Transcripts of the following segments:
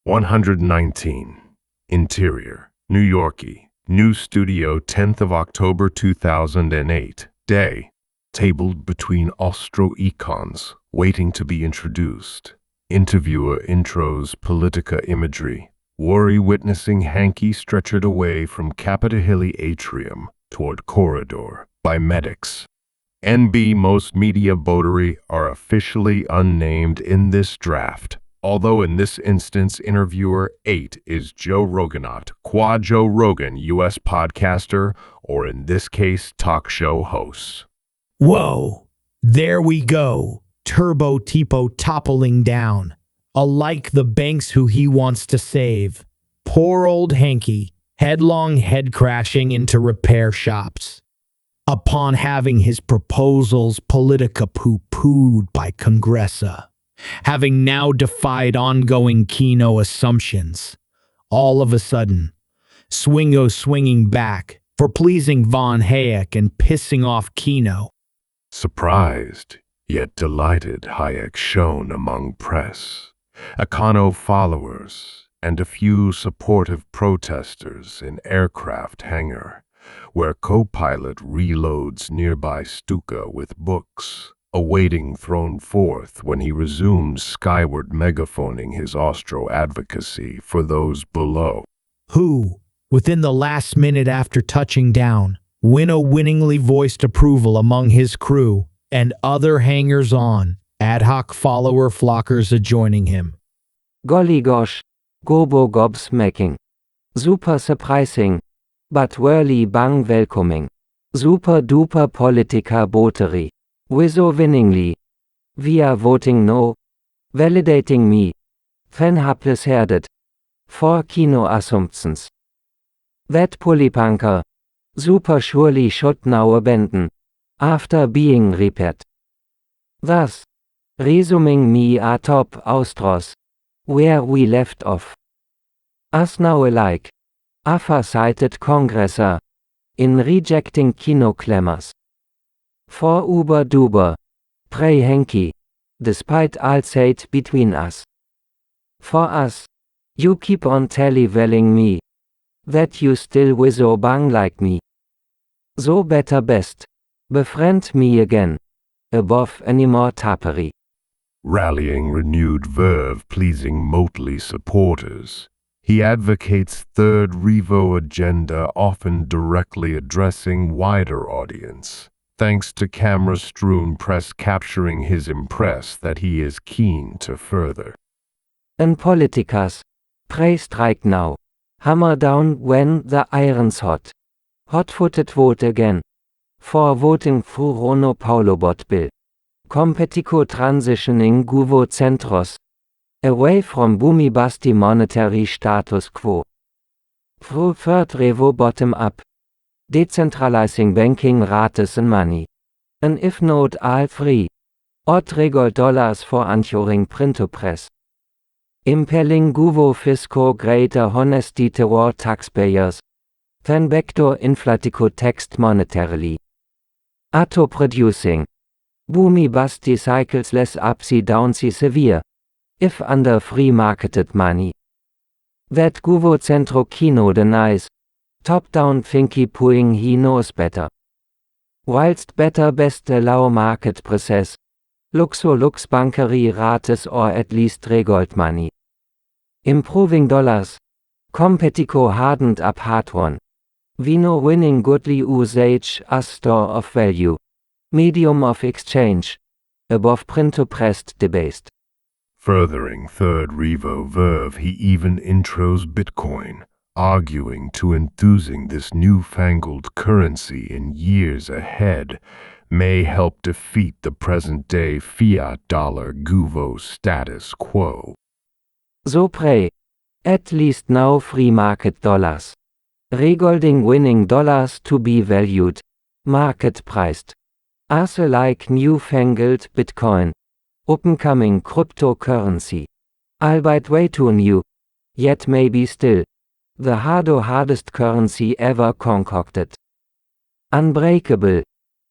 119. Interior, New Yorkie. New studio, 10th of October 2008. Day. Tabled between Austro-econs, waiting to be introduced. Interviewer intros, politica imagery. Worry witnessing hanky stretchered away from Capitahilly atrium toward corridor by medics. NB most media botery are officially unnamed in this draft, although in this instance interviewer 8 is Joe Roganot, qua Joe Rogan, US podcaster, or in this case talk show host. Whoa, there we go. Turbo Tipo toppling down. Alike the banks who he wants to save. Poor old Hanky, headlong head crashing into repair shops. Upon having his proposals politica poo-pooed by Congressa, having now defied ongoing Kino assumptions, all of a sudden, Swingo swinging back for pleasing Von Hayek and pissing off Kino. Surprised, yet delighted, Hayek shone among press, econo followers, and a few supportive protesters in aircraft hangar, where co-pilot reloads nearby Stuka with books, awaiting thrown forth when he resumes skyward megaphoning his Austro advocacy for those below. Who, within the last minute after touching down, winnow-winningly voiced approval among his crew and other hangers-on, ad hoc follower flockers adjoining him. Gollygosh, gobo gobsmacking. Super surprising, but whirly bang welcoming. Super duper politica botery. Wieso winningly? Via voting no. Validating me. Fan hapless herdet. For Kino assumptions. That polypunker. Super surely should now abandon. After being repaired. Thus, resuming me atop Austros, where we left off. As now alike, cited Congressa, in rejecting Kino clamors. For Uber Duber, pray Henky, despite all said between us. For us, you keep on telling me, that you still wizzo bang like me. So better best, befriend me again, above any more tappery. Rallying renewed verve pleasing Motley supporters, he advocates third Revo agenda, often directly addressing wider audience, thanks to camera-strewn press capturing his impress that he is keen to further. In politicas, pray strike now, hammer down when the iron's hot. Hot-footed vote again. For voting thru Rono Paulo bot bill. Competico transitioning guvo centros. Away from boomibasti monetary status quo. Through third revo bottom up. Decentralizing banking rates and money. And if not all free. Odd regol dollars for anchoring printo press. Impelling guvo fisco greater honesty toward taxpayers. Than backdoor inflatico text monetarily. Atto producing. Boomibasti cycles less upsy downsy severe. If under free marketed money. That guvo centro Kino denies. Top down thinky pooing he knows better. Whilst better best allow market process. Luxo lux bankery rates or at least regold money. Improving dollars. Competico hardened up hard one. Vino winning goodly usage as store of value. Medium of exchange. Above printo pressed debased. Furthering third Revo verve, he even intros Bitcoin, arguing to enthusing this newfangled currency in years ahead may help defeat the present-day fiat dollar guvo status quo. So pray. At least now free market dollars. Regolding winning dollars to be valued. Market priced. As alike newfangled Bitcoin. Up-and-coming cryptocurrency. Albeit way too new. Yet maybe still. The hardest currency ever concocted. Unbreakable.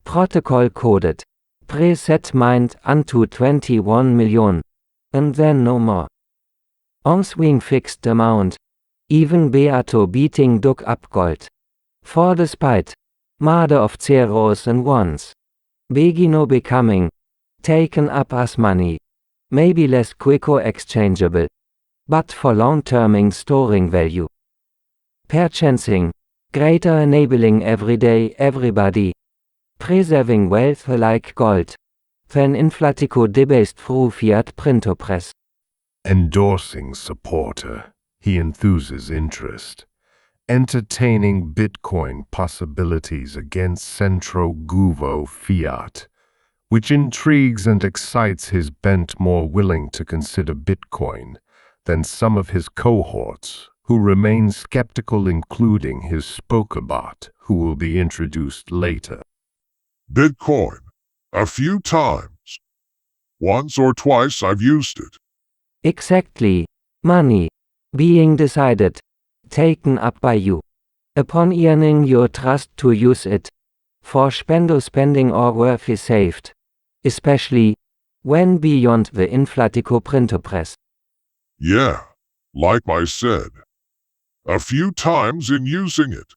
Protocol coded. Preset mined unto 21 million. And then no more. swing fixed amount, even Beato beating Duck up Gold. For despite, mother of zeros and ones. Begino becoming, taken up as money, maybe less quicker exchangeable, but for long-terming storing value. Perchancing, greater enabling everyday everybody, preserving wealth like gold, than inflatico debased through fiat printopress. Endorsing supporter, he enthuses interest. Entertaining Bitcoin possibilities against centro guvo fiat, which intrigues and excites his bent more willing to consider Bitcoin than some of his cohorts, who remain skeptical, including his Spokebot, who will be introduced later. Bitcoin. A few times. Once or twice I've used it. Exactly. Money. Being decided. Taken up by you. Upon earning your trust to use it. For spending or worth is saved. Especially, when beyond the inflatico printopress. Yeah, like I said. A few times in using it.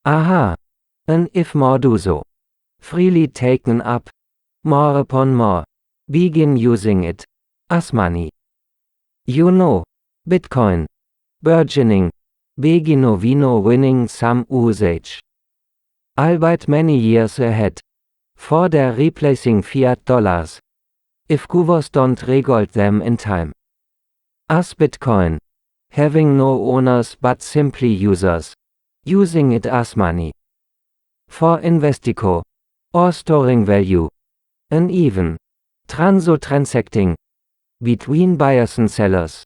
Aha. And if more do so. Freely taken up. More upon more. Begin using it. As money. You know. Bitcoin. Burgeoning. Begino vino winning some usage. Albeit many years ahead. For their replacing fiat dollars. If guvos don't regulate them in time. As Bitcoin. Having no owners but simply users. Using it as money. For investico. Or storing value. And even. Transacting. Between buyers and sellers.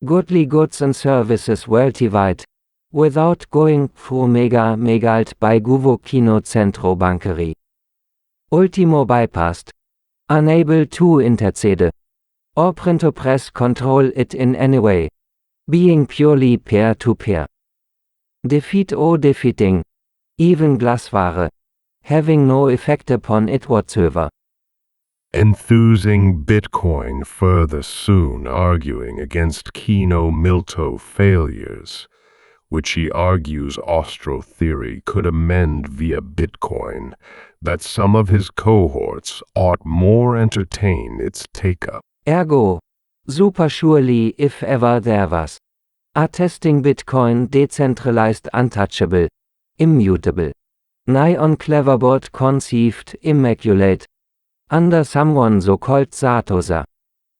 Goodly goods and services worldwide. Without going through megalt by guvo kino centro bankery. Ultimo bypassed. Unable to intercede. Or printopress control it in any way. Being purely peer-to-peer. Defeating. Even Glasware. Having no effect upon it whatsoever. Enthusing Bitcoin further soon arguing against Kino Milto failures, which he argues Austro theory could amend via Bitcoin, that some of his cohorts ought more entertain its take-up. Ergo, super surely if ever there was. Attesting Bitcoin decentralized untouchable, immutable. Nigh on cleverboard conceived immaculate. Under someone so-called Satosa.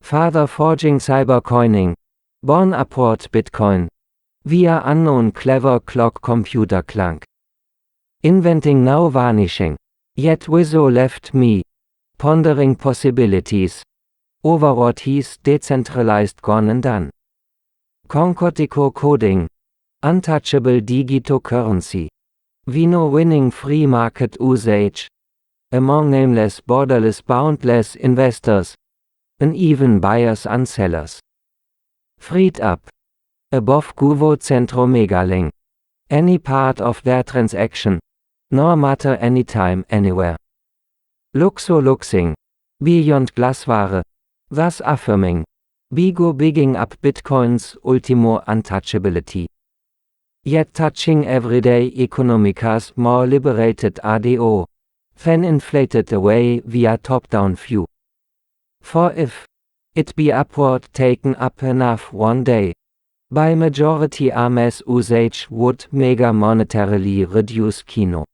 Father forging cybercoining. Born upward Bitcoin. Via unknown clever clock computer clunk. Inventing now vanishing. Yet witho left me. Pondering possibilities. Over what he's decentralized gone and done. Concordico coding. Untouchable digito currency. Vino winning free market usage. Among nameless borderless boundless investors. And even buyers and sellers. Freed up. Above guvo centro megaling. Any part of their transaction. Nor matter anytime anywhere. Luxing. Beyond Glasware. Thus affirming. Bigging up Bitcoin's ultimo untouchability. Yet touching everyday economicas more liberated ADO. Than inflated away via top-down view. For if it be upward taken up enough one day, by majority Ammous usage would mega monetarily reduce Kino.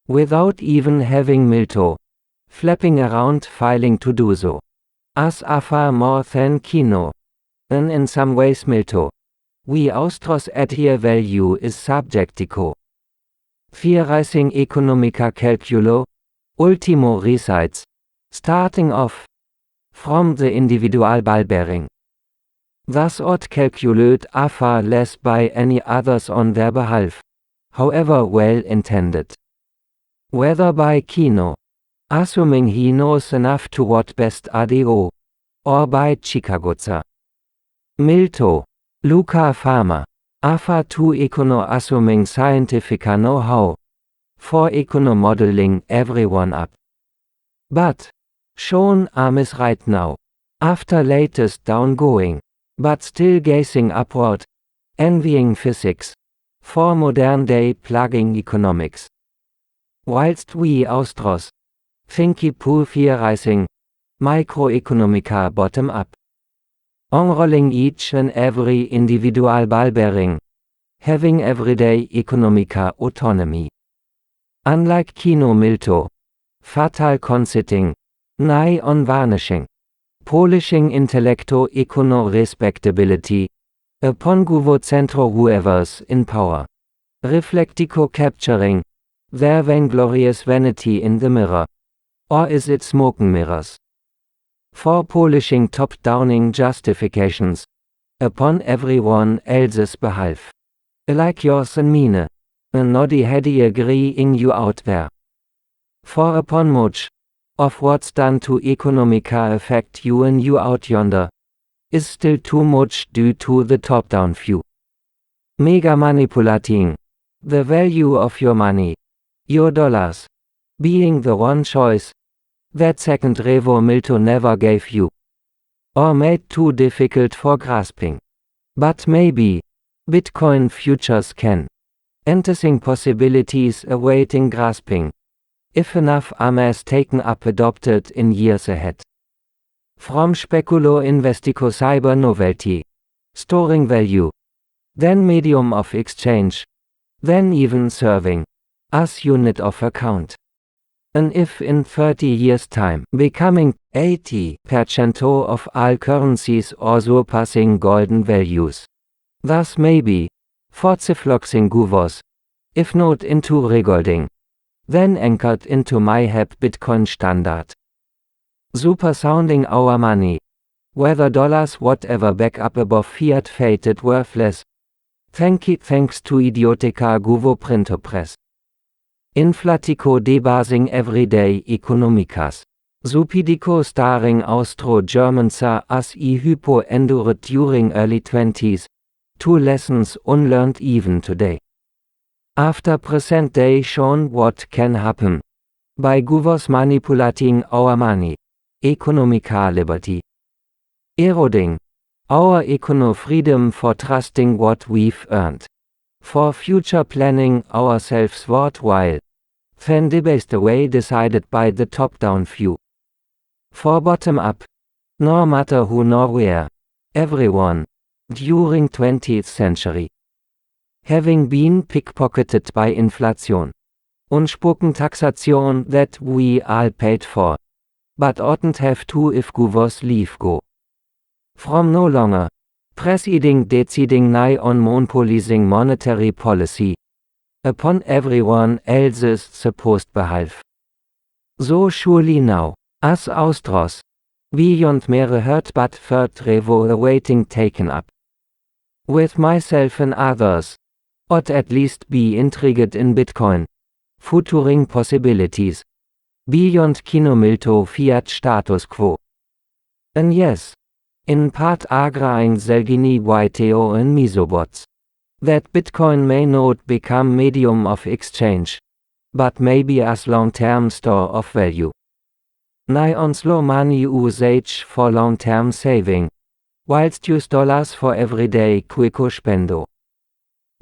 Without even having Milto, flapping around filing to do so. As far more than Kino, and in some ways Milto. We Austros adhere value is subjectico. Theorizing economica calculo, ultimo resides, starting off from the individual ball bearing. Thus ought calculate far less by any others on their behalf, however well intended. Whether by Kino, assuming he knows enough to what best ADO, or by Chicagoza. Milto, Luca Farmer. AFA to econo assuming scientific know-how. For econo modeling everyone up. But, shown Ammous right now. After latest downgoing. but still gazing upward, envying physics, for modern-day plugging economics. Whilst we Austros, thinky pulverizing, microeconomica bottom-up. Unrolling each and every individual ball bearing, having everyday economica autonomy. Unlike Kino Milto, fatal concitting, nigh on varnishing, polishing intellecto econo respectability, upon guvo centro whoever's in power, reflectico capturing, their vainglorious vanity in the mirror, or is it smoking mirrors? For polishing top-downing justifications, upon everyone else's behalf. Like yours and mine, a noddy heady agreeing you out there. For upon much, of what's done to economica affect you and you out yonder, is still too much due to the top-down view. Mega manipulating, the value of your money, your dollars, being the one choice, that second revo Milto never gave you. Or made too difficult for grasping. But maybe, Bitcoin futures can. Enticing possibilities awaiting grasping. If enough Ammous taken up adopted in years ahead. From speculo investico cyber novelty. Storing value. Then medium of exchange. Then even serving. As unit of account. And if in 30 years' time, becoming 80% of all currencies or surpassing golden values. Thus maybe, fortifloxing guvos, if not into regolding, then anchored into my hep Bitcoin standard. Super sounding our money, whether dollars whatever back up above fiat fated worthless, thanks to idiotica guvo printo press. Inflatico debasing everyday economicas. Supidico starring Austro-Germansa as I hypo endured during early 20s. 2 lessons unlearned even today. After present day shown what can happen. By guvos manipulating our money. Economica liberty. Eroding. Our econo freedom for trusting what we've earned. For future planning ourselves worthwhile. Then debased away decided by the top-down view. For bottom-up. No matter who nor where. Everyone. During 20th century. Having been pickpocketed by inflation. Unspoken taxation that we all paid for. But oughtn't have to if guvos leave go. From no longer. Deciding nigh on monopolizing monetary policy. Upon everyone else's supposed behalf. So surely now, as Austros, beyond mere hurt but third revo awaiting taken up. With myself and others, ought at least be intrigued in Bitcoin, futuring possibilities, beyond kinomilto fiat status quo. And yes, in part agreeing Zelgini YTO and Misobots, that Bitcoin may not become medium of exchange, but maybe as long-term store of value. Nigh on slow money usage for long-term saving, whilst use dollars for everyday quico spendo.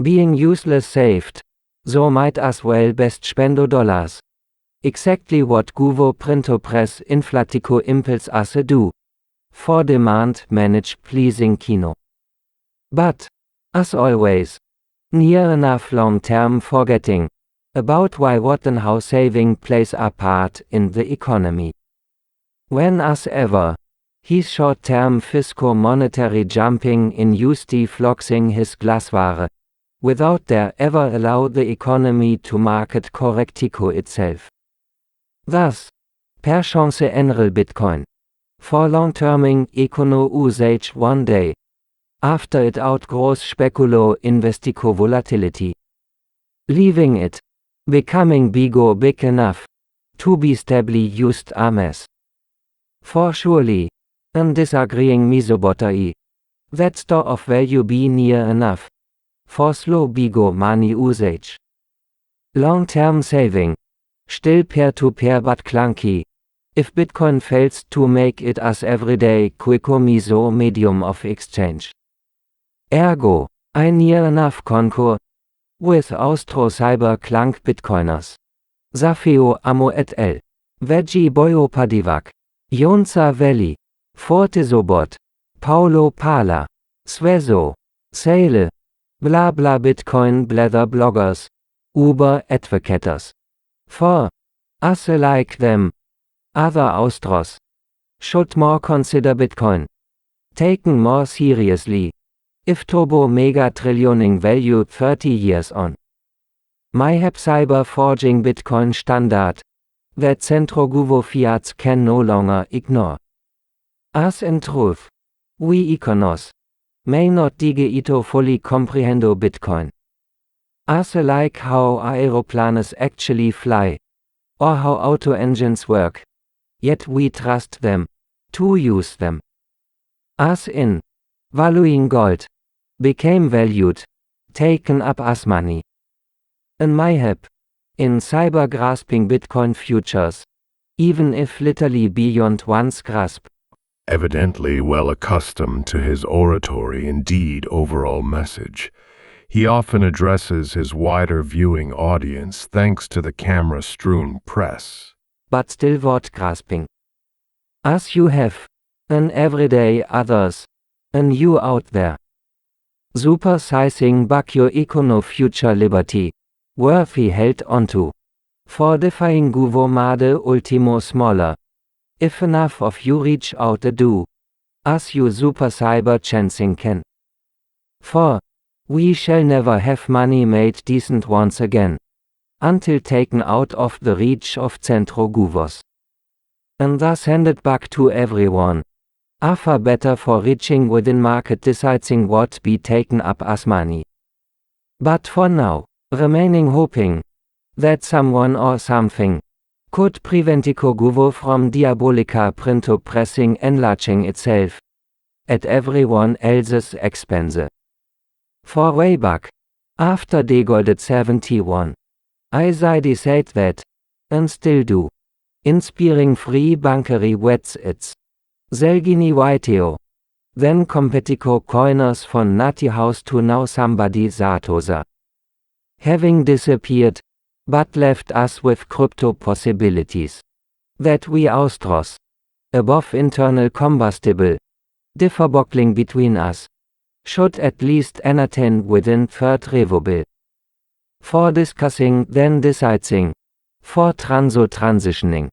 Being useless saved, so might as well best spendo dollars. Exactly what guvo printo press inflatico impulse as a do. For demand manage pleasing kino. But, as always, near enough long-term forgetting about why what and how saving plays a part in the economy. When as ever, he's short-term fisco-monetary jumping in usty floxing his glassware, without there ever allow the economy to market correctico itself. Thus, per chance enrel Bitcoin. For long-terming econo usage one day. After it outgrows speculo investico volatility. Leaving it. Becoming big enough. To be stably used Ammous. For surely. And disagreeing misobotai. That store of value be near enough. For slow bigo money usage. Long-term saving. Still peer-to-peer but clunky. if Bitcoin fails to make it as everyday quick-miso medium of exchange. Ergo, I near enough concur with Austro Cyber Clank Bitcoiners. Safeo Ammous et al. Vegee Boyopadiwack, Yonza Valley, Fortezobot, Paulo Pala, Svezo, Sale, bla bla Bitcoin blather bloggers, Uber advocators. For us like them, other Austros should more consider Bitcoin taken more seriously, if turbo mega trillioning value 30 years on. Mayhap cyber forging Bitcoin standard that centroguvo fiats can no longer ignore. As in truth, we econos may not ito fully comprehendo Bitcoin. As like how aeroplanes actually fly, or how auto engines work, yet we trust them to use them. As in valuing gold became valued, taken up as money. And mayhap in cyber grasping Bitcoin futures, even if literally beyond one's grasp. Evidently well accustomed to his oratory indeed overall message, he often addresses his wider viewing audience thanks to the camera-strewn press. But still word grasping. As you have, an everyday others, and you out there. Supersizing back your econo future liberty, worthy held onto. For defying Guvomade ultimo smaller. If enough of you reach out a do, as you super cyber chancing can. For we shall never have money made decent once again, until taken out of the reach of centro guvos. And thus handed back to everyone. Far better for reaching within market deciding what be taken up as money. But for now, remaining hoping that someone or something could prevent Guvo from diabolica printo pressing enlarging itself at everyone else's expense. For way back, after degolded 71, I said that, and still do, inspiring free bankery wets its Zelgini Waiteo, then competico coiners von Nati House to now somebody Satosa. Having disappeared, but left us with crypto possibilities. That we Austros, above internal combustible, differbockling between us, should at least entertain within third revocable. For discussing then deciding, for transitioning,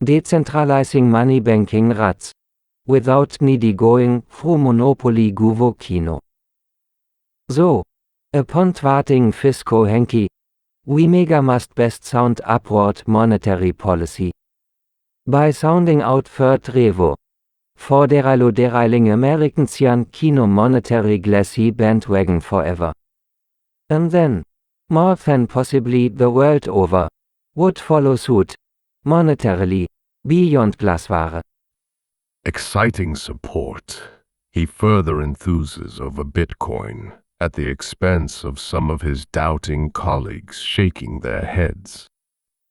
decentralizing money banking rats, without needy going through monopoly guvo kino. So, upon thwarting fisco hanky, we mega must best sound upward monetary policy. By sounding out third revo, for derailing American kino monetary glassy bandwagon forever. And then, more than possibly the world over, would follow suit, monetarily, beyond Glasware. Exciting support. He further enthuses over Bitcoin, at the expense of some of his doubting colleagues shaking their heads.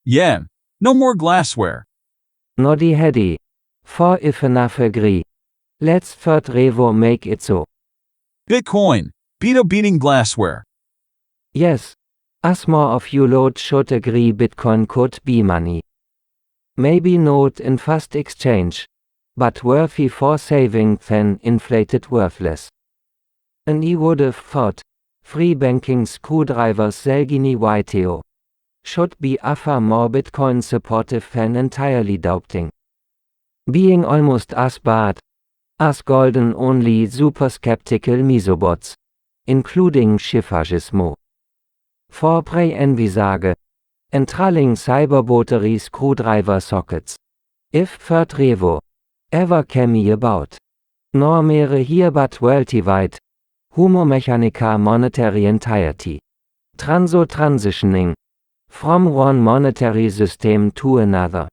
Yeah, no more glassware. Noddy heady. For if enough agree, let's third revo make it so. Bitcoin, beating glassware. Yes, as more of you lot should agree Bitcoin could be money. Maybe not in fast exchange, but worthy for saving than inflated worthless. And he would have thought, free banking screwdrivers Zelgini Waiteo should be far more Bitcoin supportive than entirely doubting. Being almost as bad as golden only super skeptical misobots, including Schiffagismo. For prey envisage, entralling cyberbottery screwdriver sockets. If third revo ever came about, nor mere here but worldwide, humo mechanica monetary entirety. Transitioning from one monetary system to another.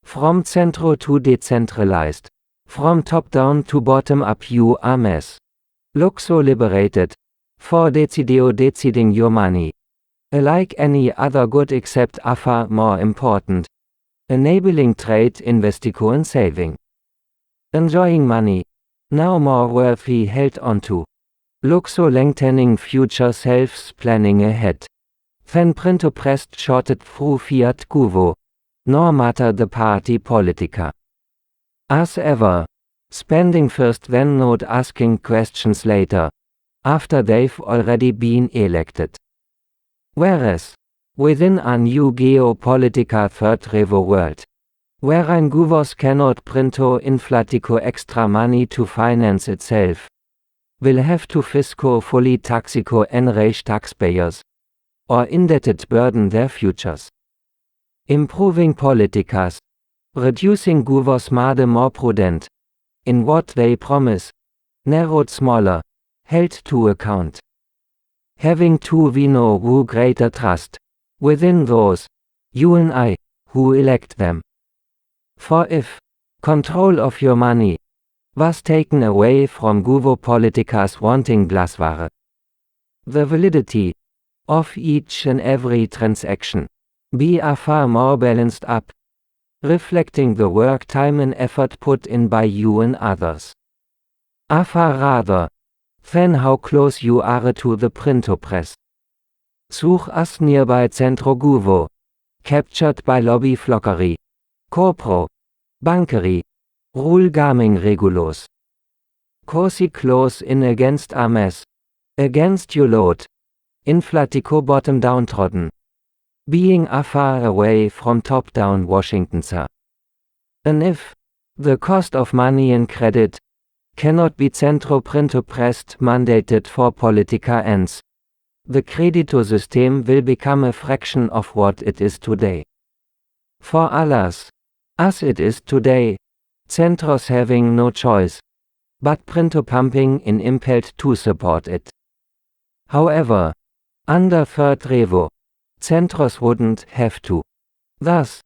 From centro to decentralized. From top down to bottom up you Ammous. Look so liberated. For deciding your money. Like any other good except far more important. enabling trade, investico and saving. Enjoying money, now more worthy held onto. Luxo lengthening future selves planning ahead. Fan printo pressed shorted through fiat guvo, nor matter the party politica. As ever, spending first then not asking questions later, after they've already been elected. Whereas, within a new geopolitica third revo world, wherein guvos cannot printo inflatico extra money to finance itself, will have to fisco fully taxico enrage taxpayers, or indebted burden their futures. Improving politicas, reducing guvos made more prudent, in what they promise, narrowed smaller, held to account. Having to vino who greater trust, within those, you and I, who elect them. For if control of your money was taken away from guvo politicas wanting glasware, the validity of each and every transaction be a far more balanced up, reflecting the work, time and effort put in by you and others. A far rather than how close you are to the printo press. Such as nearby centro guvo, captured by lobby flockery, corpro, bankery, rule gaming regulos. Cosi close in against Ammous, against you load, inflatico bottom downtrodden. Being a far away from top-down Washington sir. And if the cost of money and credit cannot be centro printo pressed mandated for politica ends, the credito system will become a fraction of what it is today. For alas, as it is today, centros having no choice, but printo pumping in impelled to support it. However, under third revo, centros wouldn't have to. Thus,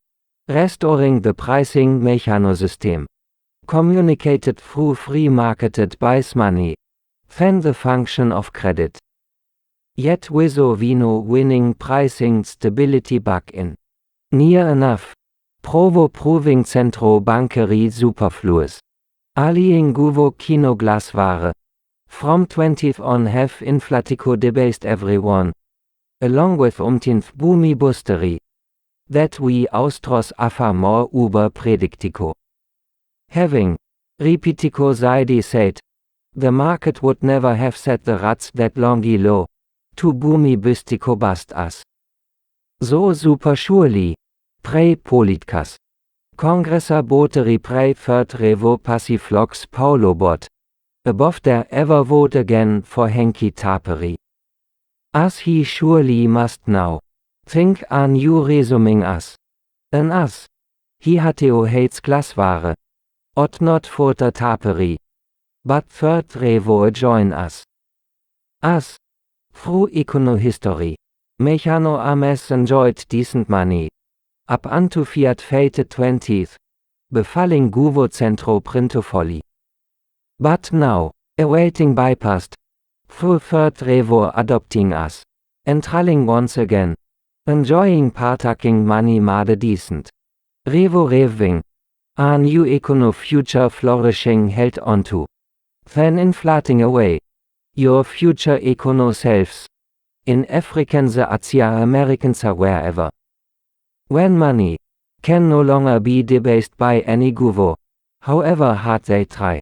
restoring the pricing mechanosystem, communicated through free marketed buys money, fan the function of credit. Yet wiso vino winning pricing stability back in. Near enough. Provo proving centro bankery superfluous. Allying guvo kino glasware. From 20th on have inflatico debased everyone. Along with 10th boostery. That we austros afa more uber predictico. Having, repetico side said, the market would never have set the rats that longi low, to bustico bust us. So super surely, pre-politkas. Congressa boteri pre-third revo passiflox Paulo bot. Above there ever vote again for Henki Taperi. As he surely must now. Think a new resuming us. An us. He hateo hates glasware. Ot not further Taperi. But third revo join us. Us. Through econo history. Mechano Ammous enjoyed decent money. Up unto fiat fated 20th. Befalling guvo centro printo folly. But now, awaiting bypassed. Through third revo adopting us. Entralling once again. Enjoying partaking money made decent. Revo reving. A new econo future flourishing held onto. Then inflating away. Your future econo selves. In Africans Asia Americans wherever. When money can no longer be debased by any guvo, however hard they try.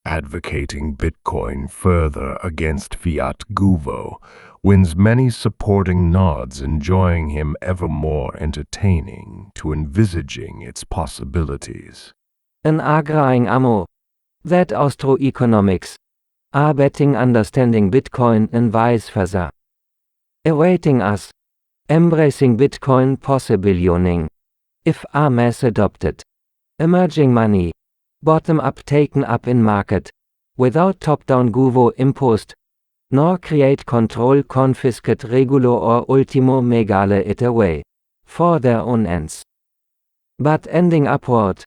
Advocating Bitcoin further against fiat guvo wins many supporting nods, enjoying him ever more entertaining to envisaging its possibilities. An agrying ammo. That Austro-economics. Are betting understanding Bitcoin and vice versa. Awaiting us. Embracing Bitcoin possibilioning. If Ammous adopted. Emerging money. Bottom up taken up in market. Without top-down guvo imposed. Nor create control confiscate regulo or ultimo megale it away. For their own ends. But ending upward.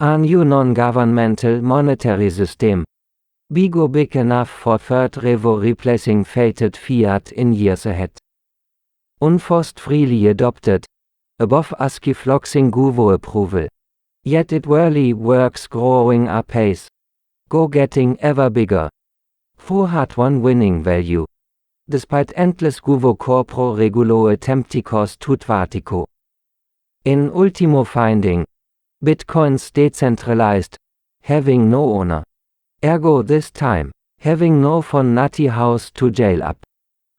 A new non-governmental monetary system. Bigo big enough for third revo replacing fated fiat in years ahead. Unforced freely adopted. above ASCII floxing Guvo approval. Yet it really works growing apace. Go getting ever bigger. Thru had one winning value. Despite endless Guvo corporo regulo attempticos tutvartico. In ultimo finding, Bitcoin's decentralized, having no owner. Ergo this time, having no von nutty house to jail up.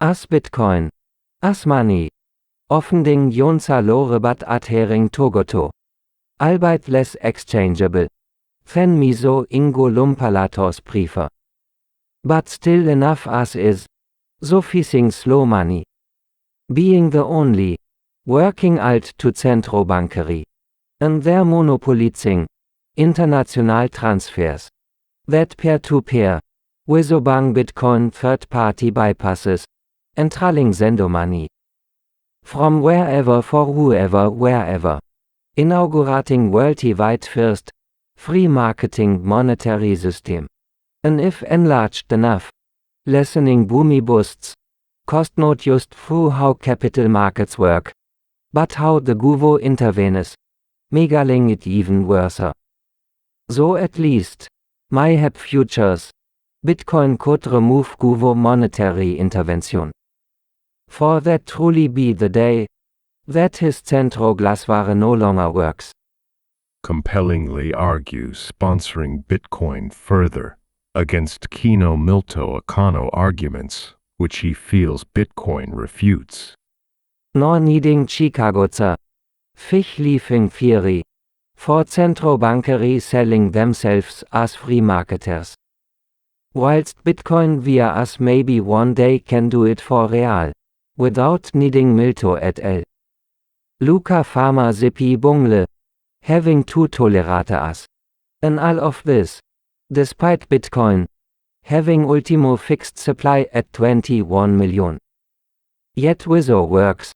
As Bitcoin. As money. Offending Jonsa lore but adhering togoto. Albeit less exchangeable. Fen miso ingo lumpalatos briefer. But still enough as is. Sufficing slow money. Being the only. Working alt to centrobankery. And their monopolizing. International transfers. That peer-to-peer. Wisobang Bitcoin third-party bypasses. Entralling sendo money. From wherever for whoever wherever. Inaugurating worldwide first. Free marketing monetary system. And if enlarged enough. Lessening boomy busts. Cost not just through how capital markets work. But how the Guvo intervenes. Megaling it even worse. So at least. My heb futures. Bitcoin could remove Guvo monetary intervention. For that truly be the day. That his centro glasware no longer works. Compellingly argues sponsoring Bitcoin further against Kino Milto Econo arguments, which he feels Bitcoin refutes. Nor needing Chicagoza. Fich leaving theory. For centrobankery selling themselves as free marketers. Whilst Bitcoin via us maybe one day can do it for real. Without needing Milto et al. Luca Pharma Zippy Bungle. Having to tolerate us. And all of this. Despite Bitcoin. Having ultimo fixed supply at 21 million. Yet Wizo works.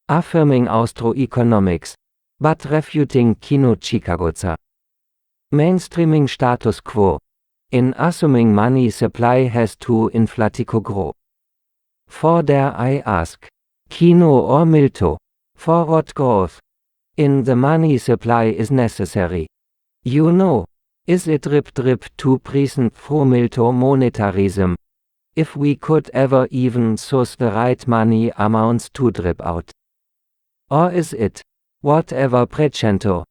Affirming Austro economics. But refuting Kino Chicagoza. Mainstreaming status quo. In assuming money supply has to inflatico grow. For there I ask. Kino or Milto. For what growth? In the money supply is necessary. You know. Is it drip to present through Milto monetarism? If we could ever even source the right money amounts to drip out. Or is it? Whatever precento.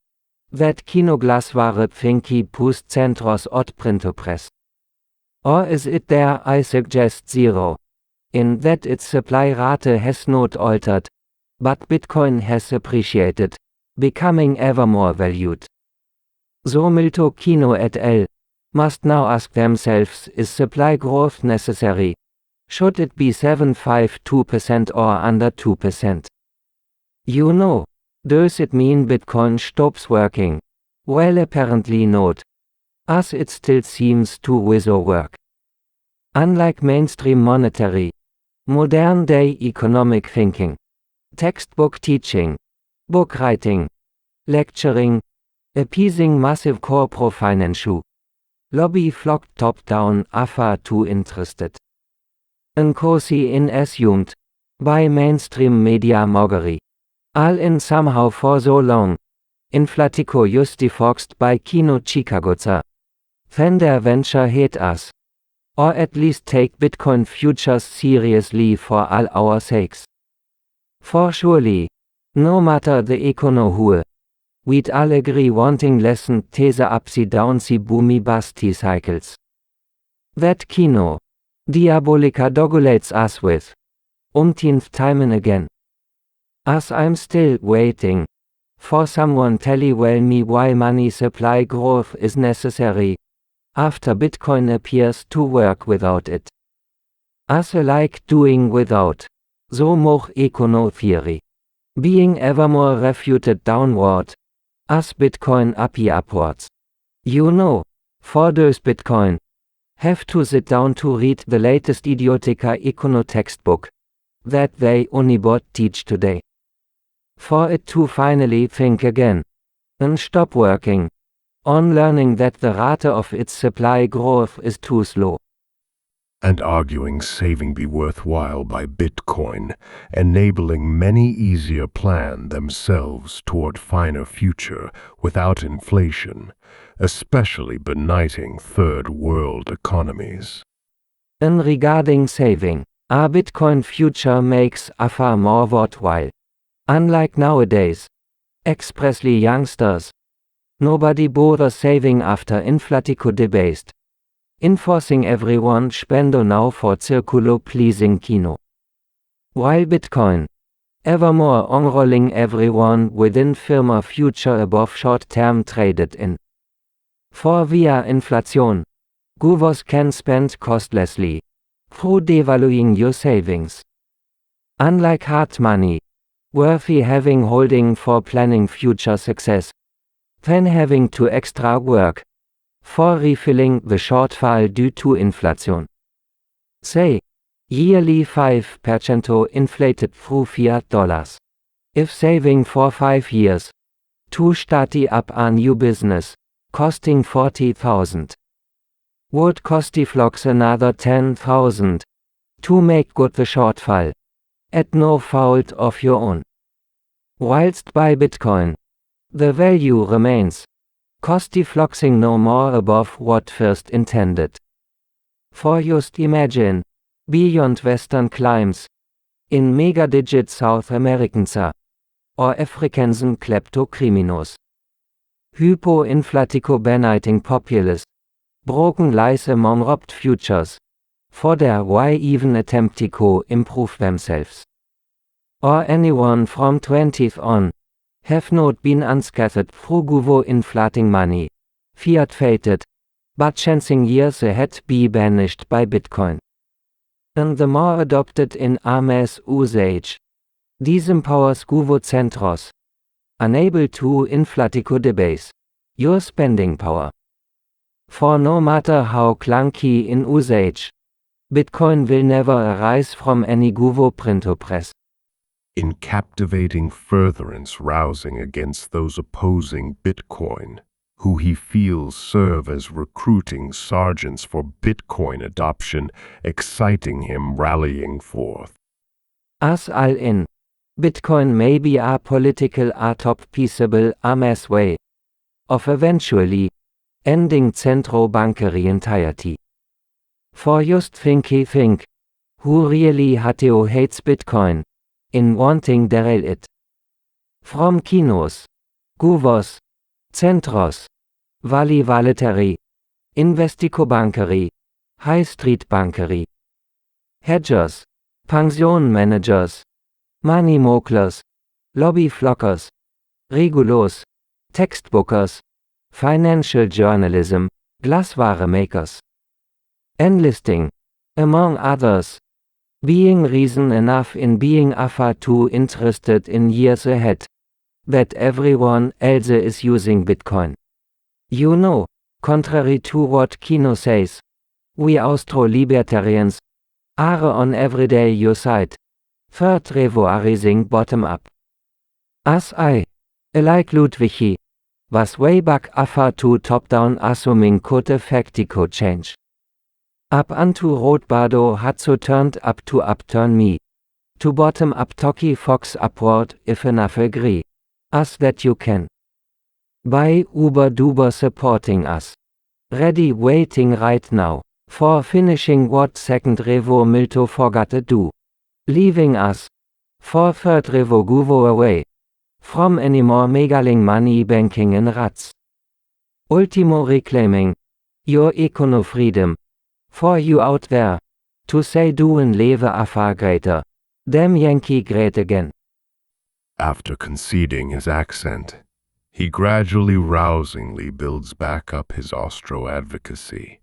That Kino glasware finki pust centros od printopres. Or is it there I suggest zero. In that its supply rate has not altered. But Bitcoin has appreciated. Becoming ever more valued. So Milto Kino et al. Must now ask themselves, is supply growth necessary? Should it be 7.52% or under 2%? You know. Does it mean Bitcoin stops working? Well, apparently not. As it still seems to without work. Unlike mainstream monetary, modern day economic thinking, textbook teaching, book writing, lecturing, appeasing massive corporate financial, lobby flocked top down afar too interested. And cozy in assumed, by mainstream media mockery. All in somehow for so long. Inflatico justifoxed by Kino Chicagoza. Then their venture hate us. Or at least take Bitcoin futures seriously for all our sakes. For surely, no matter the econo who, we'd all agree wanting lesson these upsy downsy boomy busty cycles. That Kino, diabolica dogulates us with. 10th time and again. As I'm still waiting for someone tell me why money supply growth is necessary, after Bitcoin appears to work without it. As like doing without, so more econo theory, being ever more refuted downward, as Bitcoin upwards. You know, for those Bitcoin, have to sit down to read the latest idiotica econo textbook, that they only teach today. For it to finally think again, and stop working, on learning that the rate of its supply growth is too slow. and arguing saving be worthwhile by Bitcoin, enabling many easier plan themselves toward finer future without inflation, especially benighting third world economies. And regarding saving, a Bitcoin future makes a far more worthwhile. Unlike nowadays, expressly youngsters, nobody bothers saving after inflatico debased. Enforcing everyone spendo now for circulo pleasing kino. While Bitcoin, evermore enrolling everyone within firmer future above short-term traded in. For via inflation, govos can spend costlessly, through devaluing your savings. Unlike hard money, worthy having holding for planning future success, then having to extra work, for refilling the shortfall due to inflation. Say, yearly 5% inflated through fiat dollars. If saving for 5 years, to start up a new business, costing 40,000. Would cost the flocks another 10,000, to make good the shortfall, at no fault of your own. Whilst by Bitcoin, the value remains, cost defluxing no more above what first intended. For just imagine, beyond Western climes, in mega-digit South Americansa, or Africansen kleptocriminos. Hypo-inflatico benighting populace, broken lies among robbed futures, for their why even attemptico improve themselves. Or anyone from 20th on, have not been unscattered through guvo inflating money, fiat fated, but chancing years ahead be banished by Bitcoin. And the more adopted in Ammous usage, disempowers guvo centros, unable to inflatico debase, your spending power. For no matter how clunky in usage, Bitcoin will never arise from any guvo printo press. In captivating furtherance rousing against those opposing Bitcoin, who he feels serve as recruiting sergeants for Bitcoin adoption, exciting him rallying forth. As all in, Bitcoin may be a political atop peaceable Ammous way, of eventually, ending central bankery entirety. For just think, who really hateo hates Bitcoin, in wanting derail it. From kinos, guvos, centros, valley valetary, investico bankery, high street bankery, hedgers, pension managers, money mocklers, lobby flockers, regulos, textbookers, financial journalism, glassware makers. Enlisting, among others, being reason enough in being far too interested in years ahead, that everyone else is using Bitcoin. You know, contrary to what Kino says, we Austro-Libertarians are on everyday your side, third revoirizing bottom up. As I, like Vijay, was way back far too top down assuming could effectico change. Up unto Rotbardo had so turned up to upturn me. To bottom up Toki Fox upward if enough agree. As that you can. By Uber Duber supporting us. Ready waiting right now. For finishing what second revo Milto forgot to do. Leaving us. For third revo guvo away. From any more megaling money banking in rats. Ultimo reclaiming. Your econo freedom. For you out there, to say do and leve a far greater, damn Yankee great again. After conceding his accent, he gradually rousingly builds back up his Austro advocacy,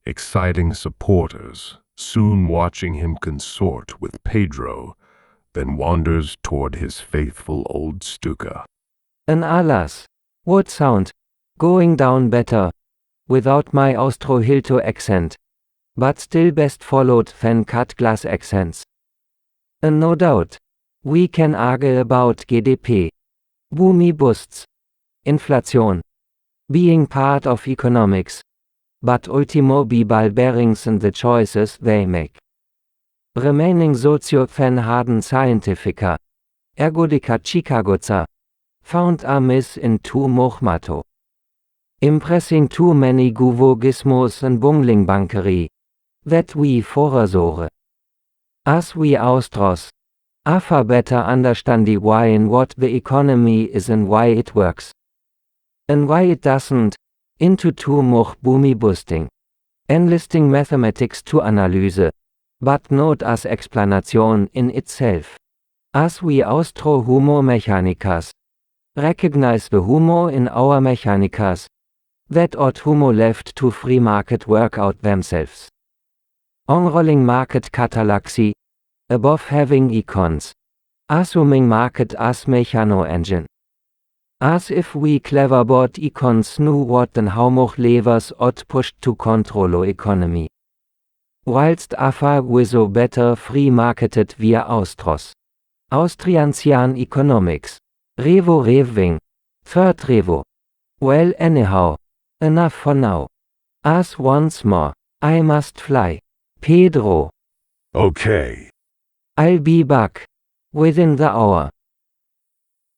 exciting supporters, soon watching him consort with Pedro, then wanders toward his faithful old Stuka. An alas, what sound, going down better, without my Austro-Hilto accent. But still best followed than cut glass accents. And no doubt, we can argue about GDP, boomy busts, inflation, being part of economics, but ultimo be bearings in the choices they make. Remaining socio-fan harden scientifica, ergodica chicagoza, found Ammous in tu mochmato. Impressing too many guvogismos and bunglingbankery, that we forasore. As we austros, afa better understand the why and what the economy is and why it works. And why it doesn't, into too moch boomy busting. Enlisting mathematics to analyse, but not as explanation in itself. As we austro humo mechanicas, recognize the humo in our mechanicas, that ought humo left to free market work out themselves. Unrolling market catalaxy, above having econs, assuming market as mechano engine. As if we clever bot econs knew what and how much levers ought pushed to control economy. Whilst afa wiso better free marketed via austros. Austriancian economics. Revo reving. Third revo. Well anyhow. Enough for now. As once more, I must fly. Pedro. Okay. I'll be back. Within the hour.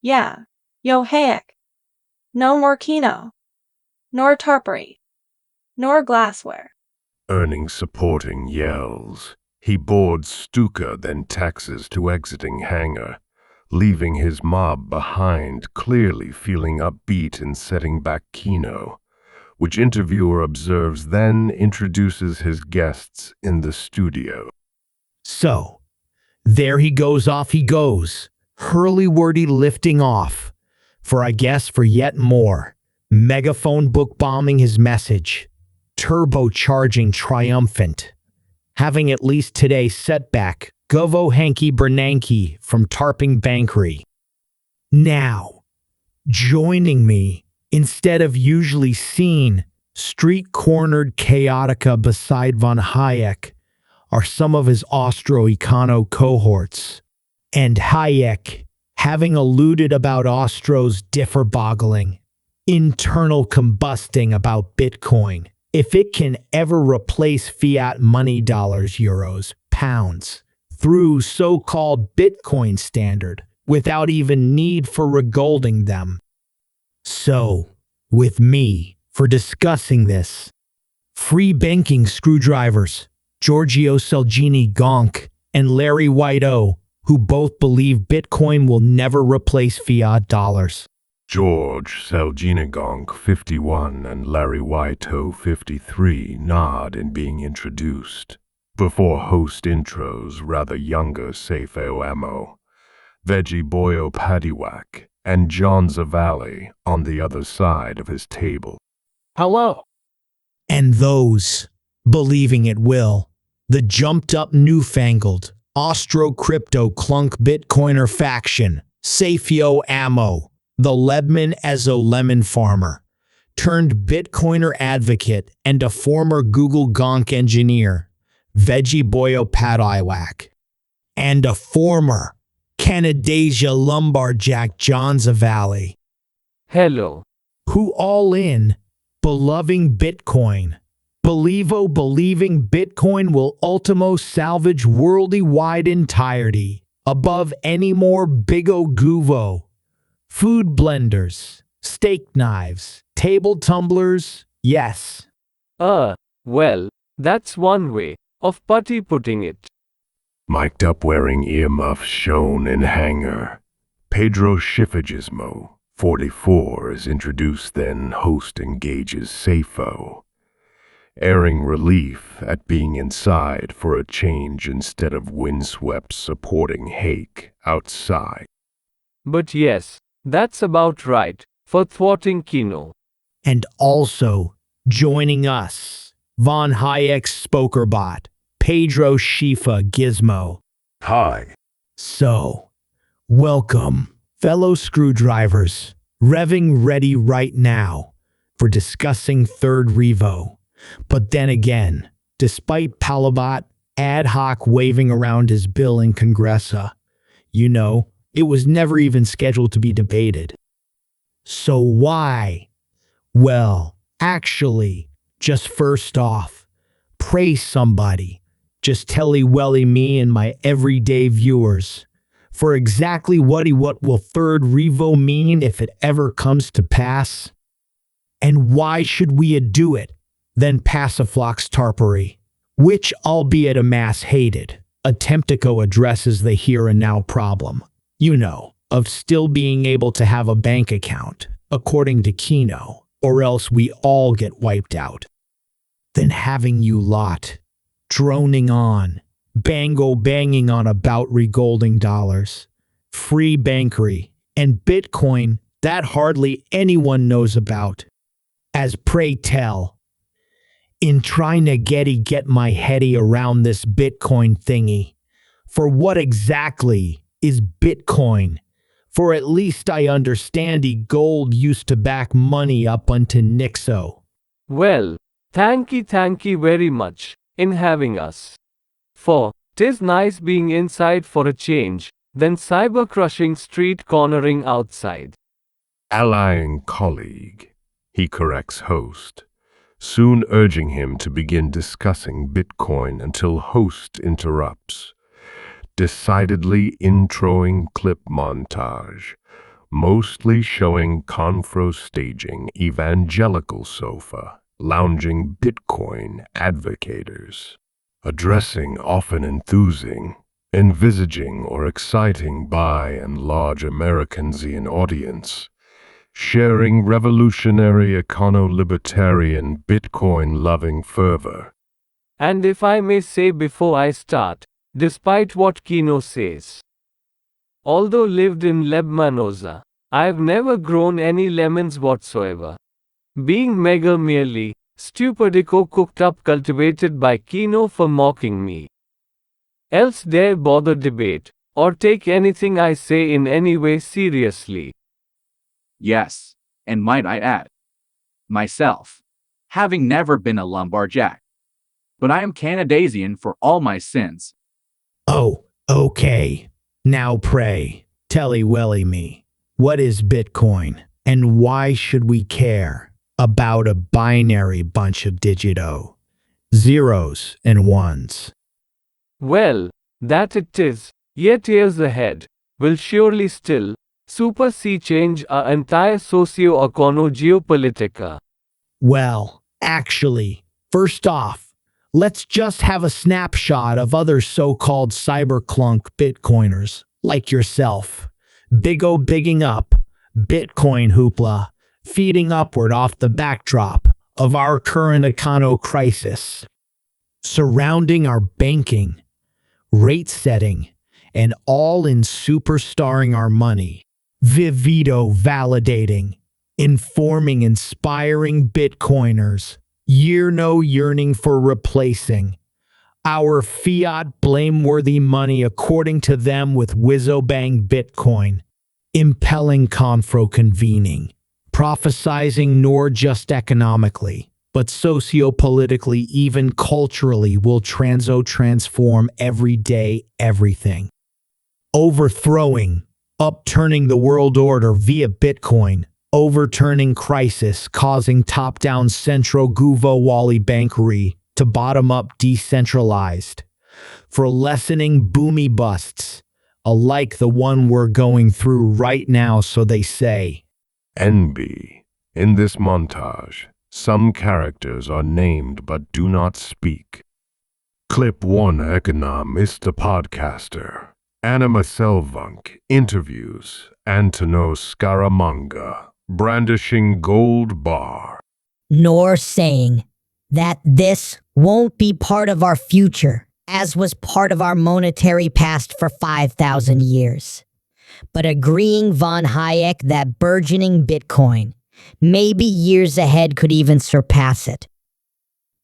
Yeah. Yo heck. No more kino. Nor tarpery. Nor glassware. Earning supporting yells. He boards Stuka, then taxis to exiting hangar, leaving his mob behind, clearly feeling upbeat and setting back Kino, which interviewer observes then introduces his guests in the studio. So, there he goes, off he goes, hurly-wordy lifting off, for yet more, megaphone book bombing his message, turbocharging triumphant, having at least today setback, Govo Hanky Bernanke from Tarping Bankery. Now, joining me, instead of usually seen, street-cornered chaotica beside von Hayek, are some of his Austro-Econo cohorts. And Hayek, having alluded about Austro's differ-boggling, internal combusting about Bitcoin, if it can ever replace fiat money dollars, euros, pounds, through so-called Bitcoin standard, without even need for regolding them. So, with me, for discussing this, free banking screwdrivers, Giorgio Gollygonk and Larry White-O, who both believe Bitcoin will never replace fiat dollars. George Gollygonk 51 and Larry White-O 53 nod in being introduced. Before host intros, rather younger Safeo Ammo, Vegee Boyopadiwack, and John Zavali on the other side of his table. Hello. And those, believing it will, the jumped-up newfangled, Austro-crypto-clunk Bitcoiner faction, Safeo Ammo, the lemon farmer, turned Bitcoiner advocate and a former Gollygonk engineer, Vegee Boyopadiwack, and a former Canadasia lumberjack John Zavali. Hello. Who all in, beloving Bitcoin, believing Bitcoin will ultimo salvage worldly-wide entirety, above any more big-o guvo, food blenders, steak knives, table tumblers, yes. Well, that's one way of putting it. Mic'd up wearing earmuffs shown in hangar. Pedro Schifagismo, 44, is introduced, then host engages Safeo, airing relief at being inside for a change instead of windswept supporting Hake outside. But yes, that's about right, for thwarting Kino. And also, joining us, von Hayek's spokerbot, Pedro Shifa Gizmo. Hi. So, welcome, fellow screwdrivers, revving ready right now for discussing Third Revo. But then again, despite Palabot ad hoc waving around his bill in Congressa, it was never even scheduled to be debated. So why? Well, actually, Just first off, praise somebody. Just telly welly me and my everyday viewers. For exactly what will third revo mean if it ever comes to pass? And why should we do it? Then passiflox tarpery, which, albeit a mass hated, Attemptico addresses the here and now problem, of still being able to have a bank account, according to Kino, or else we all get wiped out. Then having you lot, droning on, banging on about regolding dollars, free bankery, and Bitcoin that hardly anyone knows about. As pray tell, in trying to get my heady around this Bitcoin thingy, for what exactly is Bitcoin? For at least I understand gold used to back money up unto Nixo. Well, thank you very much in having us. For 'tis nice being inside for a change, than cyber crushing street cornering outside. Allying colleague, he corrects host, soon urging him to begin discussing Bitcoin until host interrupts. Decidedly introing clip montage, mostly showing confro staging evangelical sofa, lounging Bitcoin advocators, addressing often enthusing, envisaging or exciting by and large Americansian audience, sharing revolutionary econo-libertarian Bitcoin-loving fervor. And if I may say before I start, despite what Kino says, although lived in Lebmanosa, I've never grown any lemons whatsoever. Being mega merely, stupidico cooked up cultivated by Kino for mocking me. Else dare bother debate, or take anything I say in any way seriously. Yes, and might I add, myself, having never been a lumberjack. But I am Canadasian for all my sins. Oh, okay. Now pray, telly welly me, what is Bitcoin, and why should we care about a binary bunch of digito, zeros and ones? Well, that it is, yet years ahead, will surely still, super sea change our entire socio-econo geopolitica. Well, actually, first off, let's just have a snapshot of other so-called cyberclunk Bitcoiners, like yourself. Bigging up, Bitcoin hoopla, feeding upward off the backdrop of our current econo crisis, surrounding our banking, rate setting, and all in superstarring our money, Vivito validating, informing inspiring Bitcoiners, yearning for replacing our fiat blameworthy money according to them with whizzobang Bitcoin, impelling confro convening, prophesizing nor just economically, but sociopolitically, even culturally, will transform everyday everything. Overthrowing, upturning the world order via Bitcoin, overturning crisis, causing top-down centro Bushywhirly bankery to bottom-up decentralized, for lessening boomy busts, alike the one we're going through right now, so they say. NB. In this montage, some characters are named but do not speak. Clip 1 Economist, a podcaster. Ammous interviews Antonos Scaramanga, brandishing gold bar. Nor saying that this won't be part of our future, as was part of our monetary past for 5,000 years. But agreeing von Hayek that burgeoning Bitcoin, maybe years ahead, could even surpass it.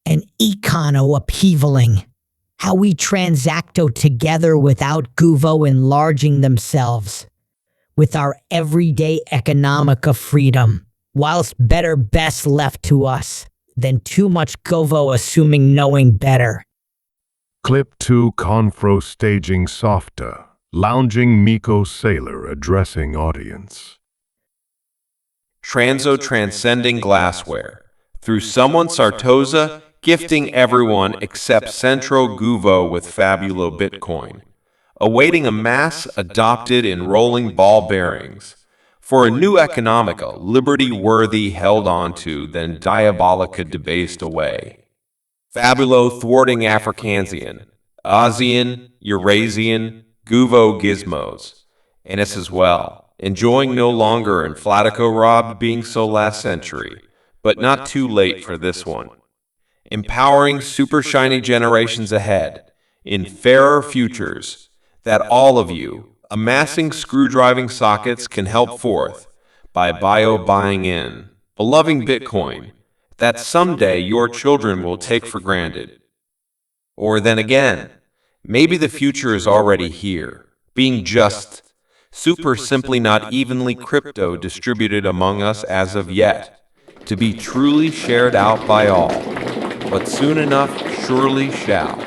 An econo upheavaling, how we transacto together without Guvo enlarging themselves, with our everyday economica freedom, whilst better best left to us than too much Govo assuming knowing better. Clip 2 Confro staging softer, lounging Miko sailor addressing audience. Transcending glassware, through someone Sartosa gifting everyone except Centro Guvo with Fabulo Bitcoin, awaiting a mass adopted in rolling ball bearings, for a new economica liberty-worthy held onto, then diabolica debased away. Fabulo thwarting Africansian, Asian, Eurasian, Guvo gizmos, and us as well, enjoying no longer and Flatico robbed being so last century, but not too late for this one. Empowering super shiny generations ahead, in fairer futures, that all of you, amassing screw-driving sockets can help forth, by bio-buying in, beloving Bitcoin, that someday your children will take for granted. Or then again, maybe the future is already here, being just, super simply not evenly crypto distributed among us as of yet, to be truly shared out by all, but soon enough surely shall.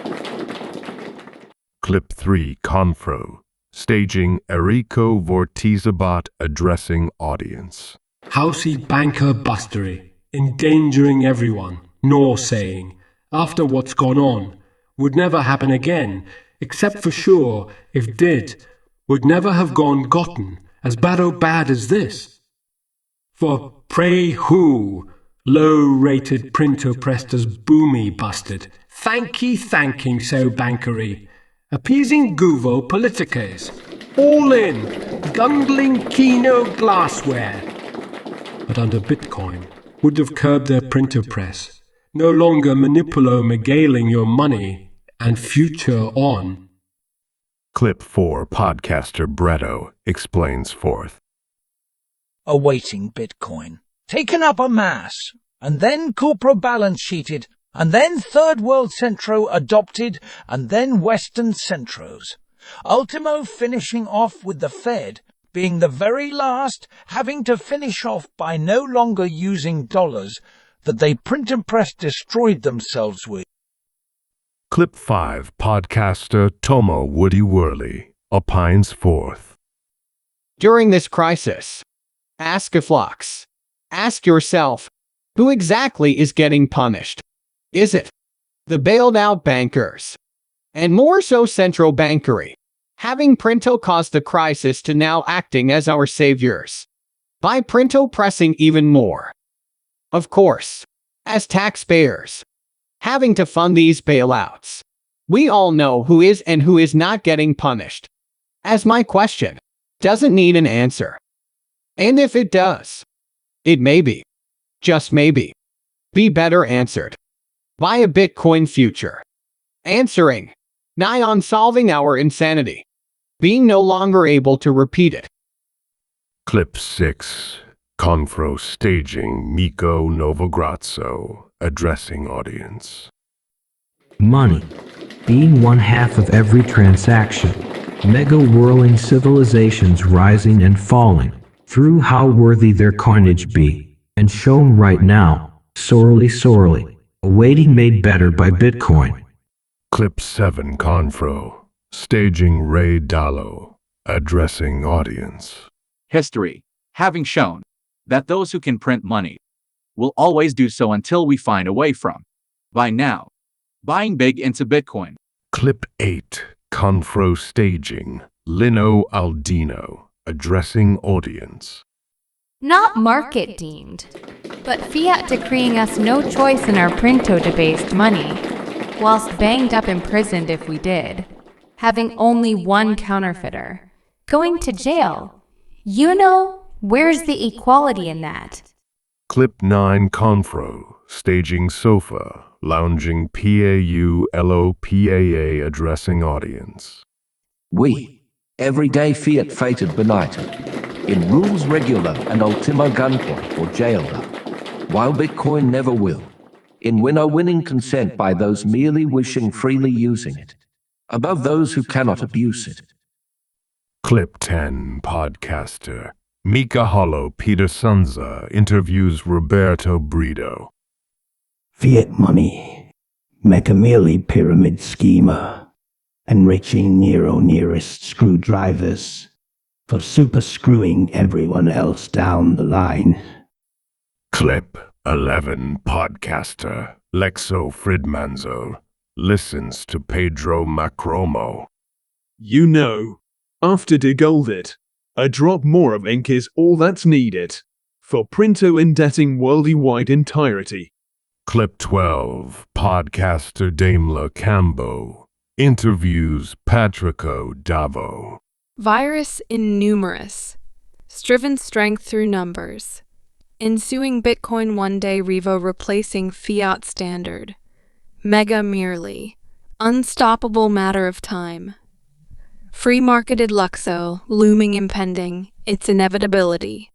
Clip 3 Confro, staging Errico Vortizabot addressing audience. Housey banker bustery, endangering everyone, nor saying, after what's gone on, would never happen again, except for sure, if did, would never have gone gotten, as bad as this. For pray who, low-rated printer pressed as boomy busted, thanking so bankery, appeasing Guvo politiques, all in, gungling kino glassware. But under Bitcoin, would have curbed their printer press, no longer manipulo-megaling your money, and future on. Clip 4 Podcaster Bretto explains forth. Awaiting Bitcoin, taken up en masse, and then corporate balance sheeted, and then Third World Centro adopted, and then Western Centros. Ultimo finishing off with the Fed, being the very last, having to finish off by no longer using dollars that they print and press destroyed themselves with. Clip 5 Podcaster Tomo Woodywhirly opines forth. During this crisis, ask a flux. Ask yourself, who exactly is getting punished? Is it the bailed out bankers? And more so central bankery, having Printo caused the crisis to now acting as our saviors, by Printo pressing even more. Of course, as taxpayers, having to fund these bailouts. We all know who is and who is not getting punished. As my question doesn't need an answer. And if it does, it may be, just maybe, be better answered by a Bitcoin future. Answering, nigh on solving our insanity, being no longer able to repeat it. Clip 6 Confro staging Miko Novogratso addressing audience. Money, being one half of every transaction, mega whirling civilizations rising and falling, through how worthy their coinage be, and shown right now, sorely, awaiting made better by Bitcoin. Clip 7 Confro staging Ray Dallo addressing audience. History, having shown that those who can print money will always do so until we find a way from, by now, buying big into Bitcoin. Clip 8 Confro staging Lino Aldino addressing audience. Not market deemed, but fiat decreeing us no choice in our printo-debased money, whilst banged up imprisoned if we did, having only one counterfeiter, going to jail. You know, where's the equality in that? Clip 9 Confro staging Sofa lounging PAULOPAA addressing audience. We, everyday fiat fated benighted, in rules regular and ultimo gunpoint or jailed up, while Bitcoin never will, in winning consent by those merely wishing freely using it, above those who cannot abuse it. Clip 10 Podcaster Mika Hollow Peter Sunza interviews Roberto Brido. Fiat money, Mechamili pyramid schema, enriching nearest screwdrivers for super screwing everyone else down the line. Clip 11 podcaster Lexo Fridmanzo listens to Pedro Macromo. You know, after de gold it, a drop more of ink is all that's needed for printo indebting worldwide entirety. Clip 12 podcaster Daimler Cambo interviews Patrico Davo. Virus innumerous, striven strength through numbers. Ensuing Bitcoin one day Revo replacing fiat standard. Mega merely. Unstoppable matter of time. Free marketed Luxo, looming impending, its inevitability.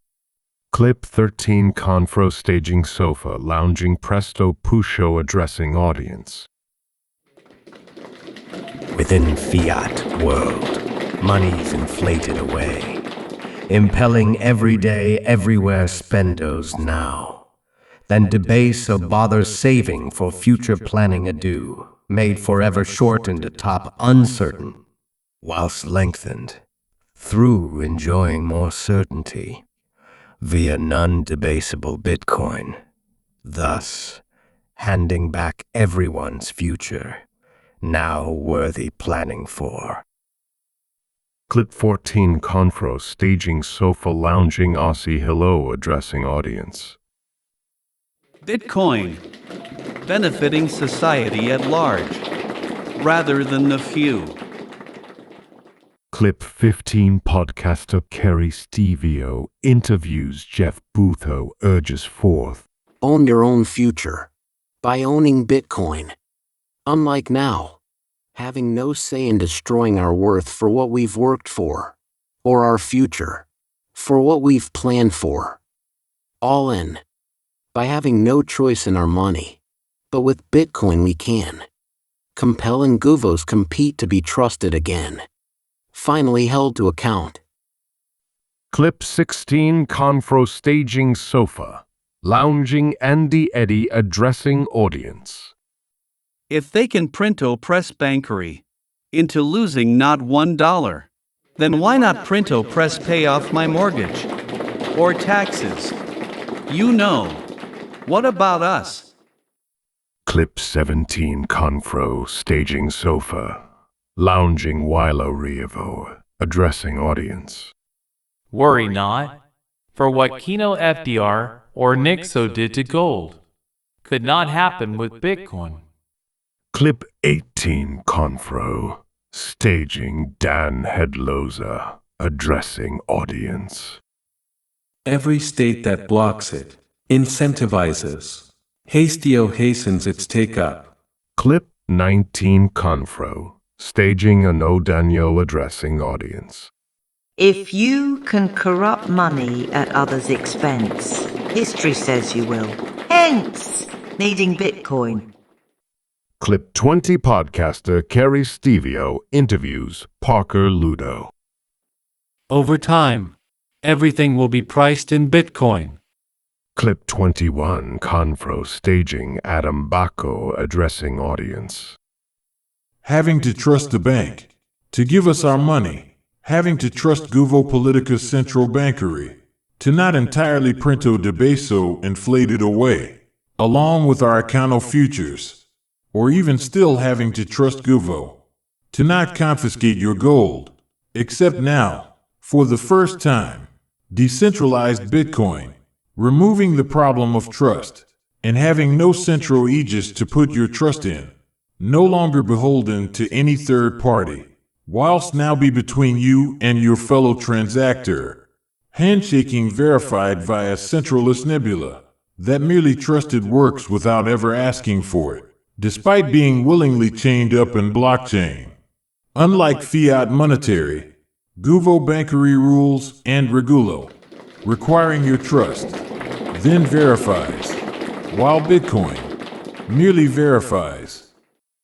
Clip 13 Confro staging sofa lounging Presto Pusho addressing audience. Within fiat world, money's inflated away, impelling every day, everywhere spendos now. Then debase or bother saving for future planning ado, made forever shortened atop uncertain, whilst lengthened, through enjoying more certainty, via non-debasable Bitcoin, thus handing back everyone's future, now worthy planning for. Clip 14 Confro staging sofa lounging Aussie hello addressing audience. Bitcoin, benefiting society at large, rather than the few. Clip 15 podcaster Kerry Stevio interviews Jeff Butho urges forth. Own your own future by owning Bitcoin. Unlike now, having no say in destroying our worth for what we've worked for, or our future, for what we've planned for. All in, by having no choice in our money, but with Bitcoin we can. Compel and Guvos compete to be trusted again, finally held to account. Clip 16 Confro staging sofa, lounging Andy Eddy addressing audience. If they can printo press bankery into losing not $1, then why not printo press pay off my mortgage? Or taxes? You know. What about us? Clip 17 Confro staging sofa, lounging Milo Rievo addressing audience. Worry not, for what Kino FDR or Nixo did to gold could not happen with Bitcoin. Clip 18 Confro staging Dan Headloza addressing audience. Every state that blocks it incentivizes. Hastio hastens its take-up. Clip 19 Confro staging Ano Daniel addressing audience. If you can corrupt money at others' expense, history says you will. Hence, needing Bitcoin. Clip 20 podcaster Kerry Stevio interviews Parker Ludo. Over time, everything will be priced in Bitcoin. Clip 21 Confro staging Adam Bacco addressing audience. Having to trust the bank to give us our money, having to trust Guvo Politica's central bankery to not entirely printo de beso inflated away, along with our econo futures, or even still having to trust Guvo to not confiscate your gold, except now, for the first time, decentralized Bitcoin, removing the problem of trust, and having no central aegis to put your trust in, no longer beholden to any third party, whilst now be between you and your fellow transactor, handshaking verified via centralist nebula, that merely trusted works without ever asking for it, despite being willingly chained up in blockchain. Unlike fiat monetary, Guvo bankery rules and regulo, requiring your trust, then verifies, while Bitcoin merely verifies.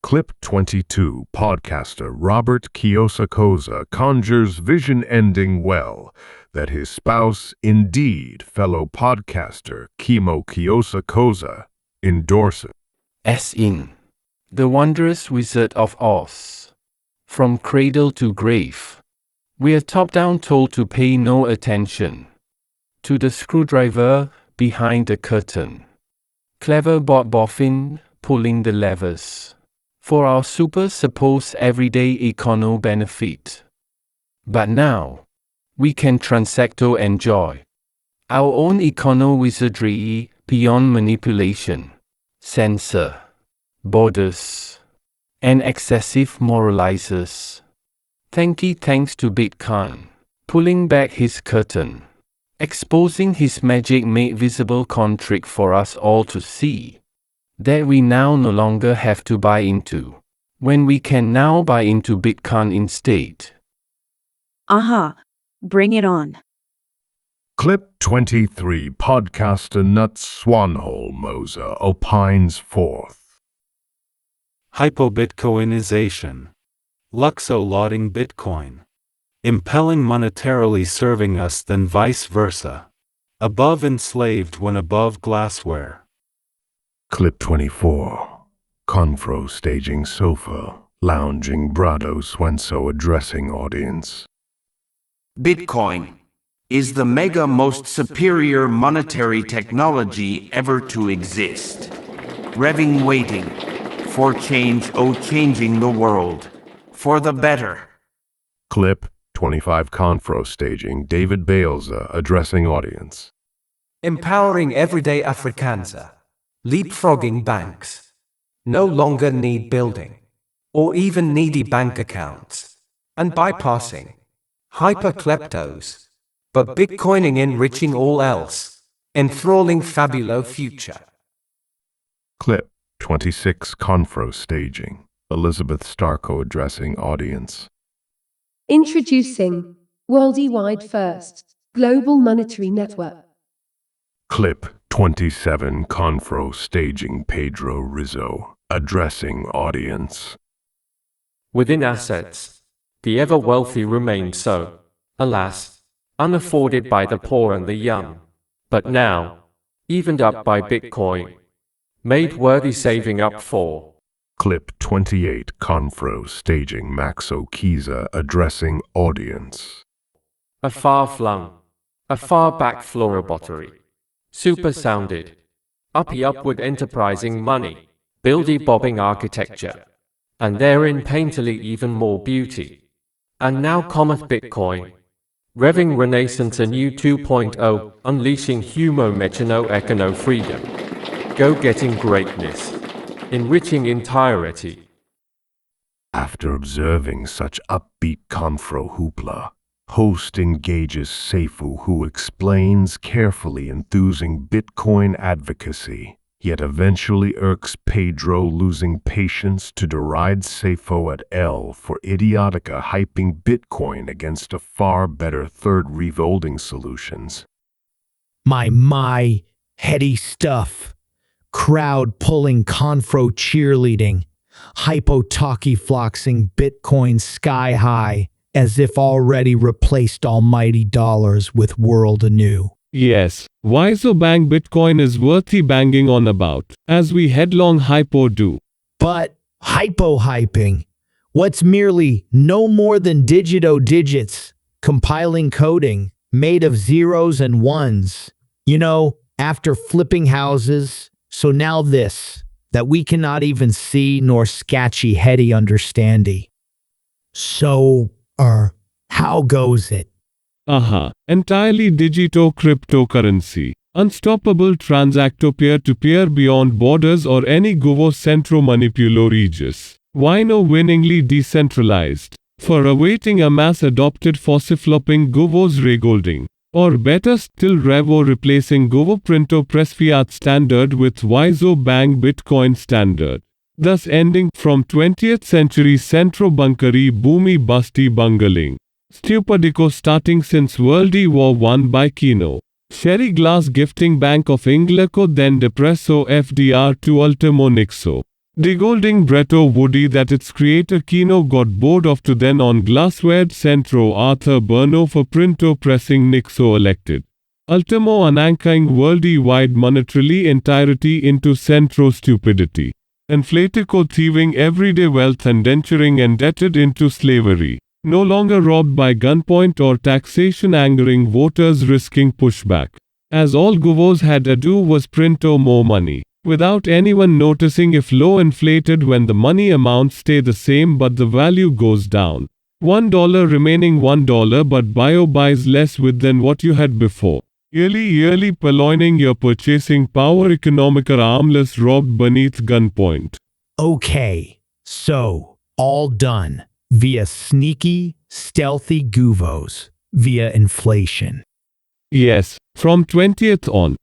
Clip 22 podcaster Robert Kiyosako conjures vision ending well that his spouse, indeed fellow podcaster Kimo Kiyosako, endorses. In the wondrous Wizard of Oz. From cradle to grave, we are top-down told to pay no attention to the screwdriver behind the curtain. Clever bot boffin, pulling the levers. For our super supposed everyday econo benefit. But now, we can transacto enjoy our own econo wizardry beyond manipulation, censor, borders, and excessive moralizers. Thanks to Bitcoin, pulling back his curtain, exposing his magic made visible trick for us all to see, that we now no longer have to buy into, when we can now buy into Bitcoin instead. Aha, bring it on. Clip 23, podcaster Nut Swanhole Moser opines forth. Hypo-Bitcoinization. Luxo-lauding Bitcoin. Impelling monetarily serving us than vice versa. Above enslaved when above glassware. Clip 24, Confro staging sofa, lounging Brado Swenso addressing audience. Bitcoin is the mega most superior monetary technology ever to exist. Revving waiting for change, changing the world for the better. Clip 25, Confro staging David Bailza addressing audience. Empowering everyday Afrikanser, leapfrogging banks. No longer need building, or even needy bank accounts, and bypassing hyper-kleptos, but Bitcoining enriching all else, enthralling fabulo future. Clip 26, Confro staging Elizabeth Starko addressing audience. Introducing Worldwide First Global Monetary Network. Clip 27, Confro staging Pedro Rizzo addressing audience. Within assets, the ever-wealthy remain so, alas, unafforded by the poor and the young, but now, evened up by Bitcoin, made worthy saving up for. Clip 28, Confro staging Maxo Kiza addressing audience. A far-flung, a far-back fluorobottery, super-sounded, uppy upward enterprising money, buildy-bobbing architecture, and therein painterly even more beauty. And now cometh Bitcoin, revving renaissance anew 2.0, unleashing humo-mechano econo freedom, go-getting greatness, enriching entirety. After observing such upbeat Confro hoopla, host engages Safeo, who explains carefully enthusing Bitcoin advocacy, yet eventually irks Pedro, losing patience to deride Safeo at L for idiotica hyping Bitcoin against a far better third revolving solutions. My, heady stuff. Crowd pulling Confro cheerleading, hypo-talkie floxing Bitcoin sky high, as if already replaced almighty dollars with world anew. Yes, why so bang Bitcoin is worthy banging on about, as we headlong hypo do. But hypo-hyping, what's merely no more than digits, compiling coding, made of zeros and ones. You know, after flipping houses, so now this, that we cannot even see nor sketchy heady understandy. So, how goes it? Entirely digito cryptocurrency. Unstoppable transacto peer-to-peer beyond borders or any Govo centro manipulo regis. Why no winningly decentralized? For awaiting a mass adopted fossiflopping Govos regolding. Or better still Revo replacing Govo Printo Press Fiat standard with Wizo Bang Bitcoin standard. Thus ending from 20th century centro bunkeri boomy busty bungling. Stupidico starting since World War I by Kino. Sherry glass gifting Bank of Inglaco then depresso FDR to ultimo nixo. Degolding Bretto Woody that its creator Kino got bored of to then on glassware centro Arthur Burno for printo pressing nixo elected. Ultimo unanchoring worldwide monetarily entirety into centro stupidity. Inflatico thieving everyday wealth and denturing indebted into slavery. No longer robbed by gunpoint or taxation angering voters risking pushback. As all Govos had to do was printo more money. without anyone noticing if low inflated when the money amount stay the same but the value goes down. $1 remaining $1 but bio buys less with than what you had before. Yearly purloining your purchasing power economica armless robbed beneath gunpoint. Okay, so, all done, via sneaky, stealthy goovos, via inflation. Yes, from 20th on,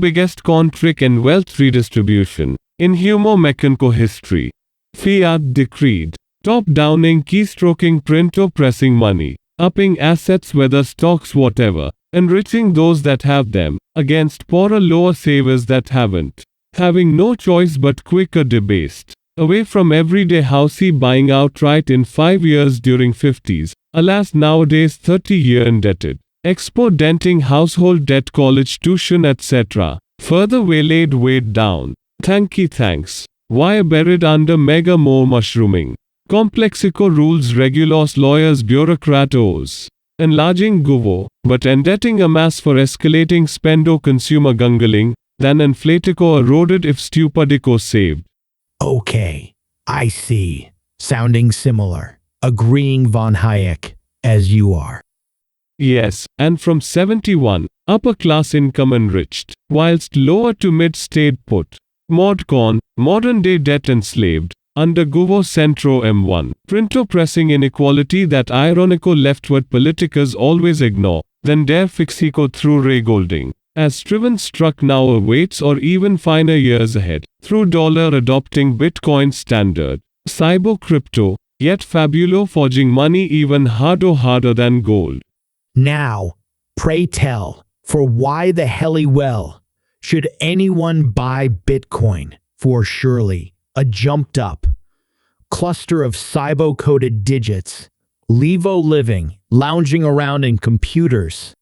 biggest con trick and wealth redistribution, in humor mechanical history. Fiat decreed, top-downing keystroking printer pressing money, upping assets whether stocks whatever, enriching those that have them, against poorer lower savers that haven't, having no choice but quicker debased, away from everyday housey buying outright in 5 years during 50s, alas nowadays 30-year indebted, expo denting household debt college tuition etc., further waylaid weighed down, thanks, wire buried under mega more mushrooming, complexico rules regulos lawyers bureaucratos, enlarging Guvo, but indebting Ammous for escalating spendo consumer gungling, than inflatico eroded if stupidico saved. Okay, I see. Sounding similar. Agreeing von Hayek, as you are. Yes, and from 71, upper class income enriched, whilst lower to mid stayed put. Modcon, modern day debt enslaved, under Guvo Centro M1, printo pressing inequality that ironical leftward politicas always ignore, then dare fixico through regolding. As striven struck now awaits or even finer years ahead, through dollar adopting Bitcoin standard, cyber crypto, yet fabulo forging money even harder than gold. Now, pray tell, for why the helly well should anyone buy Bitcoin? For surely, a jumped up cluster of cybo-coded digits, levo living, lounging around in computers.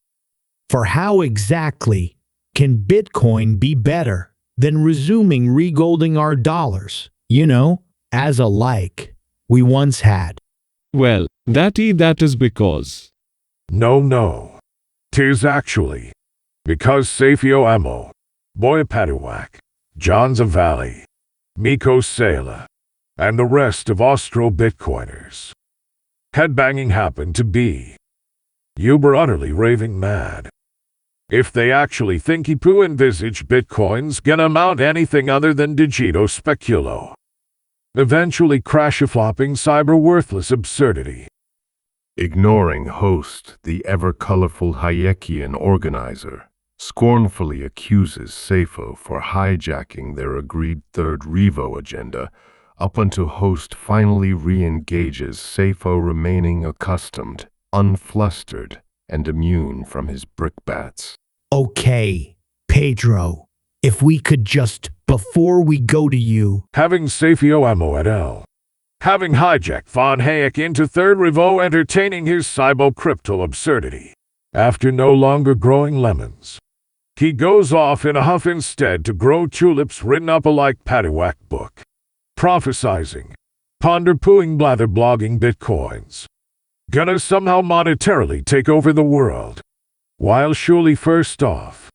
For how exactly can Bitcoin be better than resuming regolding our dollars, as a like we once had? Well, that is because. No. 'Tis actually because Safeo Ammo, Boyopadiwack, John Zavali, Miko Sala, and the rest of Austro-Bitcoiners. Headbanging happened to be uber utterly raving mad. If they actually think Ipu envisage Bitcoin's gonna amount anything other than digito speculo. Eventually crash-a-flopping cyber-worthless absurdity. Ignoring host, the ever-colorful Hayekian organizer, scornfully accuses Safeo for hijacking their agreed third Revo agenda, up until host finally re-engages Safeo remaining accustomed, unflustered, and immune from his brickbats. Okay, Pedro, if we could just, before we go to you... Having Safeo Ammo et al. Having hijacked Von Hayek into third Revo entertaining his cybo-crypto absurdity. After no longer growing lemons, he goes off in a huff instead to grow tulips written up a like Padiwack book. Prophesizing, ponder-pooing blather-blogging Bitcoins. Gonna somehow monetarily take over the world. While surely first off,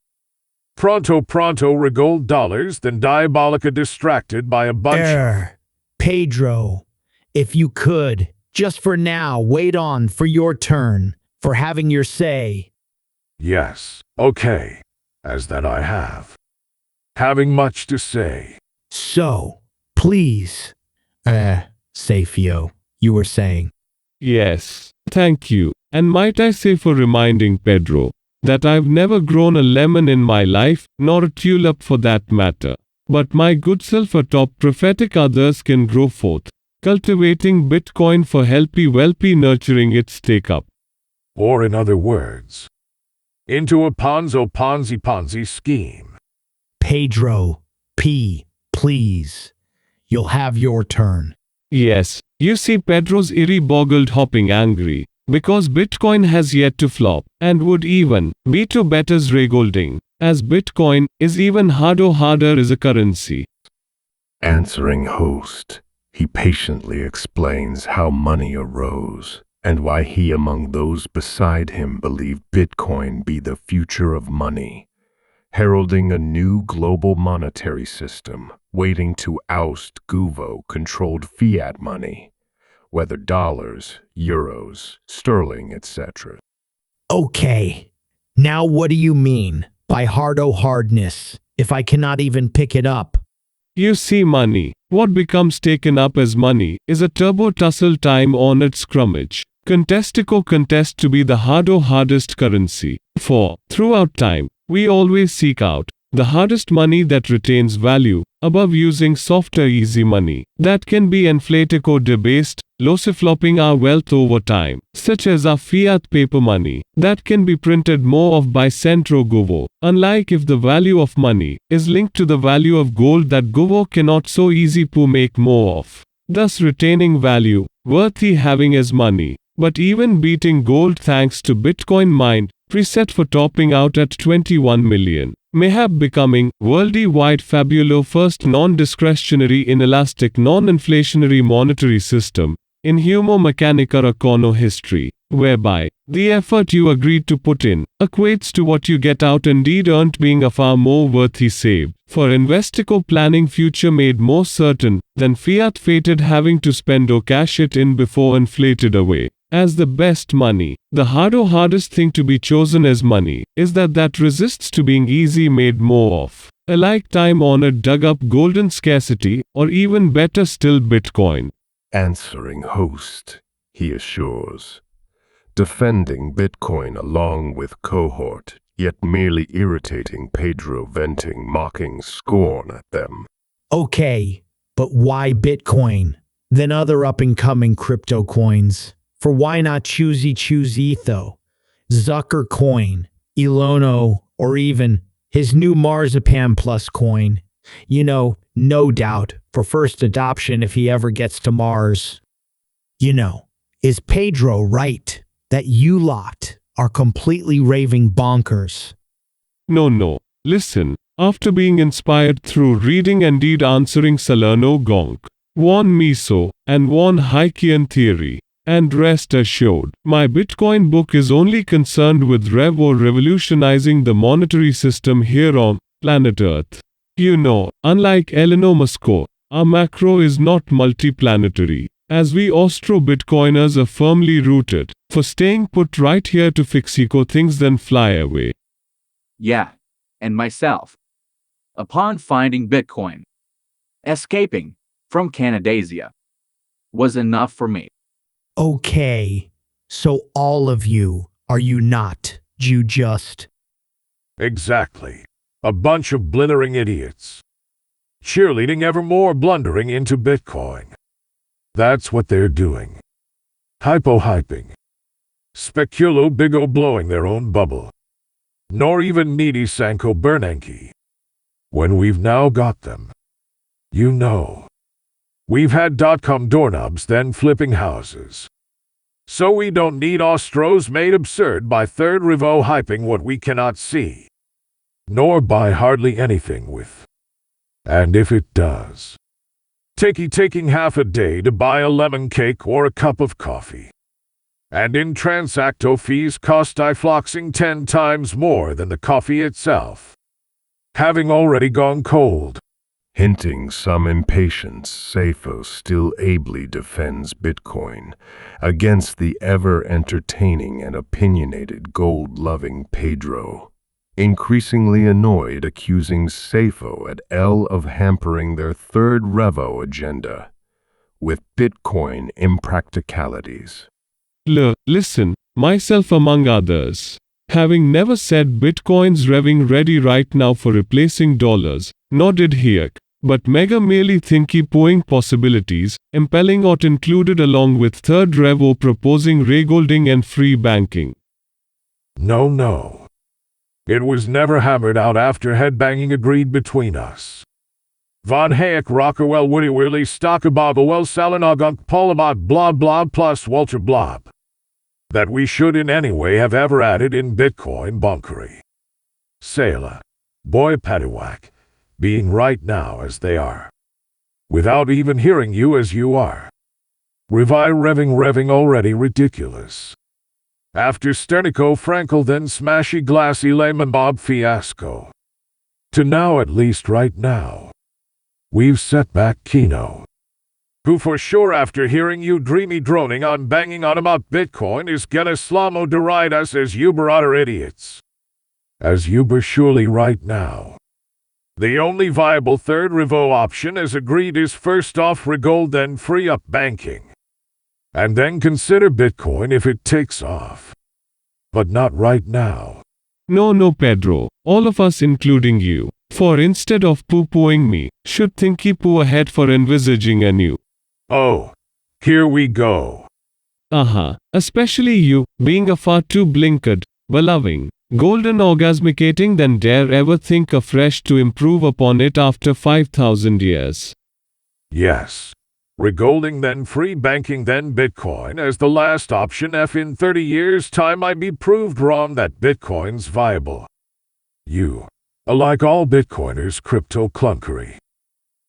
pronto regold dollars, then diabolica distracted by a bunch Pedro, if you could, just for now, wait on for your turn, for having your say. Yes, okay, as that I have. Having much to say. So, please, Safeo, you were saying. Yes, thank you, and might I say for reminding Pedro, that I've never grown a lemon in my life, nor a tulip for that matter. But my good self atop prophetic others can grow forth, cultivating Bitcoin for healthy wealthy nurturing its take-up. Or in other words, into a Ponzi scheme. Pedro, please. You'll have your turn. Yes, you see Pedro's eerie-boggled hopping angry, because Bitcoin has yet to flop, and would even be to better's regolding, as Bitcoin is even harder as a currency. Answering host, he patiently explains how money arose, and why he among those beside him believed Bitcoin be the future of money. heralding a new global monetary system, waiting to oust Guvo-controlled fiat money, whether dollars, euros, sterling, etc. Okay. Now what do you mean by hardness if I cannot even pick it up? You see, money, what becomes taken up as money, is a turbo-tussle time-honored scrummage. Contestico contest to be the hardest currency. For, throughout time, we always seek out the hardest money that retains value, above using softer easy money that can be inflated or debased, lossiflopping our wealth over time, such as our fiat paper money, that can be printed more of by Centro Guvo, unlike if the value of money is linked to the value of gold that Guvo cannot so easy to make more of, thus retaining value, worthy having as money, but even beating gold thanks to Bitcoin mined, preset for topping out at 21 million. Mayhap becoming worldwide fabulo first non-discretionary inelastic non-inflationary monetary system in Humo Mechanica Econo history, whereby the effort you agreed to put in equates to what you get out indeed earned being a far more worthy saved, for investico planning future made more certain than fiat fated having to spend or cash it in before inflated away. As the best money, the hardest thing to be chosen as money is that resists to being easy made more of, alike time-honored dug-up golden scarcity, or even better still Bitcoin. Answering host, he assures, defending Bitcoin along with cohort, yet merely irritating Pedro venting mocking scorn at them. Okay, but why Bitcoin? Then other up-and-coming crypto coins? For why not choose Etho, Zucker coin, Elono, or even his new Marzipan Plus coin? You know, no doubt, for first adoption if he ever gets to Mars. You know, is Pedro right that you lot are completely raving bonkers? No. Listen, after being inspired through reading and indeed answering Salerno Gonk, one Miso, and one Heikian theory, and rest assured, my Bitcoin book is only concerned with revolutionizing the monetary system here on planet Earth. You know, unlike Eleanor Musko, our macro is not multiplanetary, as we Austro-Bitcoiners are firmly rooted for staying put right here to fix eco things then fly away. Yeah, and myself. Upon finding Bitcoin, escaping from Canadasia was enough for me. Okay, so all of you, are you not, Jew just? Exactly. A bunch of blithering idiots. Cheerleading ever more blundering into Bitcoin. That's what they're doing. Hypo-hyping. Speculo-bigo blowing their own bubble. Nor even needy Sanko Bernanke. When we've now got them. You know. We've had .com doorknobs then flipping houses. So we don't need Ostros made absurd by third revo hyping what we cannot see. Nor buy hardly anything with. And if it does, taking half a day to buy a lemon cake or a cup of coffee. And in transacto fees cost floxing 10 times more than the coffee itself. Having already gone cold. Hinting some impatience, Safeo still ably defends Bitcoin against the ever-entertaining and opinionated gold-loving Pedro, increasingly annoyed accusing Safeo et al. Of hampering their third revo agenda with Bitcoin impracticalities. Listen, myself among others, having never said Bitcoin's revving ready right now for replacing dollars, nor did Hayek, but mega merely thinky pooing possibilities, impelling what included along with third revo proposing regolding and free banking. No. It was never hammered out after headbanging agreed between us. Von Hayek Rockerwell Woodywhirly Stockabobawell Salinagonk Paulabot blah blah plus Walter Blob. That we should in any way have ever added in Bitcoin bonkery. Sala, Boyopadiwack, being right now as they are. Without even hearing you as you are. Revving already ridiculous. After Sternico Frankel then smashy glassy lemon bob fiasco. To now, at least right now. We've set back Kino, who for sure after hearing you dreamy droning on banging on about Bitcoin is gonna slamo deride us as uber utter idiots. As uber surely right now. The only viable third revo option as agreed is first off regold then free up banking. And then consider Bitcoin if it takes off. But not right now. No, Pedro, all of us including you, for instead of poo-pooing me, should think poo ahead for envisaging a new. Oh, here we go. Especially you, being a far too blinkered, beloving, golden orgasmicating than dare ever think afresh to improve upon it after 5,000 years. Yes. Regolding then free banking then Bitcoin as the last option if in 30 years' time I be proved wrong that Bitcoin's viable. You, like all Bitcoiners, crypto clunkery.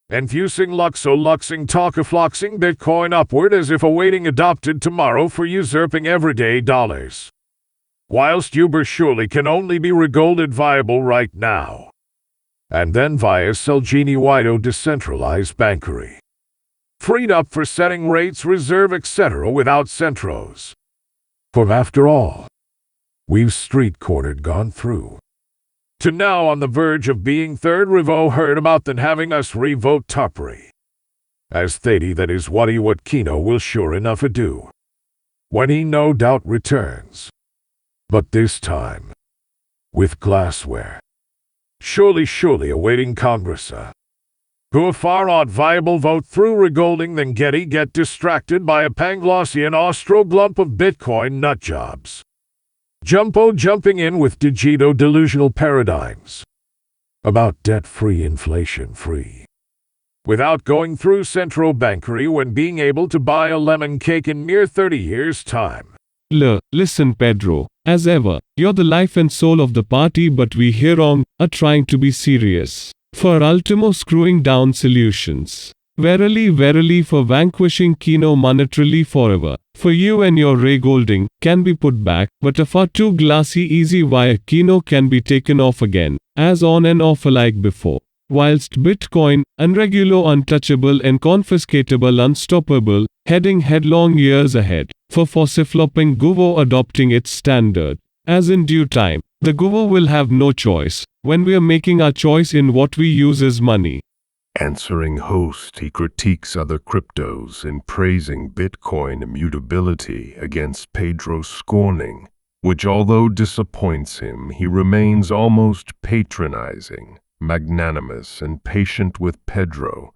Infusing luxing talkafloxing Bitcoin upward as if awaiting adopted tomorrow for usurping everyday dollars. Whilst Uber surely can only be regolded viable right now. And then via Celgini Wido decentralized bankery. Freed up for setting rates, reserve, etc. without centros. For after all, we've street-cornered gone through. To now on the verge of being third revo heard about than having us revote toppery. As Thady that is what Kino will sure enough do. When he no doubt returns. But this time, with glassware. Surely awaiting Congress, who a far odd viable vote through regolding than get distracted by a Panglossian Austro glump of Bitcoin nutjobs. Jumping in with digito delusional paradigms. About debt-free, inflation-free. Without going through central bankery when being able to buy a lemon cake in mere 30 years' time. Listen Pedro, as ever, you're the life and soul of the party but we here on are trying to be serious. For ultimo screwing down solutions. Verily for vanquishing Kino monetarily forever. For you and your regolding can be put back, but a far too glassy easy via Kino can be taken off again, as on and off alike before. Whilst Bitcoin, unregular, untouchable and confiscatable, unstoppable, heading headlong years ahead, for flopping Guvo adopting its standard. As in due time, the Guvo will have no choice, when we are making our choice in what we use as money. Answering host, he critiques other cryptos in praising Bitcoin immutability against Pedro's scorning, which although disappoints him, he remains almost patronizing, magnanimous and patient with Pedro,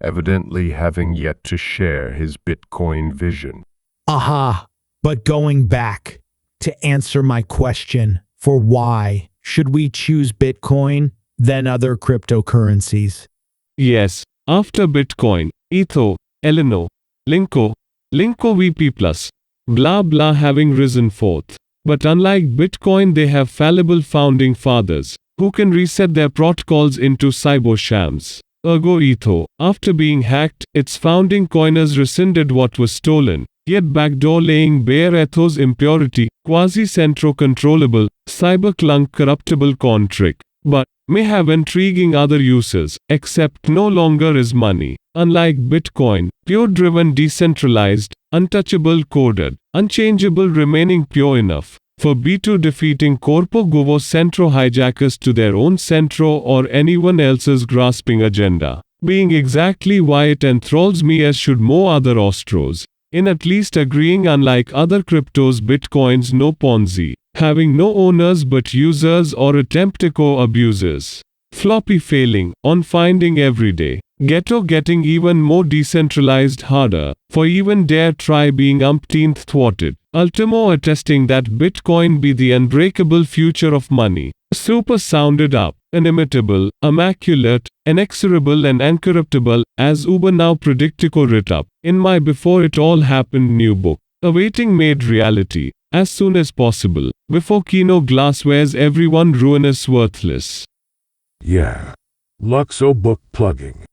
evidently having yet to share his Bitcoin vision. But going back to answer my question for why should we choose Bitcoin than other cryptocurrencies? Yes, after Bitcoin, Etho, Eleno, Linko VP+, blah having risen forth. But unlike Bitcoin, they have fallible founding fathers, who can reset their protocols into cyber shams. Ergo Etho, after being hacked, its founding coiners rescinded what was stolen, yet backdoor laying bare Etho's impurity, quasi-centro-controllable, cyber-clunk corruptible con trick. But may have intriguing other uses, except no longer is money. Unlike Bitcoin, pure-driven, decentralized, untouchable, coded, unchangeable, remaining pure enough for B2 defeating Corpo Guvo Centro hijackers to their own Centro or anyone else's grasping agenda. Being exactly why it enthralls me as should more other Ostros. In at least agreeing unlike other cryptos Bitcoin's no Ponzi, having no owners but users or attempt eco abusers. Floppy failing on finding every day. Ghetto getting even more decentralized harder, for even dare try being umpteenth thwarted. Ultimo attesting that Bitcoin be the unbreakable future of money. Super sounded up, inimitable, immaculate, inexorable and incorruptible, as Uber now predictico writ up, in my before it all happened new book. Awaiting made reality, as soon as possible, before Kino glasswares everyone ruinous worthless. Yeah. Luxo book plugging.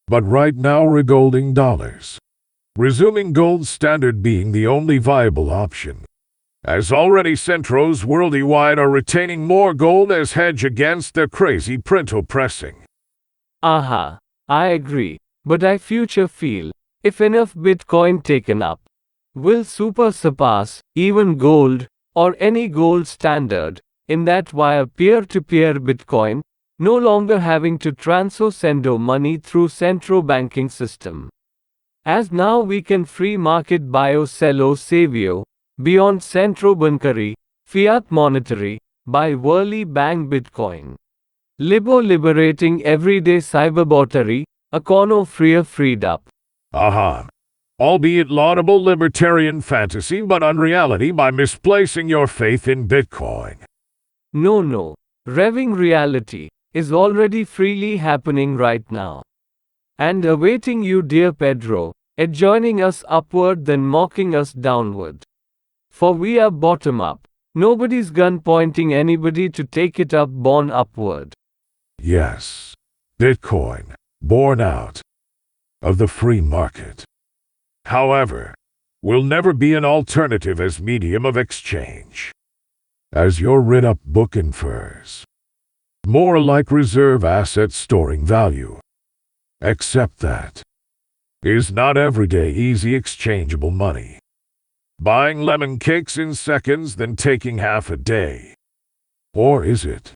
But right now regolding dollars. Resuming gold standard being the only viable option. as already centros worldwide are retaining more gold as hedge against their crazy printo pressing. Aha, I agree, but I future feel, if enough Bitcoin taken up, will super surpass even gold or any gold standard, in that via peer-to-peer Bitcoin, no longer having to sendo money through central banking system. As now we can free market bio cello Safeo, beyond centro bankary, fiat monetary, by Whirly Bang Bitcoin. Liberating everyday cyberbottery, econo freed up. Aha. Albeit laudable libertarian fantasy, but unreality by misplacing your faith in Bitcoin. No. Revving reality is already freely happening right now. And awaiting you, dear Pedro, adjoining us upward then mocking us downward. For we are bottom up, nobody's gun pointing anybody to take it up born upward. Yes, Bitcoin, born out of the free market. However, will never be an alternative as medium of exchange. As your writ-up book infers. More like reserve asset storing value. Except that is not everyday easy exchangeable money. Buying lemon cakes in seconds then taking half a day. Or is it?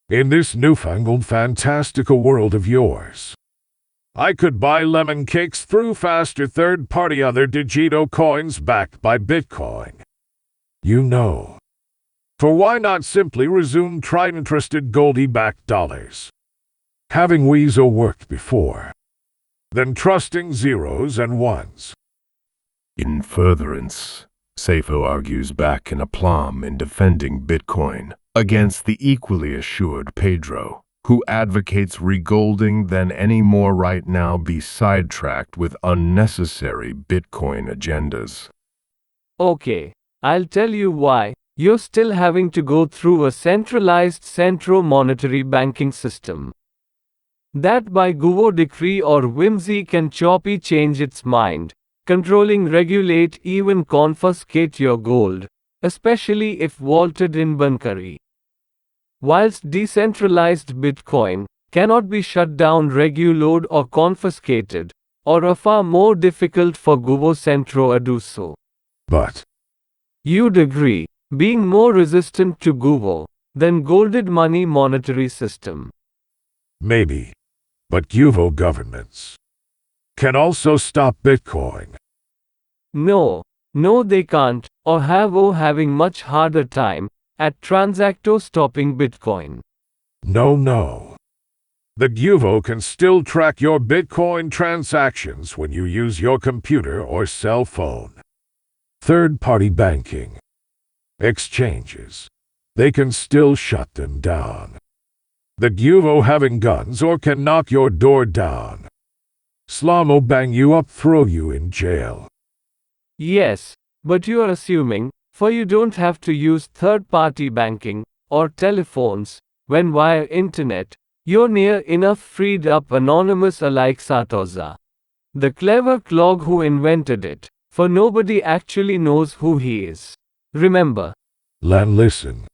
In this newfangled fantastical world of yours, I could buy lemon cakes through faster third-party other digito coins backed by Bitcoin. You know. For why not simply resume tried-and-trusted Goldie-backed dollars? Having Weasel worked before, then trusting zeros and ones. In furtherance, Safeo argues back in aplomb in defending Bitcoin against the equally assured Pedro, who advocates regolding than any more right now be sidetracked with unnecessary Bitcoin agendas. Okay, I'll tell you why. You're still having to go through a centralized central monetary banking system. That by Guvo decree or whimsy can choppy change its mind, controlling, regulate, even confiscate your gold, especially if vaulted in bankary. Whilst decentralized Bitcoin cannot be shut down, reguloed or confiscated, or are far more difficult for Guvo Centro to do so. But you'd agree, being more resistant to Guvo than golded money monetary system. Maybe, but Guvo governments can also stop Bitcoin. No, they can't, or having much harder time at transacto stopping Bitcoin. No. The Guvo can still track your Bitcoin transactions when you use your computer or cell phone. Third-party banking exchanges, they can still shut them down. The Guvo having guns or can knock your door down. Slamo bang you up, throw you in jail. Yes, but you are assuming, for you don't have to use third-party banking or telephones when via internet, you're near enough freed up anonymous alike Satoza. The clever clog who invented it, for nobody actually knows who he is. Remember. Listen.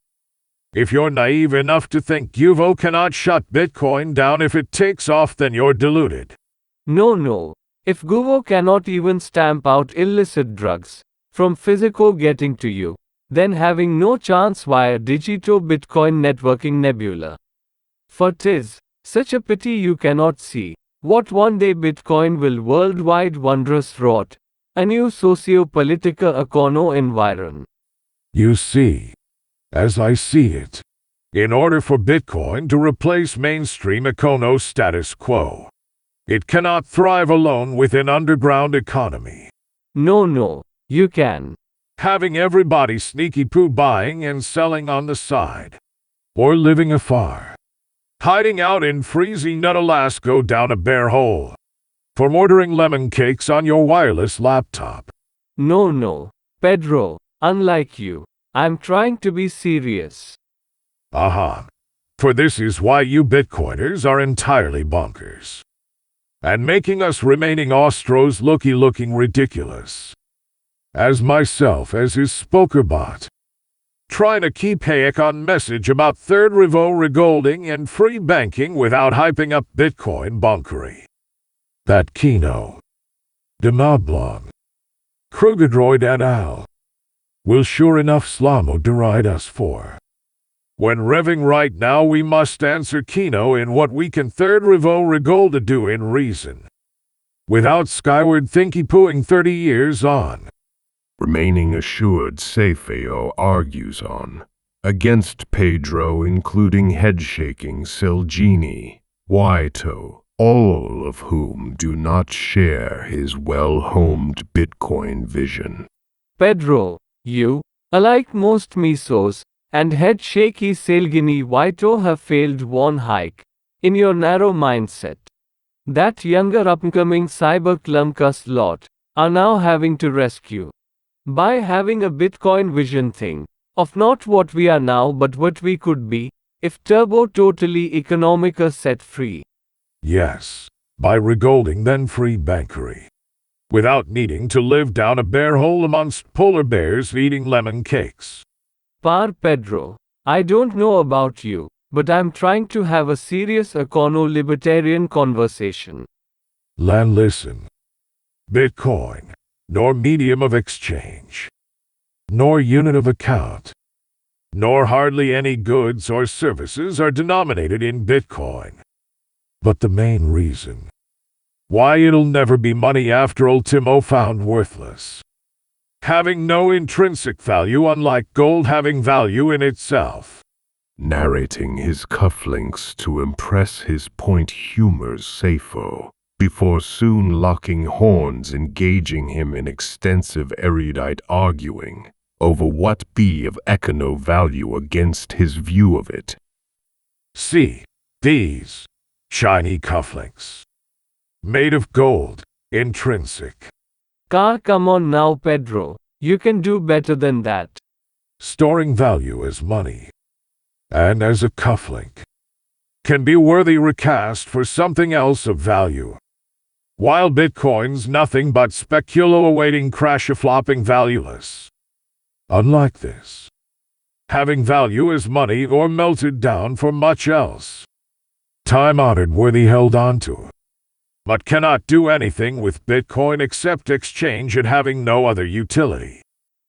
If you're naive enough to think Guvo cannot shut Bitcoin down if it takes off, then you're deluded. No. If Guvo cannot even stamp out illicit drugs from physical getting to you, then having no chance via digito Bitcoin networking nebula. For 'tis such a pity you cannot see what one day Bitcoin will worldwide wondrous wrought, a new socio-political econo environ. You see, as I see it, in order for Bitcoin to replace mainstream econo status quo, it cannot thrive alone within underground economy. No, you can. Having everybody sneaky poo buying and selling on the side, or living afar, hiding out in freezing nut Alaska down a bare hole, from ordering lemon cakes on your wireless laptop. No, Pedro, unlike you, I'm trying to be serious. Aha. For this is why you Bitcoiners are entirely bonkers. And making us remaining Ostros looking ridiculous. as myself as his spokerbot. Trying to keep Hayek on message about third revo regolding and free banking without hyping up Bitcoin bunkery. That Kino, Demablon, Krugerdroid et al. Will sure enough slamo deride us for. When revving right now we must answer Kino in what we can third revo regolda do in reason. Without skyward thinky pooing 30 years on. Remaining assured, Safeo argues on. Against Pedro, including head-shaking Silgini, Waito, all of whom do not share his well-homed Bitcoin vision. Pedro, you, alike most misos, and head-shaky Silgini Waito have failed one hike, in your narrow mindset. That younger upcoming cyberclumcus lot, are now having to rescue. By having a Bitcoin vision thing, of not what we are now but what we could be, if turbo totally economica set free. Yes, by regolding then free bankery. Without needing to live down a bear hole amongst polar bears eating lemon cakes. Par Pedro, I don't know about you, but I'm trying to have a serious econo-libertarian conversation. Listen. Bitcoin, nor medium of exchange, nor unit of account, nor hardly any goods or services are denominated in Bitcoin. But the main reason why it'll never be money after Ultimo found worthless, having no intrinsic value unlike gold having value in itself. Narrating his cufflinks to impress his point humors Safo, before soon locking horns engaging him in extensive erudite arguing over what be of econo value against his view of it. See, these shiny cufflinks, made of gold, intrinsic. Come on now Pedro, you can do better than that. Storing value as money, and as a cufflink, can be worthy recast for something else of value. While Bitcoin's nothing but speculo awaiting crash-a-flopping valueless. Unlike this, having value as money or melted down for much else. Time-honored worthy held onto, but cannot do anything with Bitcoin except exchange it having no other utility.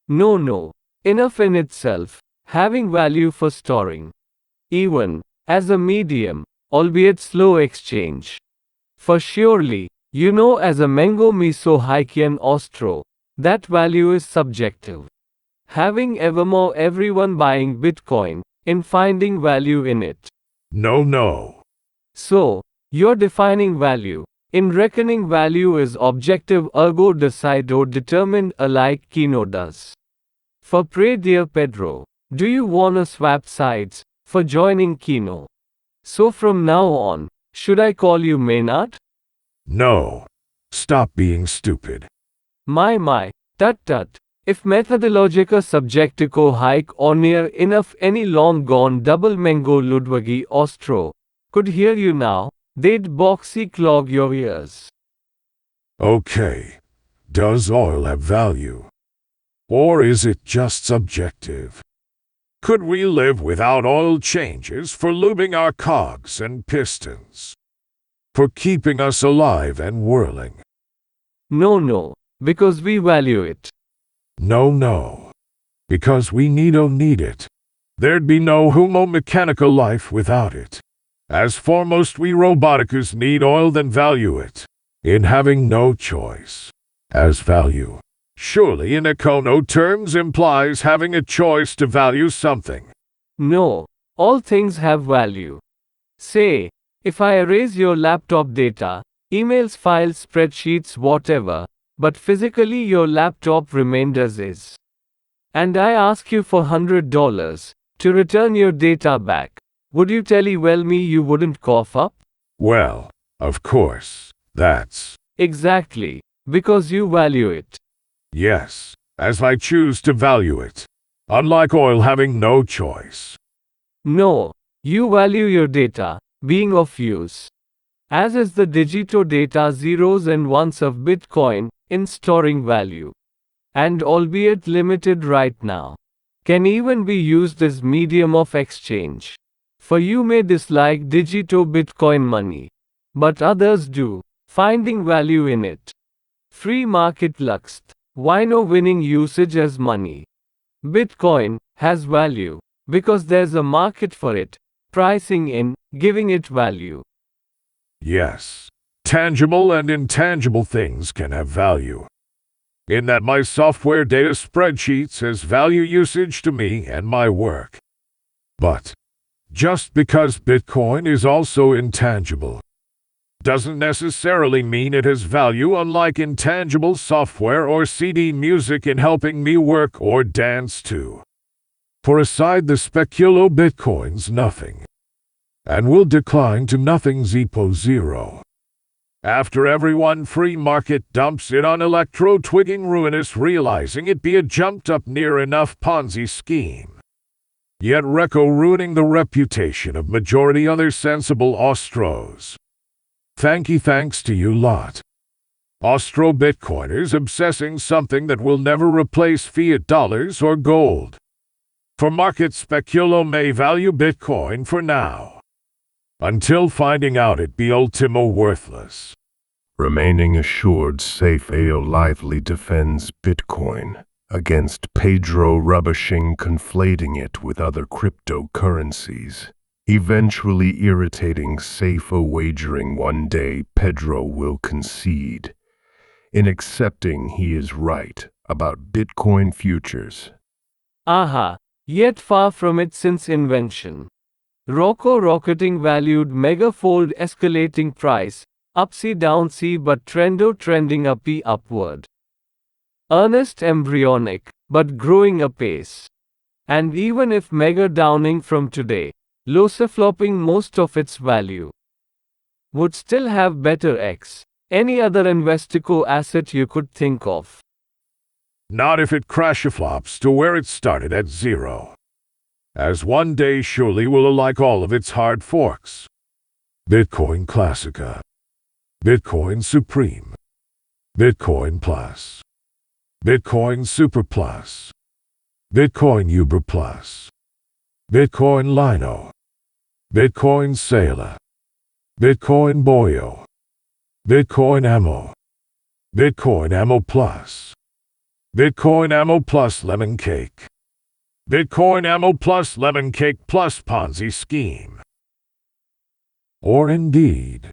No, enough in itself, having value for storing. Even, as a medium, albeit slow exchange. For surely, you know as a mango miso haikian ostro, that value is subjective. Having evermore everyone buying Bitcoin, in finding value in it. No. So, you're defining value, in reckoning value is objective ergo decido determined alike Kino does. For pray dear Pedro, do you wanna swap sides, for joining Kino? So from now on, should I call you Maynard? No. Stop being stupid. My, tut, if methodologica subjectico hike or near enough any long gone double mango Ludwigi Ostro, could hear you now, they'd boxy clog your ears. Okay. Does oil have value? Or is it just subjective? Could we live without oil changes for lubing our cogs and pistons? For keeping us alive and whirling? No, because we value it. No. Because we need it. There'd be no homo mechanical life without it. As foremost we roboticus need oil then value it. In having no choice. As value. Surely in econo terms implies having a choice to value something. No, all things have value. Say, if I erase your laptop data, emails, files, spreadsheets, whatever, but physically your laptop remained as is. And I ask you for $100 to return your data back, would you tell me you wouldn't cough up? Well, of course, that's... Exactly, because you value it. Yes, as I choose to value it. Unlike oil having no choice. No, you value your data, being of use. As is the digito data zeros and ones of Bitcoin, in storing value. and albeit limited right now, can even be used as medium of exchange. For you may dislike digital Bitcoin money, but others do, finding value in it. Free market lux. Why no winning usage as money? Bitcoin has value because there's a market for it, pricing in, giving it value. Yes, tangible and intangible things can have value. In that my software data spreadsheets has value usage to me and my work. But just because Bitcoin is also intangible doesn't necessarily mean it has value, unlike intangible software or CD music in helping me work or dance to. For aside the speculo Bitcoin's nothing, and will decline to nothing ZZZ. After everyone free market dumps it on electro-twigging ruinous, realizing it be a jumped-up near enough Ponzi scheme. Yet Reco ruining the reputation of majority other sensible Austros. Thanks to you lot. Austro Bitcoiners obsessing something that will never replace fiat dollars or gold. For market speculo may value Bitcoin for now, until finding out it be ultimo worthless. Remaining assured, Safeo lively defends Bitcoin against Pedro rubbishing, conflating it with other cryptocurrencies. Eventually irritating Safeo, wagering one day Pedro will concede in accepting he is right about Bitcoin futures. Aha, yet far from it since invention. Rocco rocketing valued megafold escalating price, upsy downsy but trending uppy upward. Earnest embryonic, but growing apace. And even if mega downing from today, loser flopping most of its value, would still have better X, any other investico asset you could think of. Not if it crash-flops to where it started at zero. As one day surely will alike all of its hard forks. Bitcoin Classica, Bitcoin Supreme, Bitcoin Plus, Bitcoin Super Plus, Bitcoin Uber Plus, Bitcoin Lino, Bitcoin Sailor, Bitcoin Boyo, Bitcoin Ammo, Bitcoin Ammo Plus, Bitcoin Ammo Plus Lemon Cake, Bitcoin Ammo Plus Lemon Cake Plus Ponzi Scheme. Or indeed,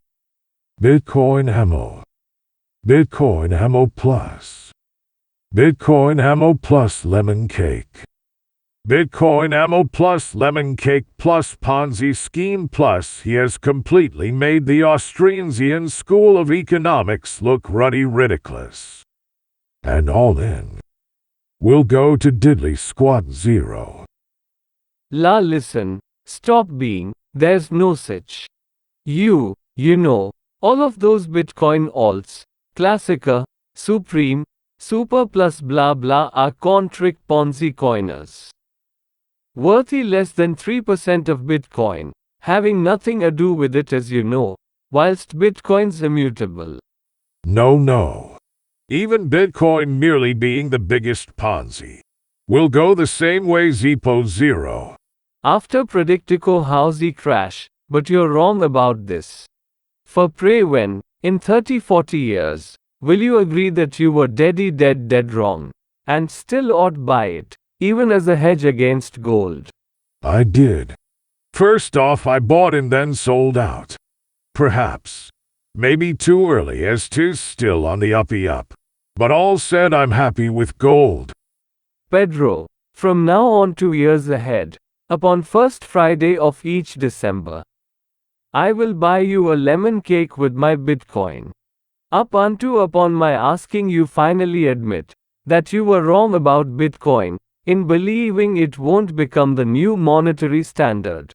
Bitcoin Ammo, Bitcoin Ammo Plus, Bitcoin Ammo Plus Lemon Cake, Bitcoin Ammo Plus Lemon Cake Plus Ponzi Scheme Plus. He has completely made the Austrian School of Economics look ruddy ridiculous. And all in will go to diddly squat zero. La listen, stop being, there's no such. You know, all of those Bitcoin alts, Classica, Supreme, Super plus blah blah are con-trick Ponzi coiners. Worthy less than 3% of Bitcoin, having nothing to do with it as you know, whilst Bitcoin's immutable. No. Even Bitcoin merely being the biggest Ponzi will go the same way ZZZ. After predictico housey crash, but you're wrong about this. For pray when, in 30-40 years, will you agree that you were dead wrong, and still ought buy it, even as a hedge against gold? I did. First off, I bought and then sold out. Perhaps, maybe too early, as 'tis still on the uppy up. But all said, I'm happy with gold. Pedro, from now on 2 years ahead, upon first Friday of each December, I will buy you a lemon cake with my Bitcoin. Up unto upon my asking you finally admit that you were wrong about Bitcoin, in believing it won't become the new monetary standard.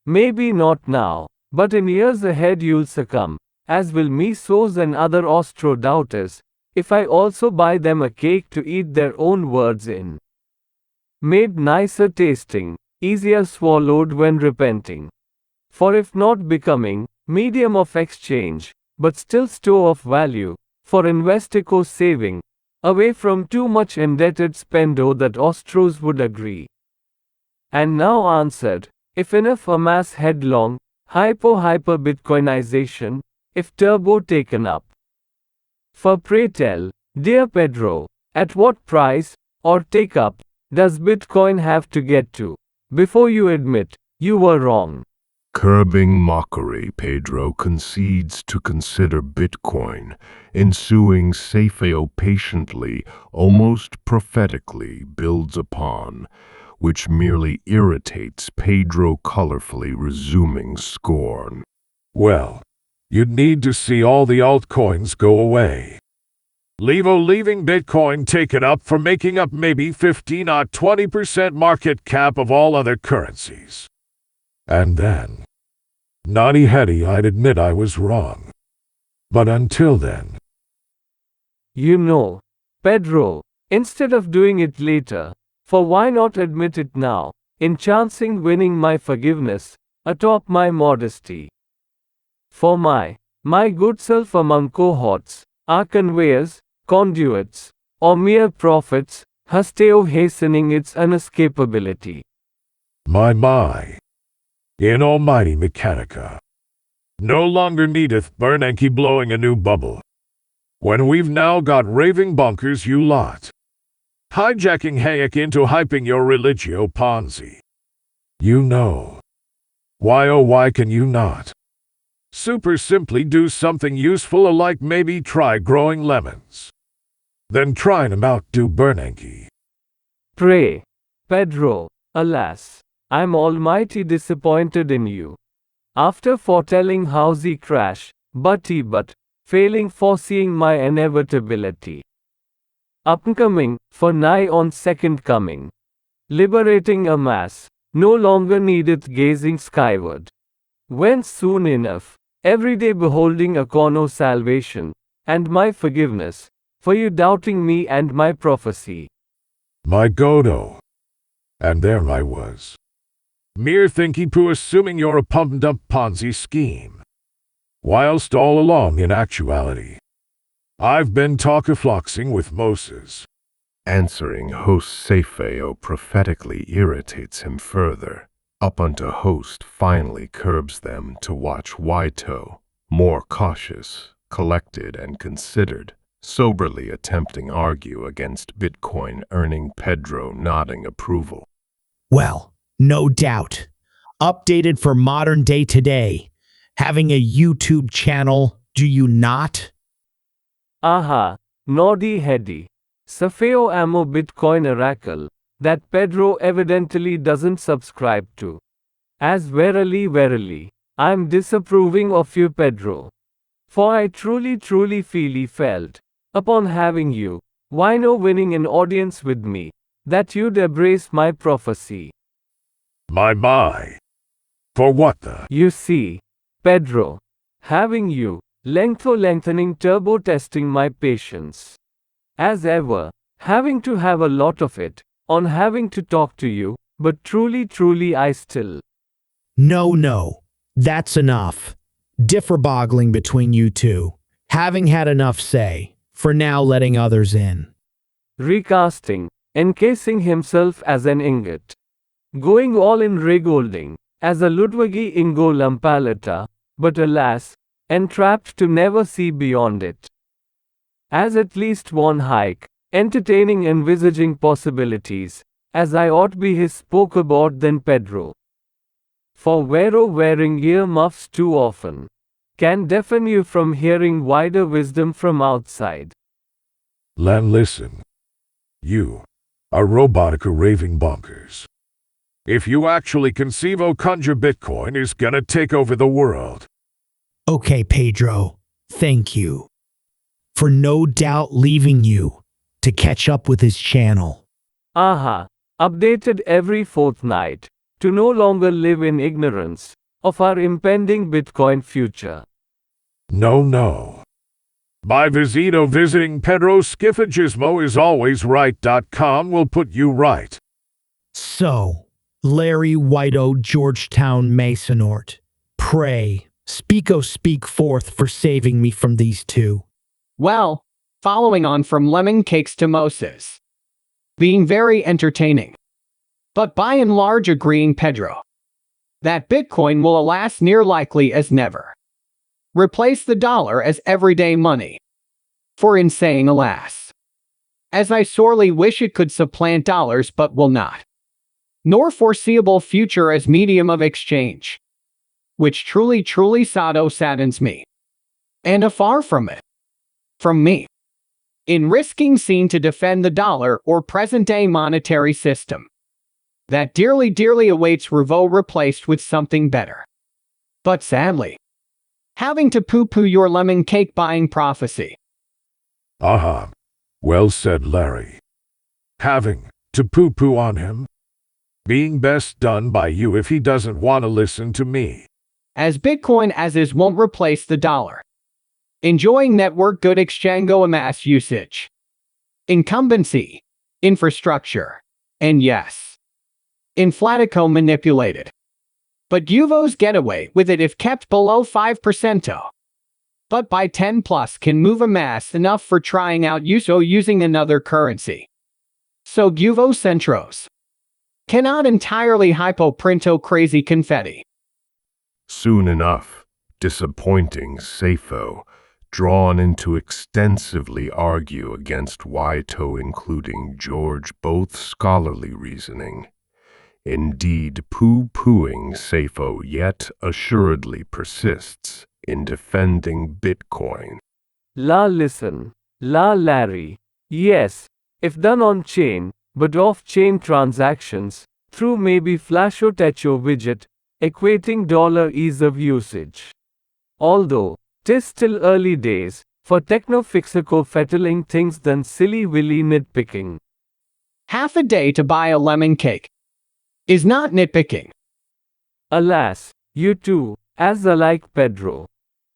Maybe not now, but in years ahead you'll succumb, as will Mesos and other Austro doubters, if I also buy them a cake to eat their own words in. Made nicer tasting, easier swallowed when repenting. For if not becoming medium of exchange, but still store of value, for investico saving, away from too much indebted spendo that Ostros would agree. And now answered, if enough amass headlong, hyper-Bitcoinization, if turbo taken up. For pray tell, dear Pedro, at what price, or take up, does Bitcoin have to get to, before you admit, you were wrong? Curbing mockery, Pedro concedes to consider Bitcoin, ensuing Safeo patiently, almost prophetically, builds upon, which merely irritates Pedro colorfully resuming scorn. Well, you'd need to see all the altcoins go away. Leaving Bitcoin taken up for making up maybe 15 or 20% market cap of all other currencies. And then, naughty heady, I'd admit I was wrong. But until then... You know, Pedro, instead of doing it later, for why not admit it now, in chancing winning my forgiveness, atop my modesty? For my good self among cohorts, are conveyors, conduits, or mere prophets, hasteo hastening its unescapability. My, in almighty Mechanica, no longer needeth Bernanke blowing a new bubble, when we've now got raving bonkers you lot, hijacking Hayek into hyping your religio Ponzi. You know. Why oh why can you not? Super simply do something useful, like maybe try growing lemons. Then try and outdo Bernanke. Pray, Pedro, alas, I'm almighty disappointed in you. After foretelling howsy crash, but failing foreseeing my inevitability. Upcoming, for nigh on second coming. Liberating a mass, no longer needeth gazing skyward. Whence soon enough, every day beholding econo salvation, and my forgiveness, for you doubting me and my prophecy. My Gordo. And there I was. Mere thinky-poo assuming you're a pumped-up Ponzi scheme. Whilst all along in actuality, I've been talkafloxing with Moses. Answering host Safeo prophetically irritates him further, up unto host finally curbs them to watch Waito, more cautious, collected and considered, soberly attempting argue against Bitcoin, earning Pedro nodding approval. Well, no doubt. Updated for modern day today. Having a YouTube channel, do you not? Aha, naughty heady. Safeo ammo Bitcoin oracle, that Pedro evidently doesn't subscribe to. As verily, I'm disapproving of you, Pedro. For I truly felt, upon having you, wino winning an audience with me, that you'd embrace my prophecy. My. For what the? You see, Pedro, having you, lengthening turbo testing my patience. As ever, having to have a lot of it, on having to talk to you, but truly I still. No, that's enough. Differ-boggling between you two. Having had enough say, for now letting others in. Recasting, encasing himself as an ingot. Going all in regolding, as a Ludwigi Ingo Lampaletta, but alas, entrapped to never see beyond it. As at least one hike, entertaining envisaging possibilities, as I ought be his spokeaboard than Pedro. For wearing ear muffs too often, can deafen you from hearing wider wisdom from outside. Listen. You, a robotica raving bonkers. If you actually conceive conjure Bitcoin is gonna take over the world. Okay, Pedro, thank you. For no doubt leaving you to catch up with his channel. Aha, updated every fortnight, to no longer live in ignorance of our impending Bitcoin future. No. My visito visiting Pedro Skifagismo is always right.com will put you right. So, Larry Whiteow Georgetown Masonort, pray, speak forth for saving me from these two. Well, following on from lemon cakes to mosas. Being very entertaining. But by and large agreeing Pedro that Bitcoin will alas near likely as never replace the dollar as everyday money. For in saying alas, as I sorely wish it could supplant dollars but will not, nor foreseeable future as medium of exchange, which truly saddens me, and afar from it, from me, in risking seen to defend the dollar or present-day monetary system, that dearly awaits revo replaced with something better. But sadly, having to poo-poo your lemon cake buying prophecy. Aha. Well said, Larry. Having to poo-poo on him? Being best done by you if he doesn't want to listen to me. As Bitcoin as is won't replace the dollar. Enjoying network good exchange mass usage. Incumbency. Infrastructure. And yes, Inflatico manipulated. But Uvos get away with it if kept below 5%. But by 10 plus can move a mass enough for trying out USO using another currency. So Uvo Centros cannot entirely hypoprinto crazy confetti. Soon enough, disappointing Safeo, drawn into extensively argue against Waito including George both scholarly reasoning. Indeed, poo-pooing Safeo yet assuredly persists in defending Bitcoin. La listen, la Larry. Yes, if done on-chain, but off-chain transactions, through maybe Flasho Techo widget, equating dollar ease of usage. Although, 'tis still early days, for techno-fixico fettling things than silly-willy nitpicking. Half a day to buy a lemon cake is not nitpicking. Alas, you too, as alike Pedro.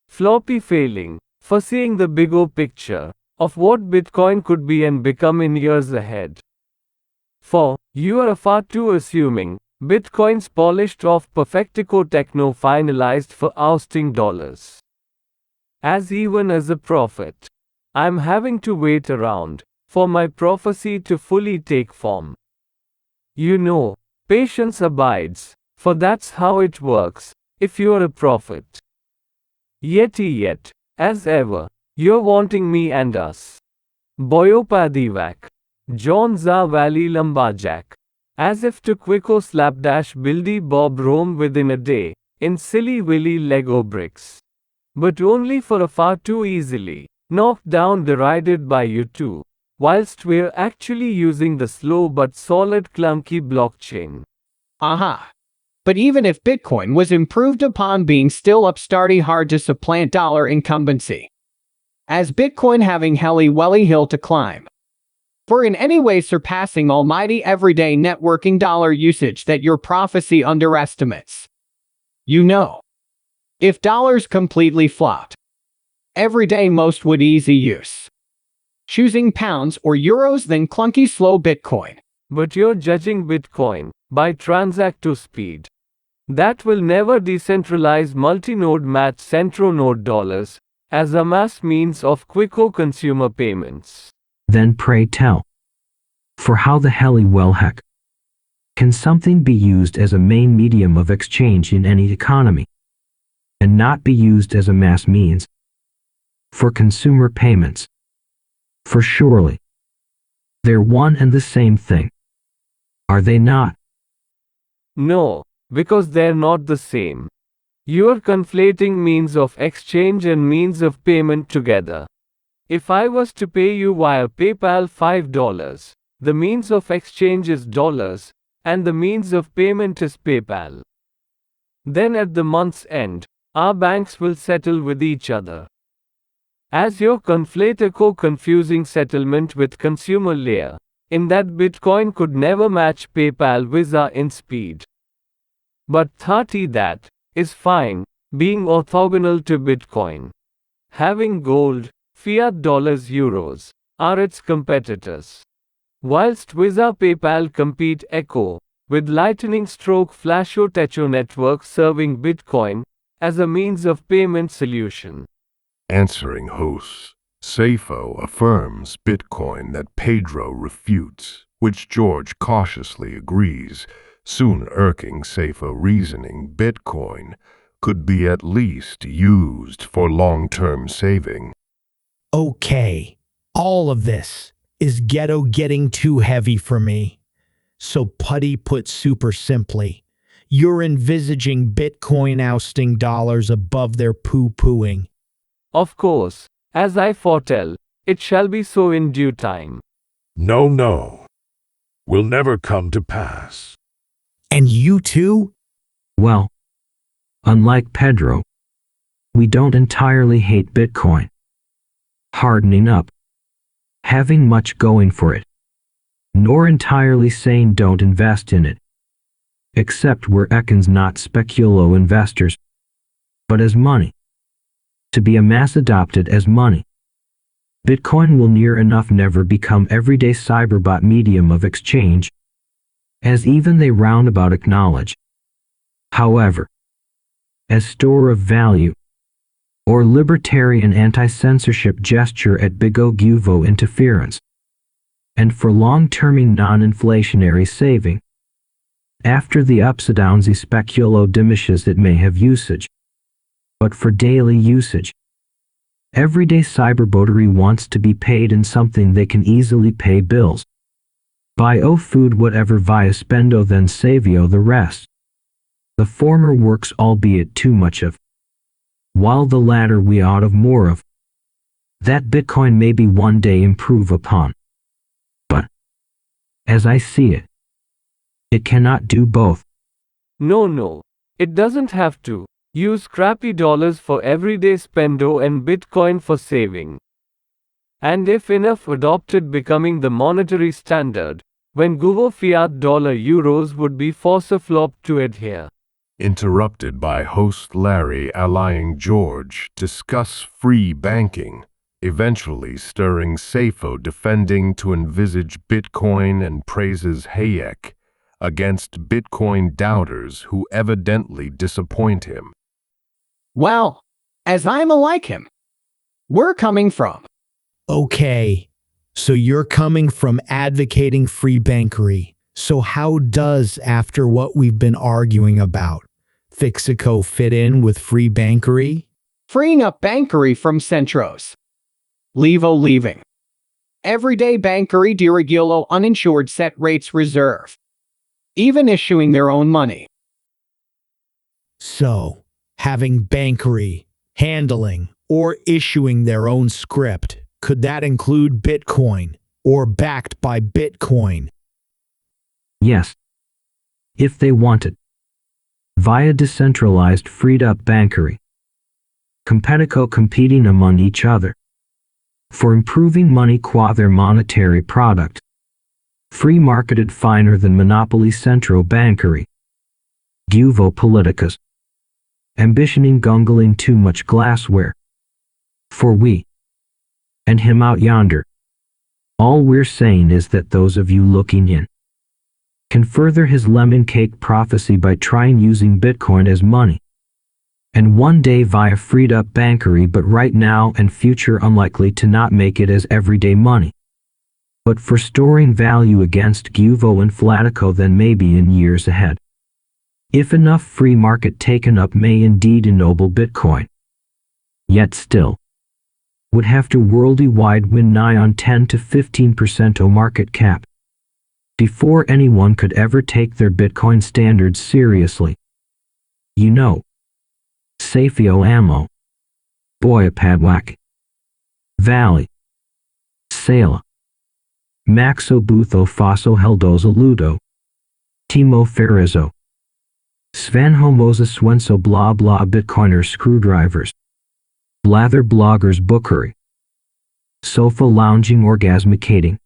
Floppy failing, foreseeing the bigger picture of what Bitcoin could be and become in years ahead. For, you are far too assuming, Bitcoin's polished off perfectico techno finalized for ousting dollars. As even as a prophet, I'm having to wait around for my prophecy to fully take form. You know, patience abides, for that's how it works, if you're a prophet. Yet, as ever, you're wanting me and us. Boyopadiwack, John Za Valley Lumbajak, as if to quicko slapdash Bildy Bob roam within a day, in silly willy Lego bricks. But only for a far too easily, knocked down derided by you two, whilst we're actually using the slow but solid clunky blockchain. Aha. But even if Bitcoin was improved upon being still upstarty hard to supplant dollar incumbency, as Bitcoin having helly welly hill to climb, for in any way surpassing almighty everyday networking dollar usage that your prophecy underestimates. You know, if dollars completely flopped, everyday most would easy use, choosing pounds or euros than clunky slow Bitcoin. But you're judging Bitcoin by transacto speed. That will never decentralize multi-node match centro-node dollars as a mass means of quicko consumer payments. Then pray tell, for how the helly well heck can something be used as a main medium of exchange in any economy, and not be used as a mass means for consumer payments? For surely, they're one and the same thing, are they not? No, because they're not the same. You're conflating means of exchange and means of payment together. If I was to pay you via PayPal $5, the means of exchange is dollars, and the means of payment is PayPal. Then at the month's end, our banks will settle with each other. As your conflate confusing settlement with consumer layer, in that Bitcoin could never match PayPal Visa in speed. But 30 that is fine, being orthogonal to Bitcoin. Having gold, fiat dollars, euros are its competitors. Whilst Visa PayPal compete echo with lightning stroke Flasho Techo network serving Bitcoin as a means of payment solution. Answering hosts, Safeo affirms Bitcoin that Pedro refutes, which George cautiously agrees, soon irking Safeo reasoning Bitcoin could be at least used for long-term saving. Okay, all of this is ghetto getting too heavy for me. So Putty put super simply, you're envisaging Bitcoin ousting dollars above their poo-pooing. Of course, as I foretell, it shall be so in due time. No, no. Will never come to pass. And you too? Well, unlike Pedro, we don't entirely hate Bitcoin. Hardening up, having much going for it, nor entirely saying don't invest in it. Except we're econs not speculo investors, but as money. To be a mass adopted as money. Bitcoin will near enough never become everyday cyberbot medium of exchange, as even they roundabout acknowledge. However, as store of value, or libertarian anti-censorship gesture at big O Guvo interference, and for long-terming non-inflationary saving. After the ups and downs speculo diminishes it may have usage, but for daily usage, everyday cyberbotary wants to be paid in something they can easily pay bills. Buy food whatever via spendo then Safeo the rest. The former works albeit too much of, while the latter we ought of more of. That Bitcoin may be one day improve upon. But, as I see it, it cannot do both. No, it doesn't have to. Use scrappy dollars for everyday spendo and Bitcoin for saving. And if enough adopted becoming the monetary standard, when Guvo fiat dollar euros would be force a flop to adhere. Interrupted by host Larry allying George, discuss free banking, eventually stirring Safeo defending to envisage Bitcoin and praises Hayek against Bitcoin doubters who evidently disappoint him. Well, as I'm like him, we're coming from. Okay, so you're coming from advocating free bankery. So how does, after what we've been arguing about, Fixico fit in with free bankery? Freeing up bankery from centros. Leaving. Everyday bankery deregulo uninsured set rates reserve. Even issuing their own money. So, having bankery, handling, or issuing their own script, could that include Bitcoin, or backed by Bitcoin? Yes. If they wanted. Via decentralized freed-up bankery. Competico competing among each other. For improving money qua their monetary product. Free marketed finer than monopoly centro bankery. Guvo politicus. Ambitioning gungling too much glassware. For we. And him out yonder. All we're saying is that those of you looking in can further his lemon cake prophecy by trying using Bitcoin as money. And one day via freed up bankery, but right now and future unlikely to not make it as everyday money. But for storing value against Guvo and Flatico then maybe in years ahead. If enough free market taken up may indeed ennoble Bitcoin. Yet still, would have to worldwide win nigh on 10 to 15% o market cap. Before anyone could ever take their Bitcoin standards seriously. You know. Safeo Ammo. Boyopadiwack. Valley. Sala. Maxo Butho Faso Heldoza Ludo. Timo Ferrizo. Svanho Moses Swenso blah blah Bitcoiners screwdrivers. Blather bloggers bookery. Sofa lounging orgasmicating.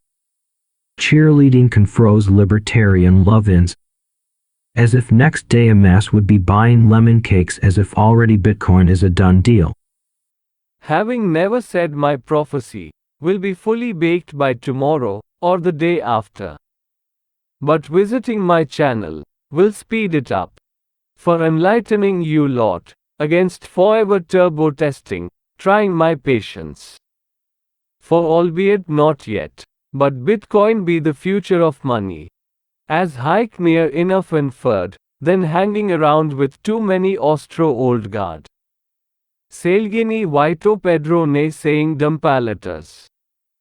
Cheerleading confros libertarian love-ins. As if next day Ammous would be buying lemon cakes as if already Bitcoin is a done deal. Having never said my prophecy will be fully baked by tomorrow or the day after. But visiting my channel will speed it up. For enlightening you lot against forever turbo testing, trying my patience. For albeit not yet, but Bitcoin be the future of money. As Hayek near enough inferred, then hanging around with too many Austro old guard. Salgini Vito Pedro naysaying dumpalatas.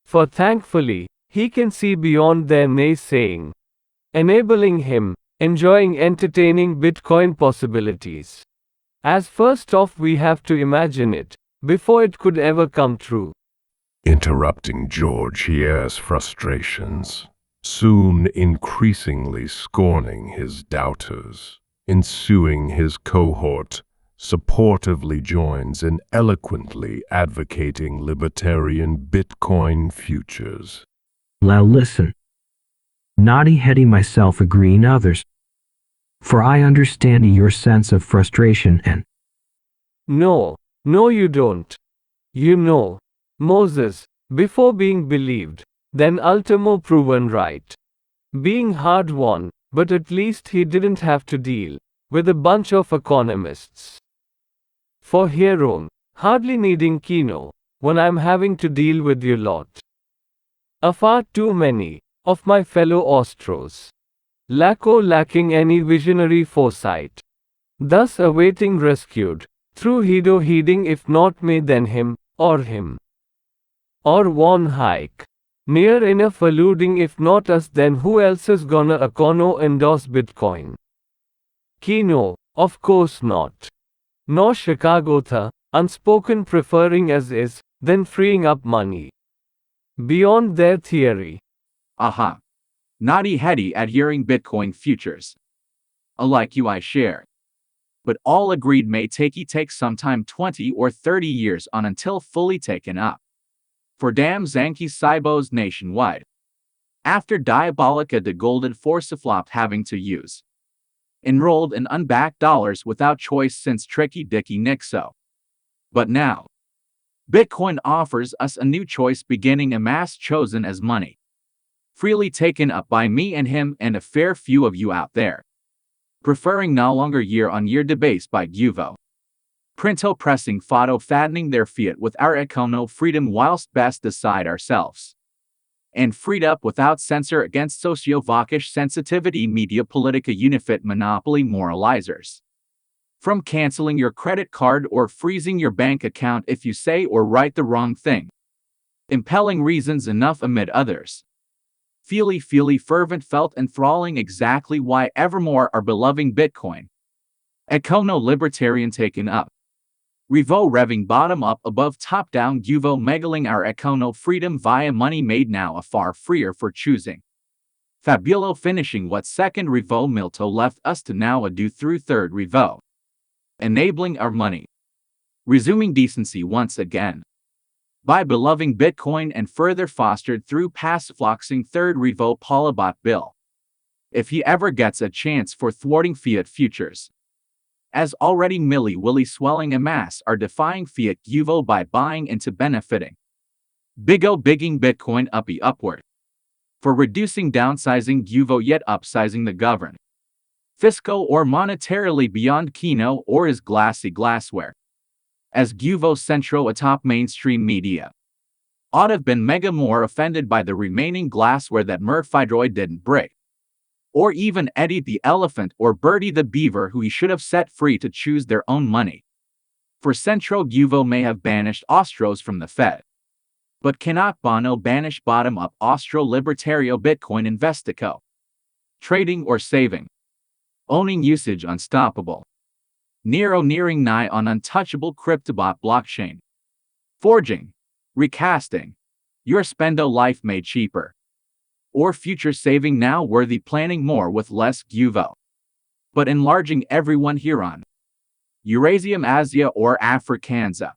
For thankfully, he can see beyond their naysaying, enabling him, enjoying entertaining Bitcoin possibilities. As first off we have to imagine it, before it could ever come true. Interrupting George Hier's frustrations, soon increasingly scorning his doubters, ensuing his cohort, supportively joins in eloquently advocating libertarian Bitcoin futures. Now listen. Naughty heady myself agreeing others. For I understand your sense of frustration and No, you don't. You know, Moses, before being believed, then ultimo proven right. Being hard won, but at least he didn't have to deal with a bunch of economists. For Hieron, hardly needing Kino, when I'm having to deal with you lot. A far too many of my fellow Austros. Lacking any visionary foresight. Thus awaiting rescued, through Hedo heeding if not me then him, or him. Or one hike. Near enough alluding if not us then who else is gonna econo endorse Bitcoin? Kino, of course not. Nor Chicago tha, unspoken preferring as is, then freeing up money. Beyond their theory. Aha. Naughty heady adhering Bitcoin futures. Alike you I share. But all agreed may take sometime 20 or 30 years on until fully taken up. For damn Zanky Cybos nationwide. After Diabolica de Golden Forceflop having to use. Enrolled in unbacked dollars without choice since Tricky Dicky Nixo. But now, Bitcoin offers us a new choice beginning a mass chosen as money. Freely taken up by me and him and a fair few of you out there. Preferring no longer year-on-year debates by Guvo. Printo pressing photo fattening their fiat with our econo freedom whilst best decide ourselves. And freed up without censor against socio-vokish sensitivity media politica unifit monopoly moralizers. From canceling your credit card or freezing your bank account if you say or write the wrong thing. Impelling reasons enough amid others. Feely fervent felt enthralling exactly why evermore our beloved Bitcoin. Econo libertarian taken up. Revo revving bottom up above top down Guvo megaling our econo freedom via money made now a far freer for choosing. Fabulo finishing what second Revo Milto left us to now a do through third Revo. Enabling our money. Resuming decency once again. By beloving Bitcoin and further fostered through passfloxing third Revo Paulabot bill. If he ever gets a chance for thwarting fiat futures. As already Milli Willy swelling Ammous are defying fiat Guvo by buying into benefiting. Bigging Bitcoin uppy upward. For reducing downsizing Guvo yet upsizing the govern. Fisco or monetarily beyond Kino or is glassy glassware. As Guvo centro atop mainstream media. Ought have been mega more offended by the remaining glassware that Friedodroid didn't break. Or even Eddie the elephant or Bertie the beaver who he should have set free to choose their own money. For Centro Guvo may have banished Austros from the Fed. But cannot Bono banish bottom-up Austro-Libertario Bitcoin Investico? Trading or saving. Owning usage unstoppable. Nearing nigh on untouchable cryptobot blockchain. Forging. Recasting. Your spendo life made cheaper. Or future saving now worthy planning more with less Guvo. But enlarging everyone Huron. Eurasium Asia or Africanza.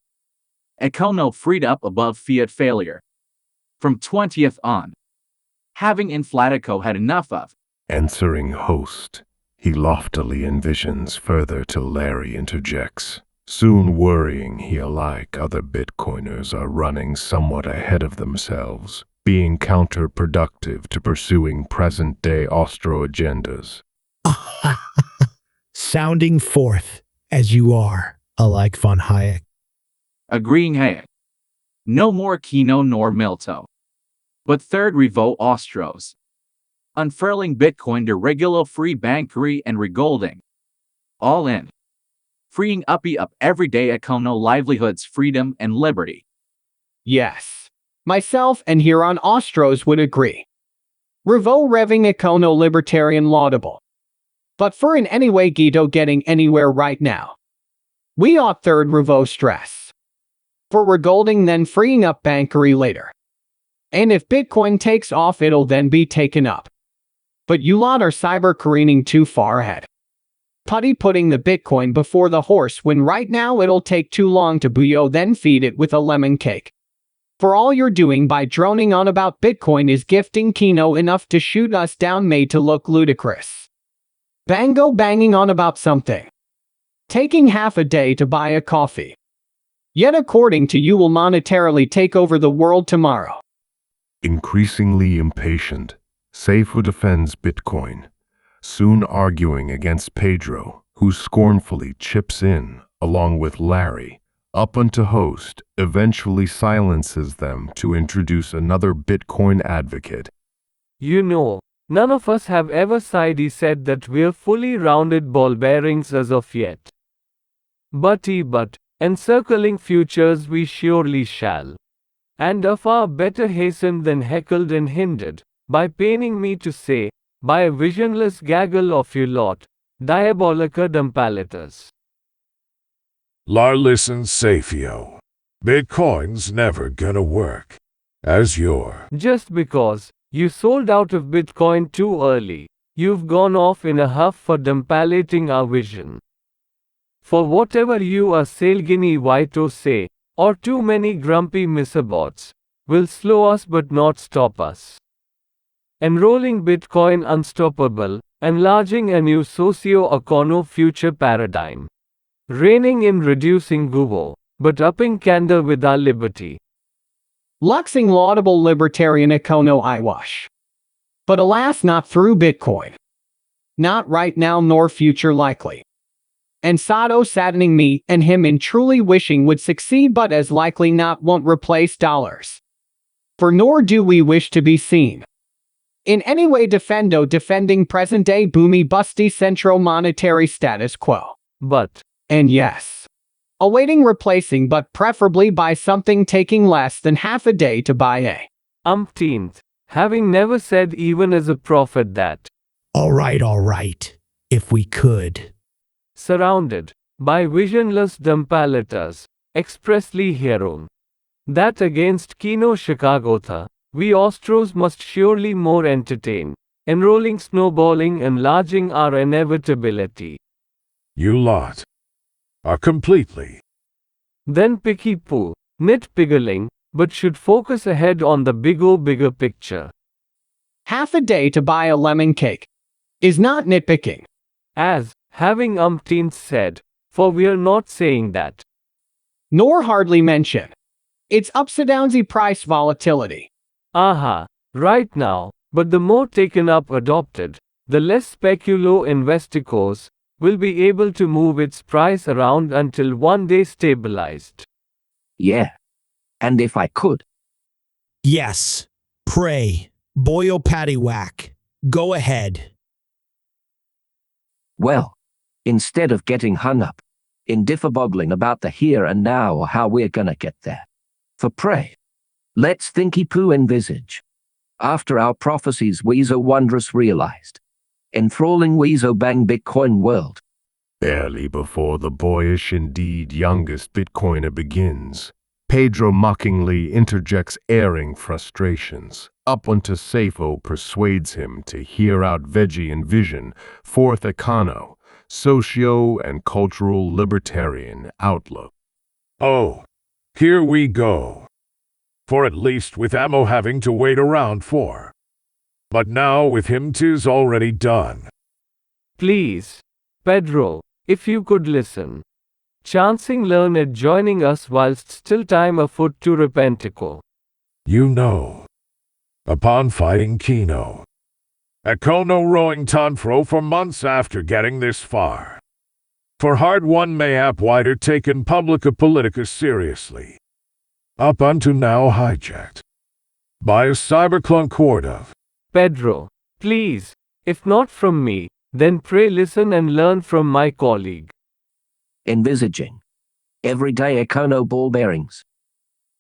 Econo freed up above fiat failure. From 20th on. Having Inflatico had enough of. Answering host, he loftily envisions further till Larry interjects, soon worrying he alike other Bitcoiners are running somewhat ahead of themselves, being counterproductive to pursuing present-day Austro agendas. Sounding forth, as you are, alike von Hayek. Agreeing Hayek. No more Kino nor Milto. But third Revo Ostros. Unfurling Bitcoin to regular free bankery and regolding. All in. Freeing up everyday econo livelihoods, freedom and liberty. Yes. Myself and Huron Ostros would agree. Revo revving econo libertarian laudable. But for in any way Guido getting anywhere right now. We ought third Revo stress. For regolding then freeing up bankery later. And if Bitcoin takes off it'll then be taken up. But you lot are cyber careening too far ahead. Putting the Bitcoin before the horse when right now it'll take too long to buyo then feed it with a lemon cake. For all you're doing by droning on about Bitcoin is gifting Kino enough to shoot us down made to look ludicrous. Bango banging on about something. Taking half a day to buy a coffee. Yet according to you will monetarily take over the world tomorrow. Increasingly impatient, Safeo defends Bitcoin, soon arguing against Pedro, who scornfully chips in, along with Larry, up unto host, eventually silences them to introduce another Bitcoin advocate. You know, none of us have ever said that we're fully rounded ball bearings as of yet. But encircling futures we surely shall. And a far better hastened than heckled and hindered, by paining me to say, by a visionless gaggle of you lot, diabolica dumpalitas. Listen, Safeo. Bitcoin's never gonna work. As you're. Just because you sold out of Bitcoin too early, you've gone off in a huff for dumpalating our vision. For whatever you or Sailguinea Whito say, or too many grumpy misabots, will slow us but not stop us. Enrolling Bitcoin unstoppable, enlarging a new socio-econo future paradigm. Reigning in reducing Guvo, but upping candor with our liberty. Luxing laudable libertarian econo eyewash. But alas not through Bitcoin. Not right now nor future likely. And Sado saddening me and him in truly wishing would succeed but as likely not won't replace dollars. For nor do we wish to be seen. In any way defending present-day boomy busty central monetary status quo. But, and yes, awaiting replacing but preferably by something taking less than half a day to buy a umpteenth, having never said even as a prophet that. All right, if we could. Surrounded by visionless dumpalitas, expressly hereon. That against Kino Chicagotha, we Ostros must surely more entertain, enrolling snowballing enlarging our inevitability. You lot are completely. Then picky poo, nitpiggling, but should focus ahead on the bigger picture. Half a day to buy a lemon cake is not nitpicking. As, having umpteenth said, for we're not saying that. Nor hardly mention. It's upsy-downsy price volatility. Aha, right now, but the more taken up adopted, the less speculo investicos will be able to move its price around until one day stabilized. Yeah. And if I could. Yes. Pray. Boyopadiwack. Go ahead. Well, instead of getting hung up in differboggling about the here and now or how we're gonna get there, for pray, let's thinky poo envisage. After our prophecies Weezo wondrous realized. Enthralling Weezo bang Bitcoin world. Barely before the boyish indeed youngest Bitcoiner begins, Pedro mockingly interjects airing frustrations, up unto Safeo persuades him to hear out Vegee and Vision, fourth econo, socio and cultural libertarian outlook. Oh, here we go. For at least with Ammo having to wait around for. But now with him 'tis already done. Please, Pedro, if you could listen. Chancing learned joining us whilst still time afoot to repentico. You know. Upon fighting Kino. Econo rowing Tonfro for months after getting this far. For hard one mayhap wider taken publica politica seriously. up unto now hijacked by a cyberclunk horde of. Pedro, please, if not from me, then pray listen and learn from my colleague. Envisaging everyday econo ball bearings.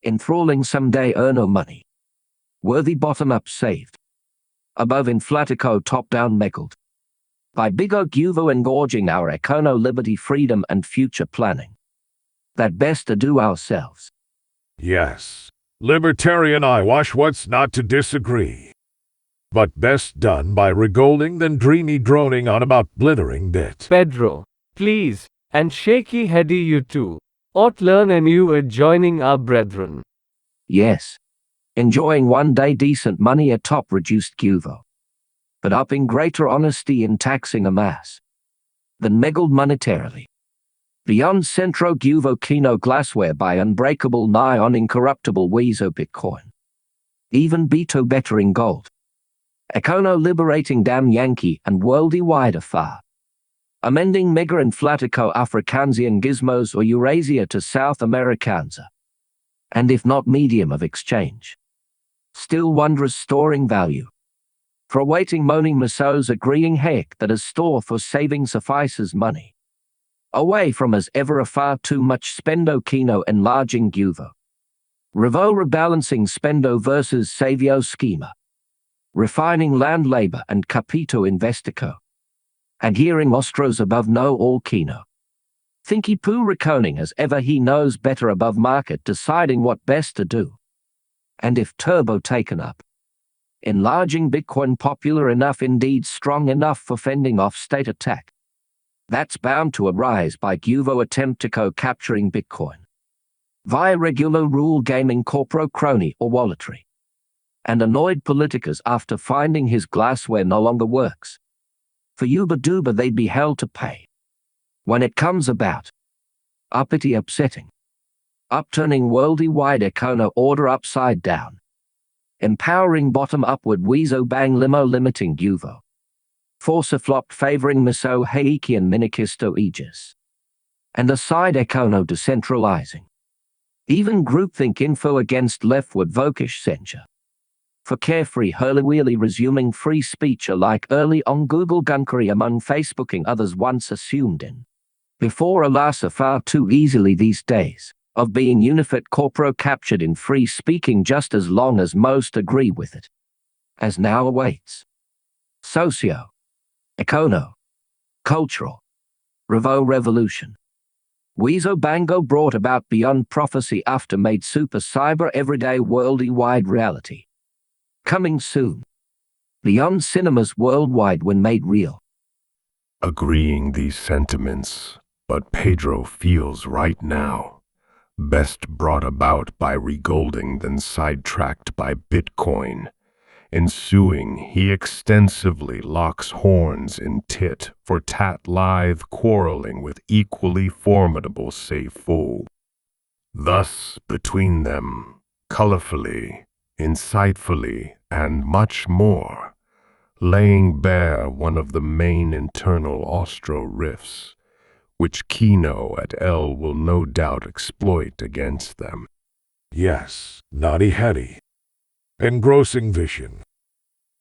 Enthralling someday earno money. Worthy bottom-up saved. Above inflatico top-down meckled. By big O Guvo engorging our econo liberty freedom and future planning. That best to do ourselves. Yes, libertarian eyewash what's not to disagree. But best done by regolding than dreamy droning on about blithering bit. Pedro, please, and shaky heady you too, ought learn and you are joining our brethren. Yes. Enjoying one day decent money atop reduced Guvo. But upping greater honesty in taxing a mass. Than meggled monetarily. Beyond centro Guvo kino glassware by unbreakable nigh on incorruptible Weezo Bitcoin. Even Beto bettering gold. Econo liberating damn Yankee and worldy wide afar. Amending mega inflatico Africansian gizmos or Eurasia to South Americanza. And if not medium of exchange. Still wondrous storing value. For awaiting moaning Masos agreeing heck that a store for saving suffices money. Away from as ever a far too much spendo kino enlarging Guvo. Revo rebalancing spendo versus Safeo schema. Refining land labor and capito investico. Adhering ostros above no all kino. Thinky poo reconing as ever he knows better above market deciding what best to do. And if turbo taken up. Enlarging Bitcoin popular enough indeed strong enough for fending off state attack. That's bound to arise by Guvo attempt to co-capturing Bitcoin. Via regular rule gaming corporo crony or walletry. And annoyed politicas after finding his glassware no longer works. For Yuba Duba they'd be held to pay. When it comes about. Uppity upsetting. Upturning worldy-wide econo order upside down. Empowering bottom-upward Weezo bang limo limiting Guvo. Force a flop favoring Miso Heikian Minikisto Aegis. And a side econo decentralizing. Even groupthink info against leftward vokish censure. For carefree hurly-wheely resuming free speech alike early on Google gunkery among Facebooking others once assumed in. Before alas far too easily these days, of being unifit corporo captured in free speaking just as long as most agree with it. As now awaits. Socio. Econo. Cultural. Revo revolution. Weezo Bango brought about beyond prophecy after made super cyber everyday worldy wide reality. Coming soon. Beyond cinemas worldwide when made real. Agreeing these sentiments, but Pedro feels right now, best brought about by regolding than sidetracked by Bitcoin. Ensuing, he extensively locks horns in tit for tat lithe quarreling with equally formidable Safeo. Thus, between them, colorfully, insightfully, and much more, laying bare one of the main internal Austro rifts, which Kino at L will no doubt exploit against them. Yes, naughty heady. Engrossing vision.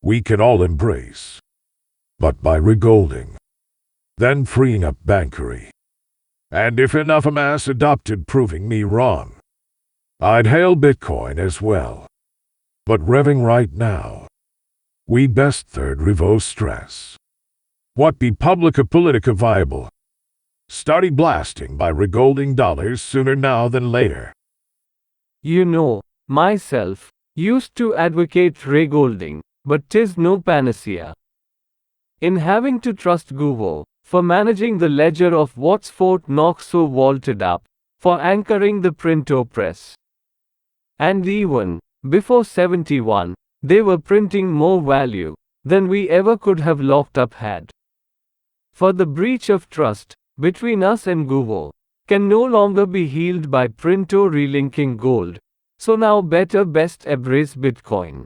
We can all embrace. But by regolding. Then freeing up bankery. And if enough amass adopted proving me wrong, I'd hail Bitcoin as well. But revving right now. We best third revo stress. What be publica politica viable? Starty blasting by regolding dollars sooner now than later. You know, myself, used to advocate regolding, but 'tis no panacea. In having to trust Guvo, for managing the ledger of what's Fort Knox so vaulted up, for anchoring the printo press. And even, before 71, they were printing more value than we ever could have locked up had. For the breach of trust between us and Guvo can no longer be healed by printo relinking gold, so now better best embrace Bitcoin.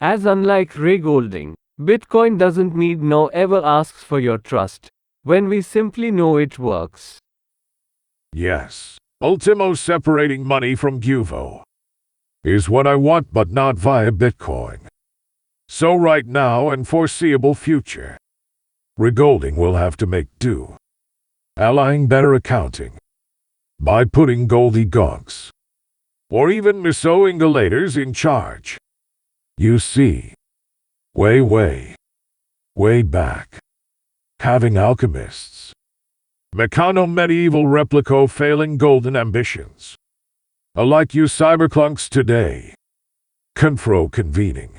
As unlike regolding, Bitcoin doesn't need nor ever asks for your trust, when we simply know it works. Yes, Ultimo separating money from Guvo is what I want, but not via Bitcoin. So right now and foreseeable future, Regolding will have to make do, allying better accounting by putting Gollygonks or even miso-ingolators in charge. You see, way back, having alchemists, mechano-medieval replico failing golden ambitions, alike you cyberclunks today, confro convening,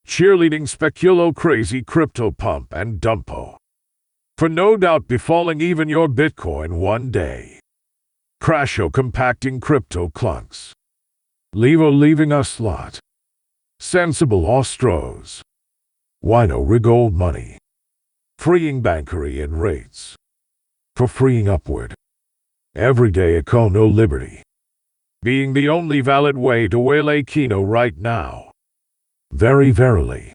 cheerleading speculo crazy crypto pump and dumpo, for no doubt befalling even your Bitcoin one day. Crasho compacting crypto clunks, Levo leaving us lot, sensible Ostros, Wino regold money, freeing bankery and rates, for freeing upward, everyday econo liberty, being the only valid way to waylay Kino right now. Very verily.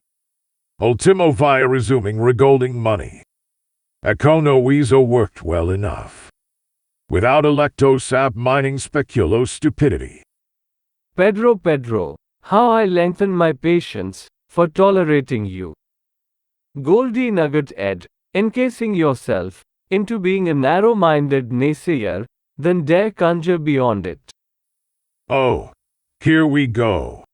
Ultimo via resuming regolding money. Econo Weezo worked well enough, without electo sap mining speculo stupidity. Pedro, how I lengthen my patience for tolerating you. Goldie Nugget Ed, encasing yourself into being a narrow-minded naysayer, then dare conjure beyond it. Oh, here we go.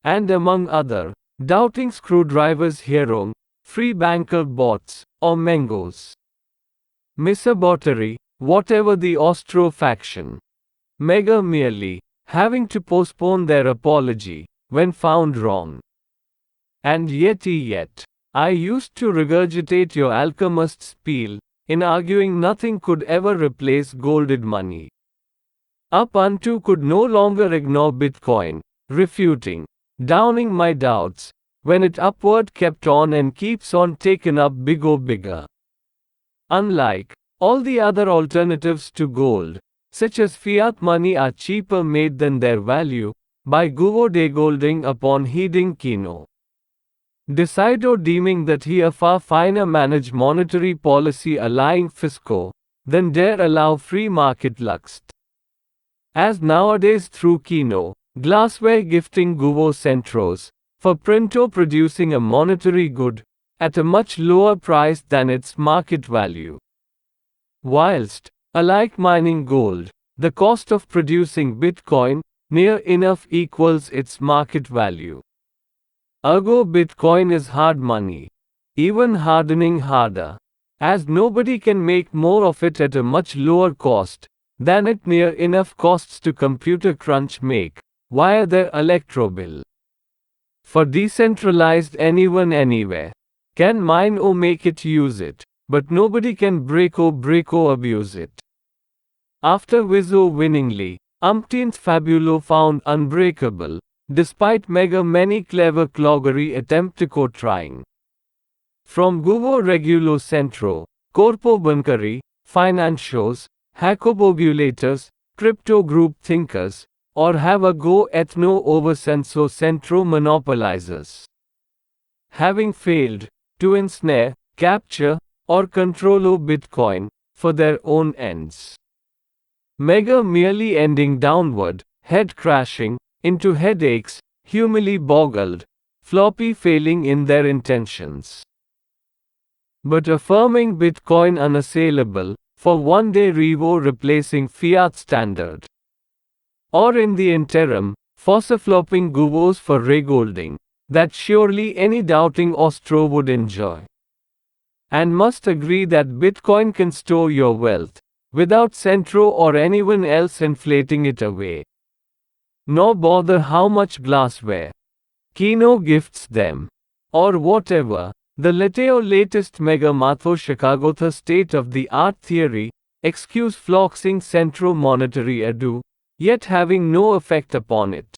And among other, doubting screwdrivers herong, free banker bots, or mangoes. Misabottery, whatever the Ostro faction. Mega merely, having to postpone their apology, when found wrong. And yet, I used to regurgitate your alchemist spiel, in arguing nothing could ever replace golded money. Up unto could no longer ignore Bitcoin, refuting, downing my doubts, when it upward kept on and keeps on taken up bigger. Unlike all the other alternatives to gold, such as fiat money are cheaper made than their value, by Guvo degolding upon heeding Kino. Decido deeming that he a far finer manage monetary policy allying Fisco, than dare allow free market lust. As nowadays through Kino, glassware gifting Guvo centros, for Printo producing a monetary good, at a much lower price than its market value. Whilst, alike mining gold, the cost of producing Bitcoin, near enough equals its market value. Ergo Bitcoin is hard money, even hardening harder, as nobody can make more of it at a much lower cost, than it near enough costs to computer crunch make, via their electrobill. For decentralized anyone anywhere, can mine or make it use it, but nobody can break or abuse it. After Wizzo winningly, umpteenth Fabulo found unbreakable, despite many clever cloggery attempt to trying. From Guvo Regulo Centro, Corpo Bancari, Financios, Hacobogulators, crypto group thinkers, or have a go ethno oversenso centro monopolizers. Having failed to ensnare, capture, or control Bitcoin for their own ends. Mega merely ending downward, head crashing, into headaches, humily boggled, floppy failing in their intentions. But affirming Bitcoin unassailable, for one day Revo replacing fiat standard. Or in the interim, fossiflopping Guvos for regolding, that surely any doubting Ostro would enjoy. And must agree that Bitcoin can store your wealth, without Centro or anyone else inflating it away. Nor bother how much glassware Kino gifts them, or whatever, the latest mega matho Chicago state-of-the-art theory, excuse floxing Centro monetary ado, yet having no effect upon it.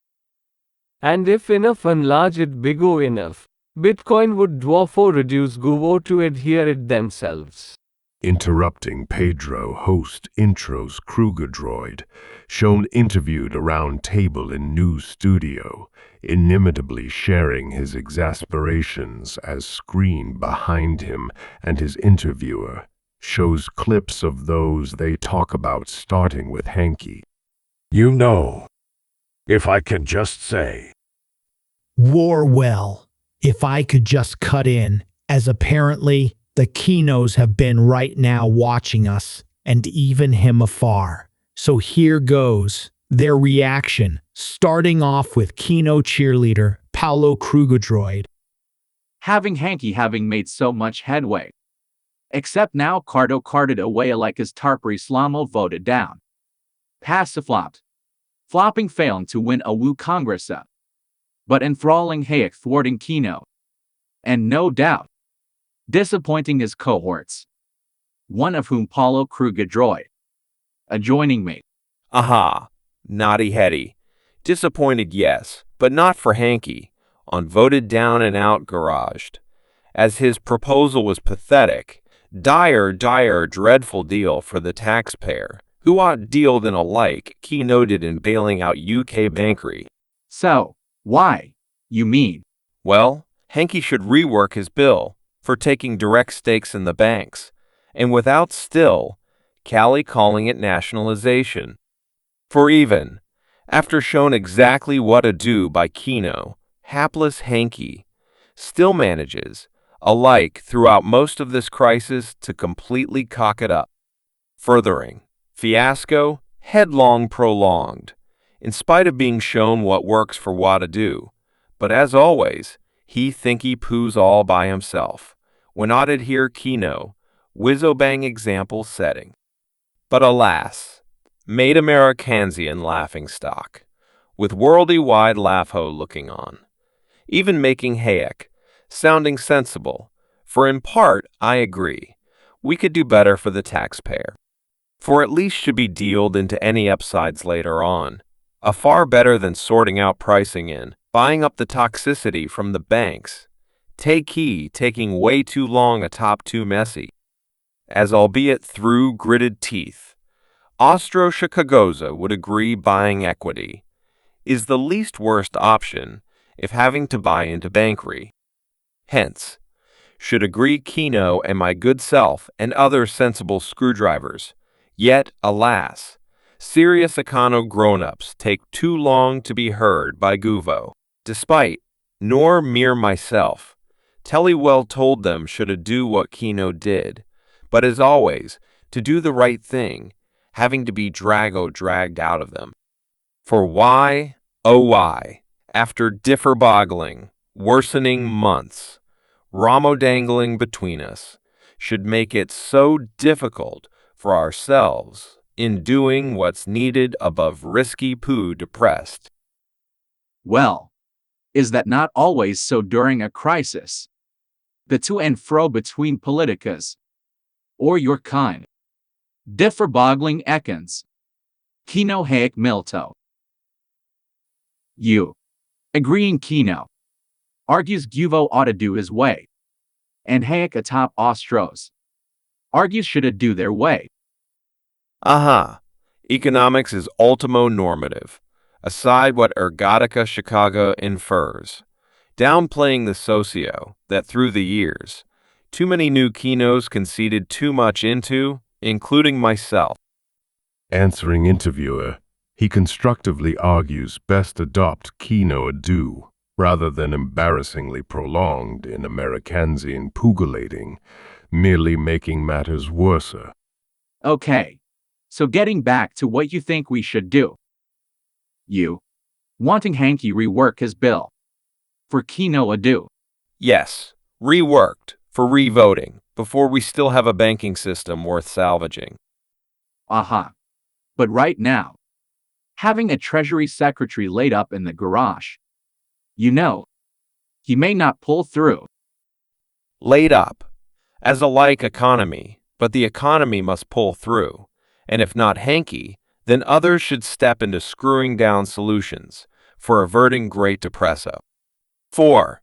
And if enough enlarge it bigo enough, Bitcoin would dwarf or reduce Guvo to adhere it themselves. Interrupting Pedro host intros Krugerdroid, shown interviewed around table in news studio, inimitably sharing his exasperations as screen behind him and his interviewer, shows clips of those they talk about starting with hanky. You know, if I can just say. Warwell, if I could just cut in, as apparently the Kinos have been right now watching us, and even him afar. So here goes their reaction, starting off with Kino cheerleader Paulo Friedodroid. Having hanky having made so much headway. Except now Gordo carted away like his Tarpri Slamo voted down. Passiflopped. Flopping failing to win a woo congressa. But enthralling Hayek thwarting Kino. And no doubt, disappointing his cohorts. One of whom Paulo Friedodroid. Adjoining me. Aha, naughty heady. Disappointed, yes, but not for hanky, on voted down and out garaged. As his proposal was pathetic, dire, dreadful deal for the taxpayer, who ought deal than alike, keynoted in bailing out UK bankery. So, why, you mean? Well, hanky should rework his bill for taking direct stakes in the banks, and without still, Cali calling it nationalization. For even, after shown exactly what to do by Kino, hapless hanky still manages, alike throughout most of this crisis, to completely cock it up. Furthering, fiasco, headlong prolonged, in spite of being shown what works for what to do. But as always, he thinky poos all by himself, when ought adhere Kino, whizzobang example setting. But alas, made Americansian laughing stock, with worldy-wide laugh-ho looking on, even making Hayek sounding sensible, for in part I agree, we could do better for the taxpayer. For at least should be dealed into any upsides later on, a far better than sorting out pricing in, buying up the toxicity from the banks, take heed taking way too long a top too messy. As albeit through gritted teeth, Ostro-Chicagoza would agree buying equity is the least worst option if having to buy into bankery. Hence, should agree Kino and my good self and other sensible screwdrivers. Yet, alas, serious econo grown-ups take too long to be heard by Guvo. Despite, nor mere myself, Telly well told them should do what Kino did, but as always, to do the right thing, having to be dragged out of them. For why, oh why, after differ-boggling, worsening months, Ramo-dangling between us, should make it so difficult for ourselves in doing what's needed above risky poo depressed. Well, is that not always so during a crisis? The to and fro between politicas, or your kind, differ-boggling econs, Kino Hayek Milto. You, agreeing Kino, argues Guvo ought to do his way, and Hayek atop Ostros, argues should do their way. Aha, economics is ultimo normative, aside what Ergotica Chicago infers, downplaying the socio that through the years, too many new Kinos conceded too much into, including myself. Answering interviewer, he constructively argues best adopt Kino ado, rather than embarrassingly prolonged in Americansian pugulating, merely making matters worser. Okay, so getting back to what you think we should do. You, wanting hanky rework his bill. For Kino ado. Yes, reworked, for revoting, before we still have a banking system worth salvaging. Aha. But right now, having a Treasury Secretary laid up in the garage, you know, he may not pull through. Laid up, as a like economy, but the economy must pull through, and if not hanky, then others should step into screwing down solutions for averting Great Depresso. For,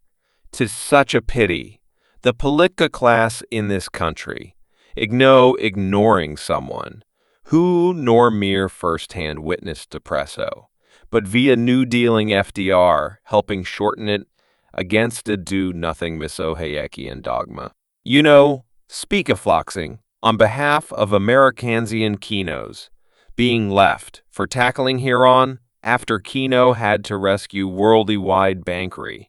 'tis such a pity, the politica class in this country, ignoring someone, who nor mere first-hand witnessed Depresso, but via New Dealing FDR helping shorten it against a do-nothing Miso Hayekian dogma. You know, speak-a-floxing, on behalf of Americansian Kinos, being left for tackling hereon after Kino had to rescue worldly-wide bankery.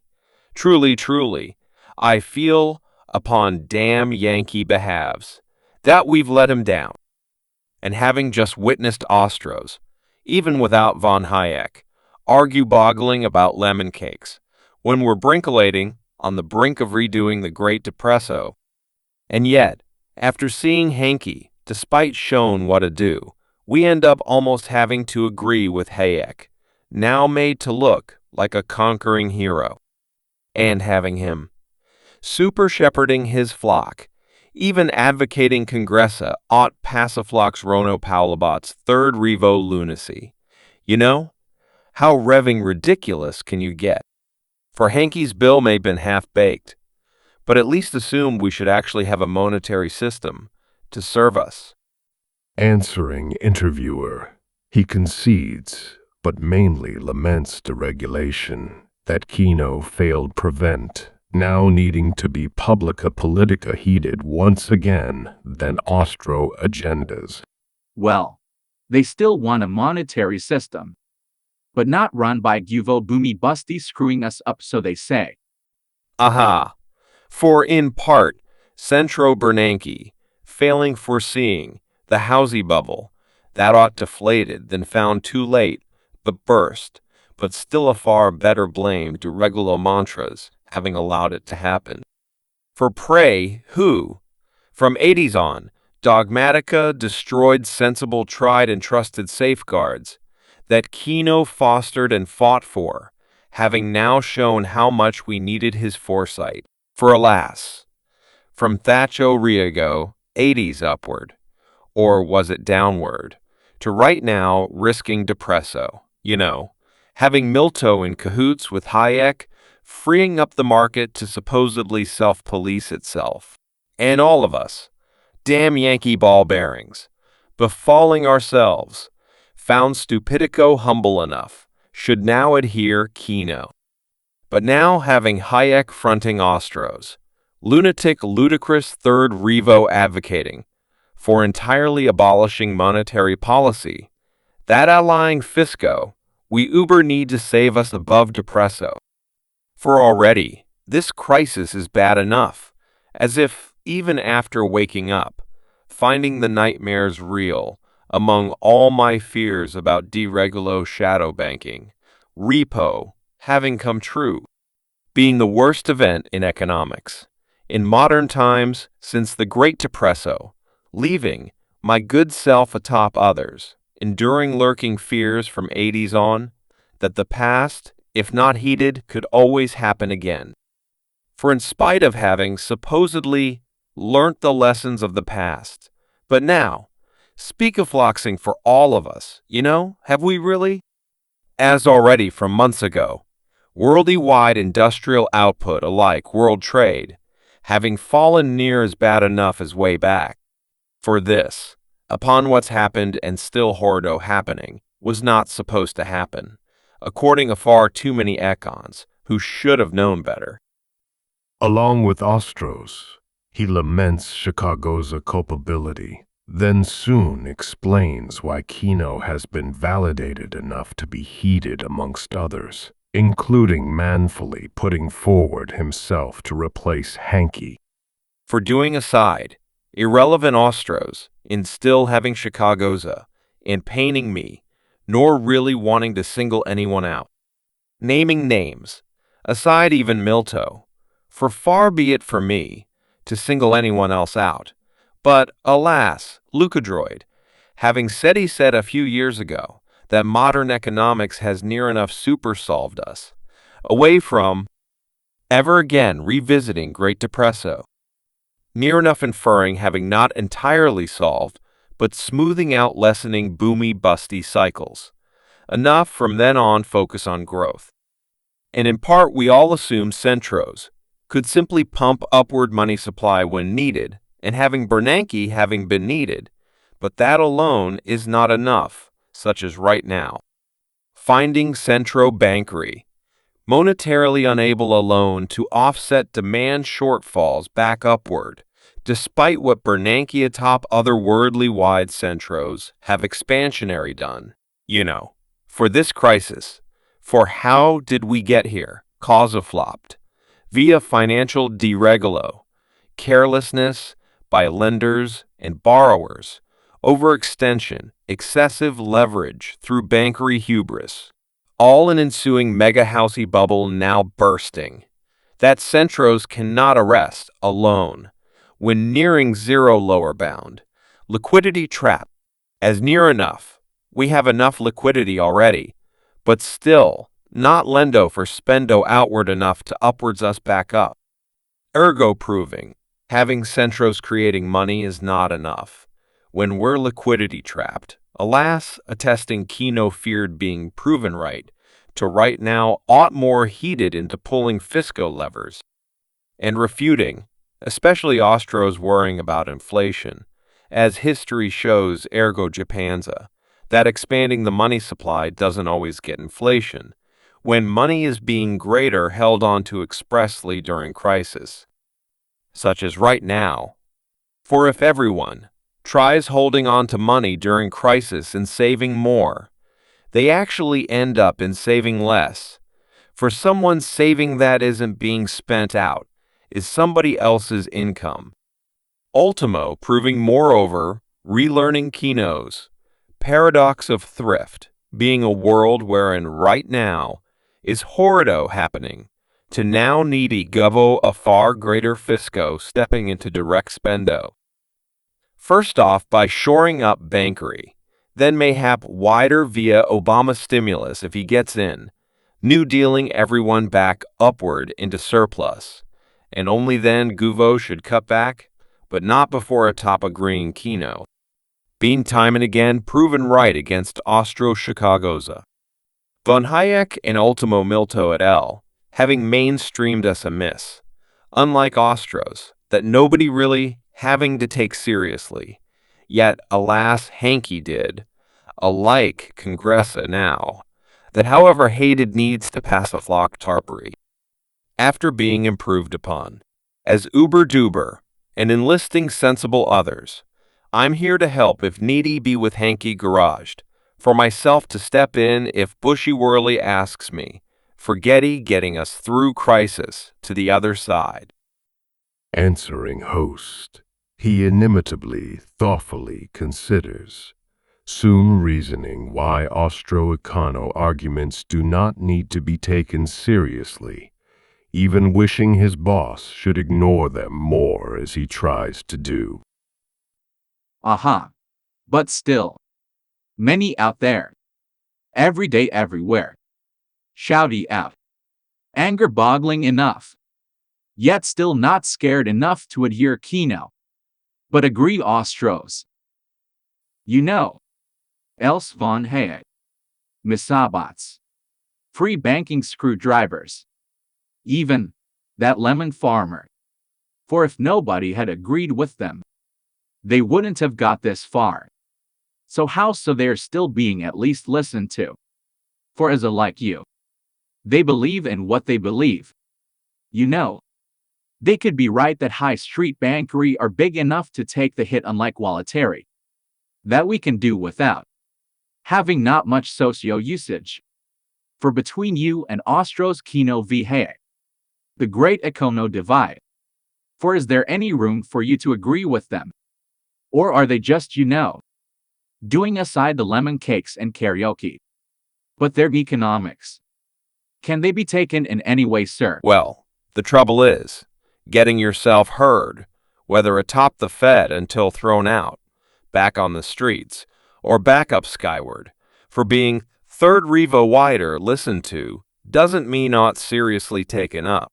Truly, truly, I feel upon damn Yankee behalves that we've let him down. And having just witnessed Ostros, even without von Hayek, argue boggling about lemon cakes, when we're brinkulating on the brink of redoing the Great Depresso. And yet, after seeing Hanky, despite shown what to do, we end up almost having to agree with Hayek, now made to look like a conquering hero. And having him super shepherding his flock, even advocating Congressa ought Passiflox Rono Paulabot's third Revo lunacy. You know, how revving ridiculous can you get? For Hanky's bill may have been half-baked, but at least assume we should actually have a monetary system to serve us. Answering interviewer, he concedes, but mainly laments deregulation that Kino failed prevent, now needing to be publica politica heated once again than Austro agendas. Well, they still want a monetary system, but not run by Guvo Boomy Busty screwing us up, so they say. Aha! For in part, Centro Bernanke, failing foreseeing the housey bubble, that ought deflated than found too late, but burst, but still a far better blame to regulo mantras, having allowed it to happen. For pray, who, from 80s on, dogmatica destroyed sensible tried and trusted safeguards, that Kino fostered and fought for, having now shown how much we needed his foresight. For alas, from Thatcho Riego, 80s upward, or was it downward, to right now risking Depresso, you know, having Milto in cahoots with Hayek, freeing up the market to supposedly self-police itself. And all of us, damn Yankee ball bearings, befalling ourselves, found stupidico humble enough, should now adhere Kino. But now having Hayek fronting Ostros, lunatic ludicrous third Revo advocating for entirely abolishing monetary policy, that allying Fisco, we uber need to save us above Depresso. For already, this crisis is bad enough, as if, even after waking up, finding the nightmares real, among all my fears about deregulo shadow banking, repo, having come true, being the worst event in economics, in modern times since the Great Depresso, leaving my good self atop others, enduring lurking fears from 80s on, that the past, if not heeded, could always happen again. For in spite of having supposedly learnt the lessons of the past, but now, speak-a-floxing for all of us, you know, have we really? As already from months ago, worldly-wide industrial output alike world trade, having fallen near as bad enough as way back. For this, upon what's happened and still horrido happening, was not supposed to happen, according to far too many econs who should have known better. Along with Ostros, he laments Chicago's culpability, then soon explains why Kino has been validated enough to be heeded amongst others, including manfully putting forward himself to replace Hanky. For doing aside, irrelevant Ostros, in still having Chicago's and painting me, nor really wanting to single anyone out. Naming names, aside even Milto, for far be it for me to single anyone else out. But, alas, Lucadroid, having said he said a few years ago that modern economics has near enough super-solved us, away from ever again revisiting Great Depresso, near enough inferring having not entirely solved, but smoothing out lessening boomy busty cycles, enough from then on focus on growth. And in part we all assume Centros could simply pump upward money supply when needed, and having Bernanke having been needed, but that alone is not enough, such as right now. Finding centro bankery, monetarily unable alone to offset demand shortfalls back upward, despite what Bernanke atop otherworldly wide centros have expansionary done. For this crisis, for how did we get here, causa flopped, via financial deregulo, carelessness by lenders and borrowers, overextension, excessive leverage through bankery hubris, all an ensuing mega-housey bubble now bursting, that centros cannot arrest alone, when nearing zero lower bound, liquidity trap, as near enough, we have enough liquidity already, but still not lendo for spendo outward enough to upwards us back up. Ergo proving, having centros creating money is not enough, when we're liquidity trapped, alas, attesting Kino feared being proven right, to right now ought more heated into pulling fisco levers, and refuting, especially Austro's worrying about inflation, as history shows ergo Japanza, that expanding the money supply doesn't always get inflation, when money is being greater held on to expressly during crisis, such as right now. For if everyone tries holding on to money during crisis and saving more, they actually end up in saving less, for someone's saving that isn't being spent out is somebody else's income. Ultimo proving moreover, relearning Kino's paradox of thrift being a world wherein right now is horrido happening, to now needy govo a far greater fisco stepping into direct spendo. First off by shoring up bankery, then mayhap wider via Obama stimulus if he gets in, New Dealing everyone back upward into surplus, and only then Guvo should cut back, but not before atop agreeing Kino. Being time and again proven right against Austro-Chicagoza. Von Hayek and Ultimo Milto et al. Having mainstreamed us amiss, unlike Austro's, that nobody really having to take seriously, yet alas Hanky did, alike Congressa now, that however hated needs to pass a flock tarpery. After being improved upon, as uber-duber, and enlisting sensible others, I'm here to help if needy be with Hanky garaged, for myself to step in if Bushywhirly asks me, for getting us through crisis to the other side. Answering host, he inimitably, thoughtfully considers, soon reasoning why Austro-Econo arguments do not need to be taken seriously, even wishing his boss should ignore them more as he tries to do. Aha. But still. Many out there. Every day everywhere. Shouty out. Anger-boggling enough. Yet still not scared enough to adhere Kino. But agree Austros. Else von Hayek. Misabats. Free banking screwdrivers. Even that lemon farmer. For if nobody had agreed with them, they wouldn't have got this far. So they're still being at least listened to. For as a like you, they believe in what they believe. They could be right that high street bankery are big enough to take the hit unlike Walletary. That we can do without having not much socio-usage. For between you and Austro's Kino v. Hayek, the great econo divide. For is there any room for you to agree with them? Or are they just doing aside the lemon cakes and karaoke? But their economics. Can they be taken in any way, sir? Well, the trouble is, getting yourself heard, whether atop the Fed until thrown out, back on the streets, or back up skyward, for being third revo wider listened to, doesn't mean not seriously taken up,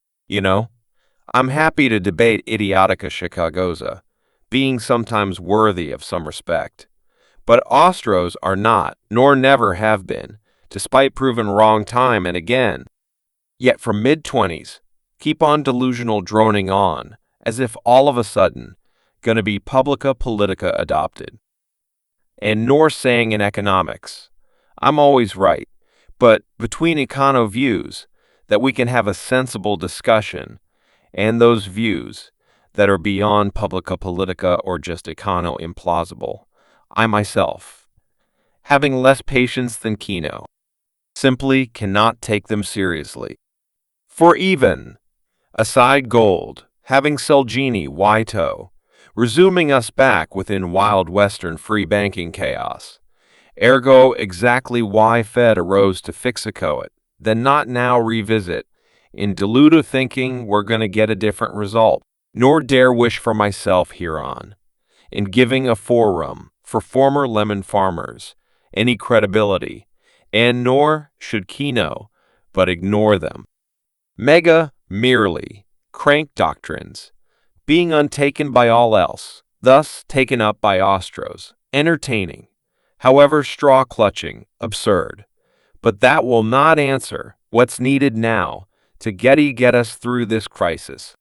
I'm happy to debate idiotica Chicagoza, being sometimes worthy of some respect. But Austros are not, nor never have been, despite proven wrong time and again. Yet from mid-20s, keep on delusional droning on, as if all of a sudden, gonna be publica politica adopted. And nor saying in economics, I'm always right, but between econo views, that we can have a sensible discussion, and those views, that are beyond publica politica or just econo implausible. I myself, having less patience than Kino, simply cannot take them seriously. For even, aside gold, having Celgini Waito, resuming us back within wild western free banking chaos, ergo exactly why Fed arose to fixico it, then not now revisit, in delusive thinking we're going to get a different result, nor dare wish for myself hereon, in giving a forum for former lemon farmers any credibility, and nor should Kino but ignore them. Mega merely crank doctrines, being untaken by all else, thus taken up by Ostros, entertaining, however straw-clutching, absurd. But that will not answer what's needed now to get us through this crisis.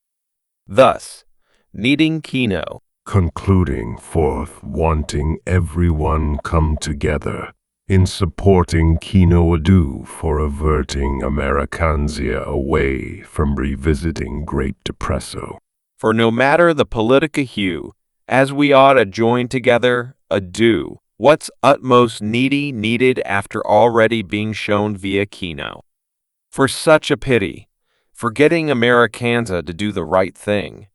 Thus, needing Kino, concluding forth, wanting everyone come together in supporting Kino Adu for averting Americanzia away from revisiting Great Depresso. For no matter the politica hue, as we ought to join together, ado, what's utmost needed after already being shown via Kino. For such a pity, forgetting Americanza to do the right thing,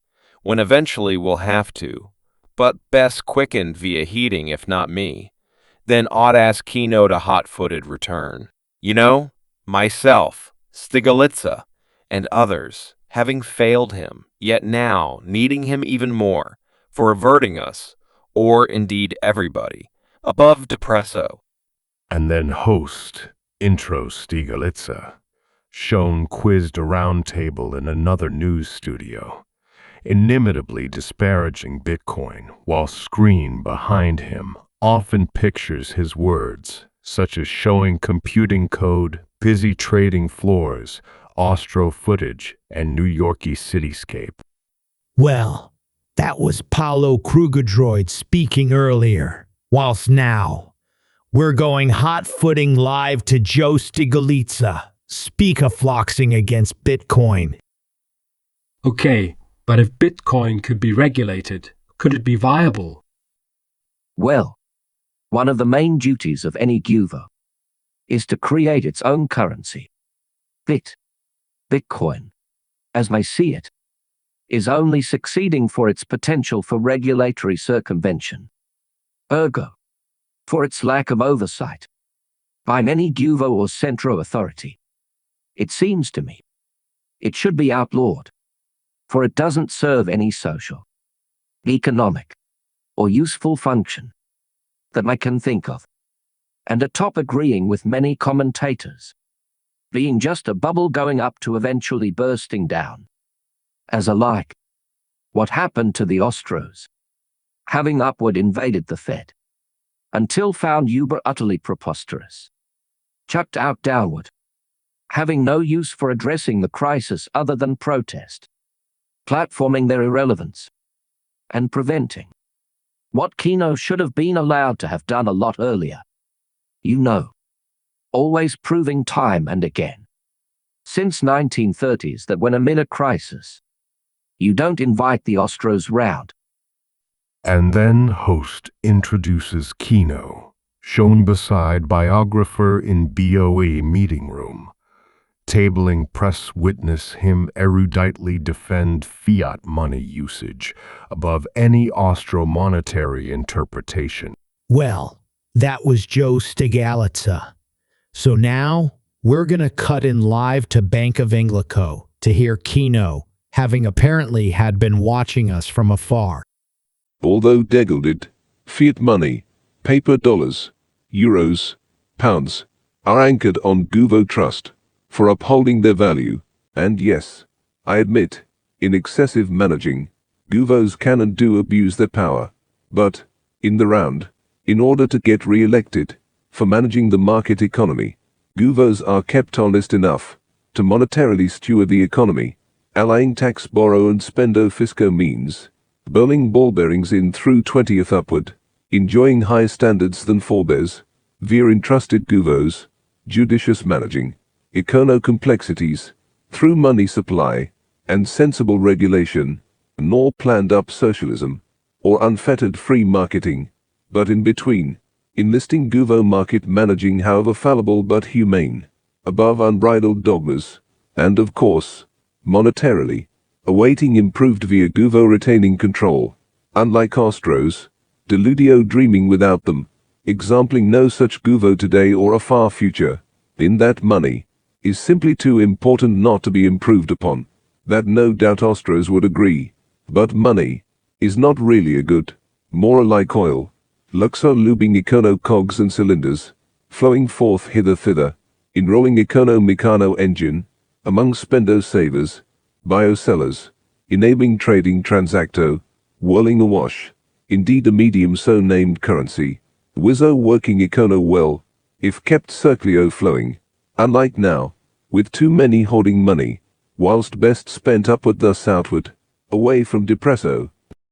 when eventually we'll have to, but best quickened via heating if not me, then ought ask Kino to hot-footed return. You know, myself, Stigalitza, and others, having failed him, yet now needing him even more, for averting us, or indeed everybody, above Depresso. And then host, intro Stigalitza, shown quizzed a round table in another news studio, inimitably disparaging Bitcoin, while screen behind him often pictures his words, such as showing computing code, busy trading floors, Austro footage, and New Yorkie cityscape. Well, that was Paulo Krugadroid speaking earlier, whilst now we're going hot-footing live to Joe Stigalitza, speak-a-floxing against Bitcoin. Okay, but if Bitcoin could be regulated, could it be viable? Well, one of the main duties of any Guvo is to create its own currency. Bitcoin, as I see it, is only succeeding for its potential for regulatory circumvention. Ergo, for its lack of oversight by any Guvo or Centro authority. It seems to me it should be outlawed, for it doesn't serve any social, economic, or useful function that I can think of, and atop agreeing with many commentators, being just a bubble going up to eventually bursting down. As alike, what happened to the Ostros, having upward invaded the Fed, until found uber utterly preposterous, chucked out downward, having no use for addressing the crisis other than protest, platforming their irrelevance, and preventing what Kino should have been allowed to have done a lot earlier. You know, always proving time and again, since 1930s, that when amid a crisis, you don't invite the Ostros round. And then host introduces Kino, shown beside biographer in BOE meeting room. Tabling press witness him eruditely defend fiat money usage above any Austro-monetary interpretation. Well, that was Joe Stigalitza. So now we're going to cut in live to Bank of Anglico to hear Kino, having apparently had been watching us from afar. Although degraded, fiat money, paper dollars, euros, pounds, are anchored on Guvo trust for upholding their value, and yes, I admit, in excessive managing, Guvos can and do abuse their power, but, in the round, in order to get re-elected, for managing the market economy, Guvos are kept honest enough to monetarily steward the economy, allying tax borrow and spendo fisco means, burning ball bearings in through 20th upward, enjoying higher standards than forebears, via entrusted Guvos, judicious managing, econo complexities, through money supply, and sensible regulation, nor planned-up socialism, or unfettered free marketing, but in between, enlisting Guvo market managing however fallible but humane, above unbridled dogmas, and of course, monetarily, awaiting improved via Guvo retaining control, unlike Ostro's, deludio dreaming without them, exempling no such Guvo today or a far future, in that money, is simply too important not to be improved upon, that no doubt Ostros would agree, but money, is not really a good, more like oil, luxo lubing econo cogs and cylinders, flowing forth hither-thither, enrolling econo-mechano engine, among spendo savers, biosellers, enabling trading transacto, whirling awash, indeed a medium so named currency, wizzo working econo well, if kept circulio flowing, unlike now, with too many hoarding money, whilst best spent upward thus outward, away from depresso.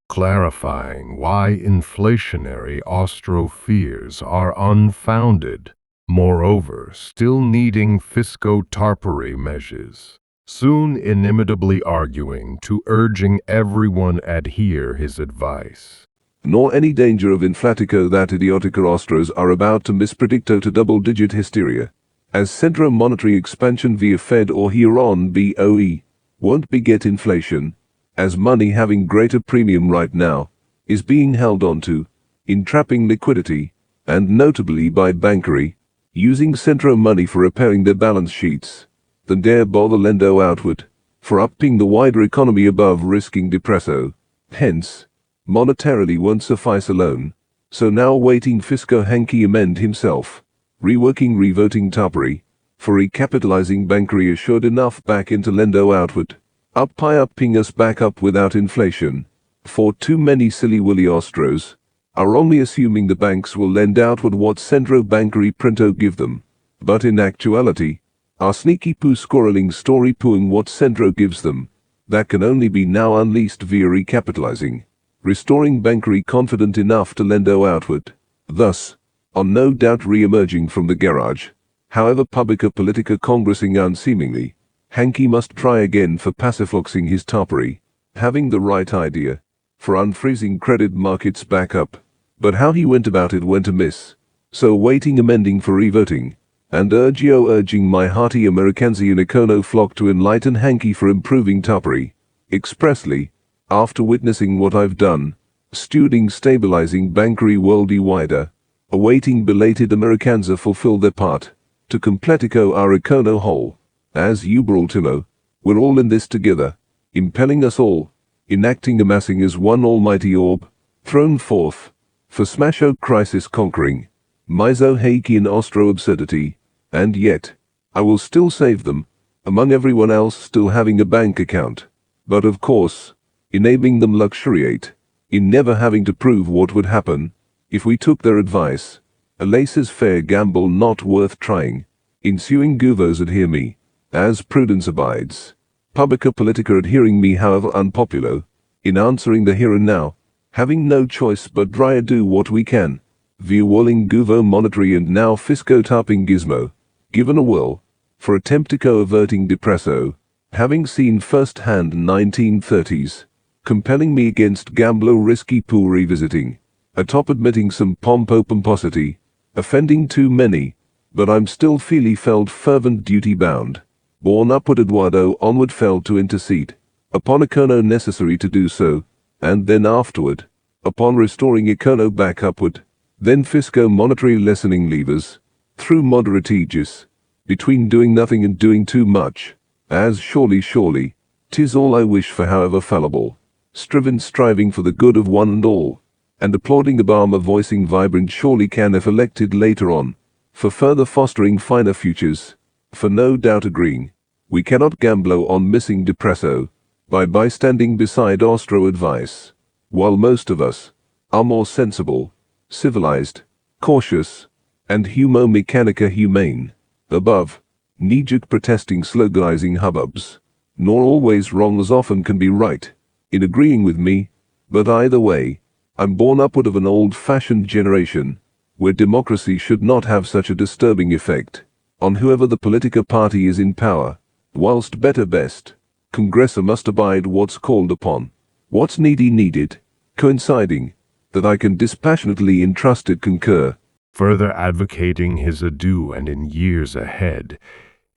Clarifying why inflationary Austro fears are unfounded, moreover still needing fisco-tarpery measures, soon inimitably arguing to urging everyone adhere his advice. Nor any danger of inflatico that idiotica Ostros are about to mispredicto to double-digit hysteria, as centro monetary expansion via Fed or hereon BOE, won't beget inflation, as money having greater premium right now, is being held onto, entrapping liquidity, and notably by bankery, using centro money for repairing their balance sheets, than dare bother lendo outward, for upping the wider economy above risking depresso. Hence, monetarily won't suffice alone, so now waiting fisco hanky amend himself, reworking revoting tarpery, for recapitalizing bankery assured enough back into lendo outward, upping us back up without inflation, for too many silly willy Ostros, are wrongly assuming the banks will lend outward what centro bankery printo give them, but in actuality, are sneaky poo squirreling story pooing what centro gives them, that can only be now unleashed via recapitalizing, restoring bankery confident enough to lendo outward, thus, on no doubt re-emerging from the garage, however publica politica congressing unseemingly, Hanky must try again for pacifloxing his tarpery, having the right idea, for unfreezing credit markets back up, but how he went about it went amiss, so waiting amending for revoting, and urging my hearty Americansian econo flock to enlighten Hanky for improving tarpery, expressly, after witnessing what I've done, stewarding stabilizing bankery worldy wider, awaiting belated Americanza fulfill their part, to completico our econo whole. As Uberultimo, we're all in this together, impelling us all, enacting amassing as one almighty orb, thrown forth, for smasho crisis conquering, miso Hakian Ostro absurdity, and yet, I will still save them, among everyone else still having a bank account, but of course, enabling them luxuriate, in never having to prove what would happen, if we took their advice, a laissez-faire gamble not worth trying, ensuing guvos adhere me, as prudence abides, publica politica adhering me however unpopular, in answering the here and now, having no choice but dry do what we can, via whirling guvo monetary and now fisco tarping gizmo, given a will, for attemptico averting depresso, having seen first-hand 1930s, compelling me against gambler risky pool revisiting, atop admitting some pomposity, offending too many, but I'm still feely felt fervent duty bound, born upward Eduardo onward felt to intercede, upon econo necessary to do so, and then afterward, upon restoring econo back upward, then fisco monetary lessening levers, through moderate aegis, between doing nothing and doing too much, as surely, 'tis all I wish for however fallible, striving for the good of one and all, and applauding Obama voicing vibrant surely can if elected later on, for further fostering finer futures, for no doubt agreeing, we cannot gamblo on missing depresso, by bystanding beside Ostro advice, while most of us are more sensible, civilized, cautious, and humo-mechanica humane, above, knee-jerk protesting sloganizing hubbubs, nor always wrong as often can be right, in agreeing with me, but either way, I'm born upward of an old-fashioned generation, where democracy should not have such a disturbing effect, on whoever the political party is in power, whilst better best, Congressor must abide what's called upon, What's needed, coinciding, that I can dispassionately entrusted concur, further advocating his adieu and in years ahead,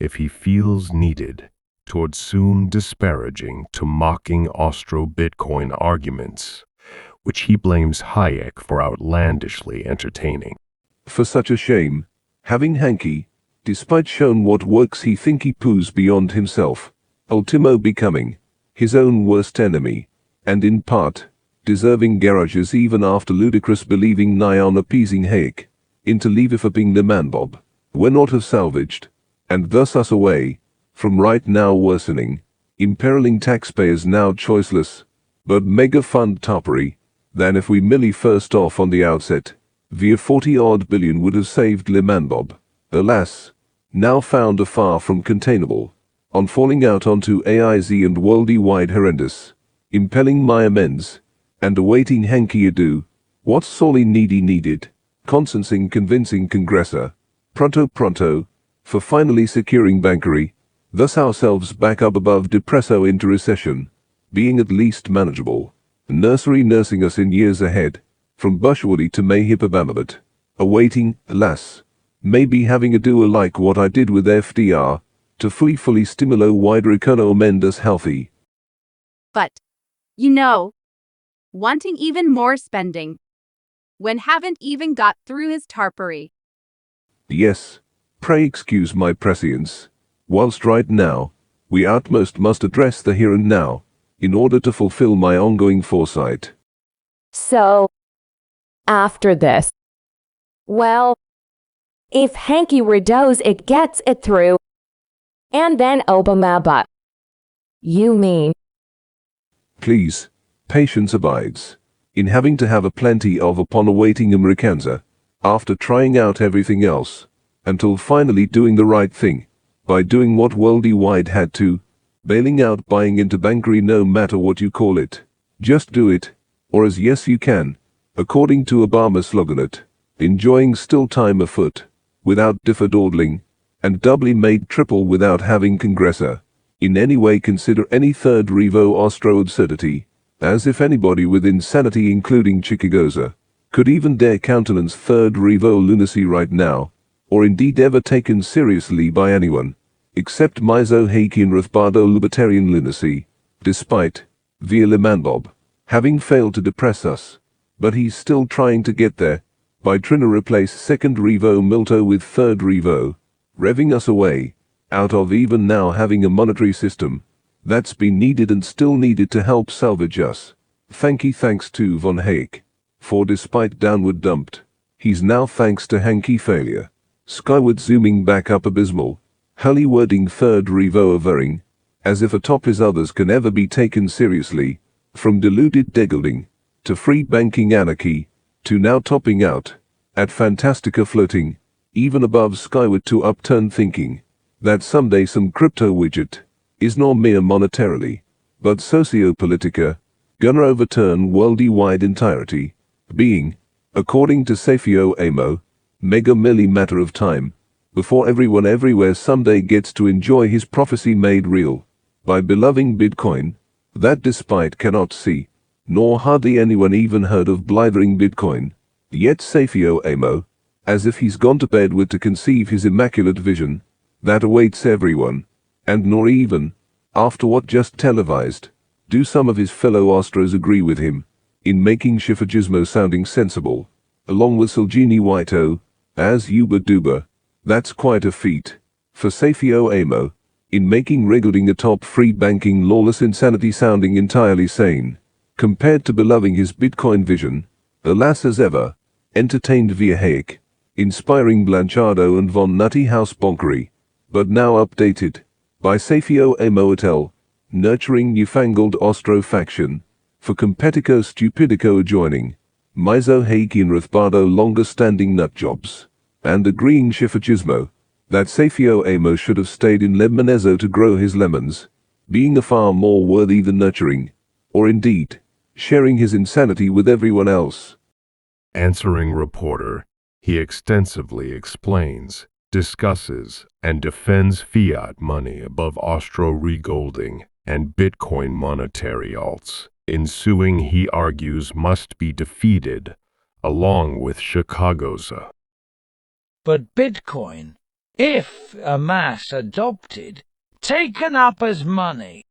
if he feels needed, towards soon disparaging to mocking Austro-Bitcoin arguments, which he blames Hayek for outlandishly entertaining. For such a shame, having Hanky, despite shown what works he think he poos beyond himself, ultimo becoming his own worst enemy, and in part, deserving garages even after ludicrous believing nigh on appeasing Hayek, into levifipping the manbob, were not have salvaged, and thus us away, from right now worsening, imperiling taxpayers now choiceless, but mega fund toppery, than if we merely first off on the outset, via 40-odd billion would have saved Le Manbob, alas, now found afar from containable, on falling out onto AIZ and worldly-wide horrendous, impelling my amends, and awaiting Hanky ado, what's sorely needed, consenting convincing congressor, pronto, for finally securing bankery, thus ourselves back up above depresso into recession, being at least manageable, nursery nursing us in years ahead, from Bushywhirly to May Hippobamabat, awaiting, alas, maybe having a do like what I did with FDR, to fully stimulo wider econo mend us healthy. But, wanting even more spending, when haven't even got through his tarpery. Yes, pray excuse my prescience, whilst right now, we utmost must address the here and now, in order to fulfill my ongoing foresight. So, after this, well, if Hanky redoes it gets it through, and then Obama, you mean? Please, patience abides, in having to have a plenty of upon awaiting Americanza, after trying out everything else, until finally doing the right thing, by doing what worldly-wide had to, bailing out buying into bankery no matter what you call it, just do it, or as yes you can, according to Obama's slogan it, enjoying still time afoot, without differdawdling, and doubly made triple without having congressor, in any way consider any third revo Austro absurdity, as if anybody with insanity including Chicagoza, could even dare countenance third revo lunacy right now, or indeed ever taken seriously by anyone, except Mizo Hakian Rathbardo libertarian lunacy, despite, via Le Manbob, having failed to depress us, but he's still trying to get there, by trying to replace second revo Milto with third revo, revving us away, out of even now having a monetary system, that's been needed and still needed to help salvage us. Thanks to von Hayek, for despite downward dumped, he's now thanks to Hanky failure, skyward zooming back up abysmal, hully wording third revo averring, as if atop his others can ever be taken seriously, from deluded degilding, to free banking anarchy, to now topping out, at Fantastica floating, even above skyward to upturn thinking, that someday some crypto widget, is not mere monetarily, but socio-politica, gonna overturn worldly-wide entirety, being, according to Safeo Amo, mega milli matter of time, before everyone everywhere someday gets to enjoy his prophecy made real, by beloving Bitcoin, that despite cannot see, nor hardly anyone even heard of blithering Bitcoin, yet Safeo Amo, as if he's gone to bed with to conceive his immaculate vision, that awaits everyone, and nor even, after what just televised, do some of his fellow Ostros agree with him, in making Shifagismo sounding sensible, along with Silgini Whiteo, as Uber Duber, that's quite a feat, for Safeo Amo, in making regulating atop free banking lawless insanity sounding entirely sane, compared to beloving his Bitcoin vision, alas as ever, entertained via Hayek, inspiring Blanchardo and von Nutty House bonkery, but now updated, by Safeo Amo et al., nurturing newfangled Ostro faction, for competico stupidico adjoining, Mizo Hakian Rathbardo longer standing nutjobs, and agreeing Shifagismo, that Safeo Amo should have stayed in Lemmonezzo to grow his lemons, being a far more worthy than nurturing, or indeed, sharing his insanity with everyone else. Answering reporter, he extensively explains, discusses, and defends fiat money above Austro regolding and Bitcoin monetary alts, Ensuing, he argues, must be defeated, along with Chicago's. But Bitcoin, if a mass adopted, taken up as money.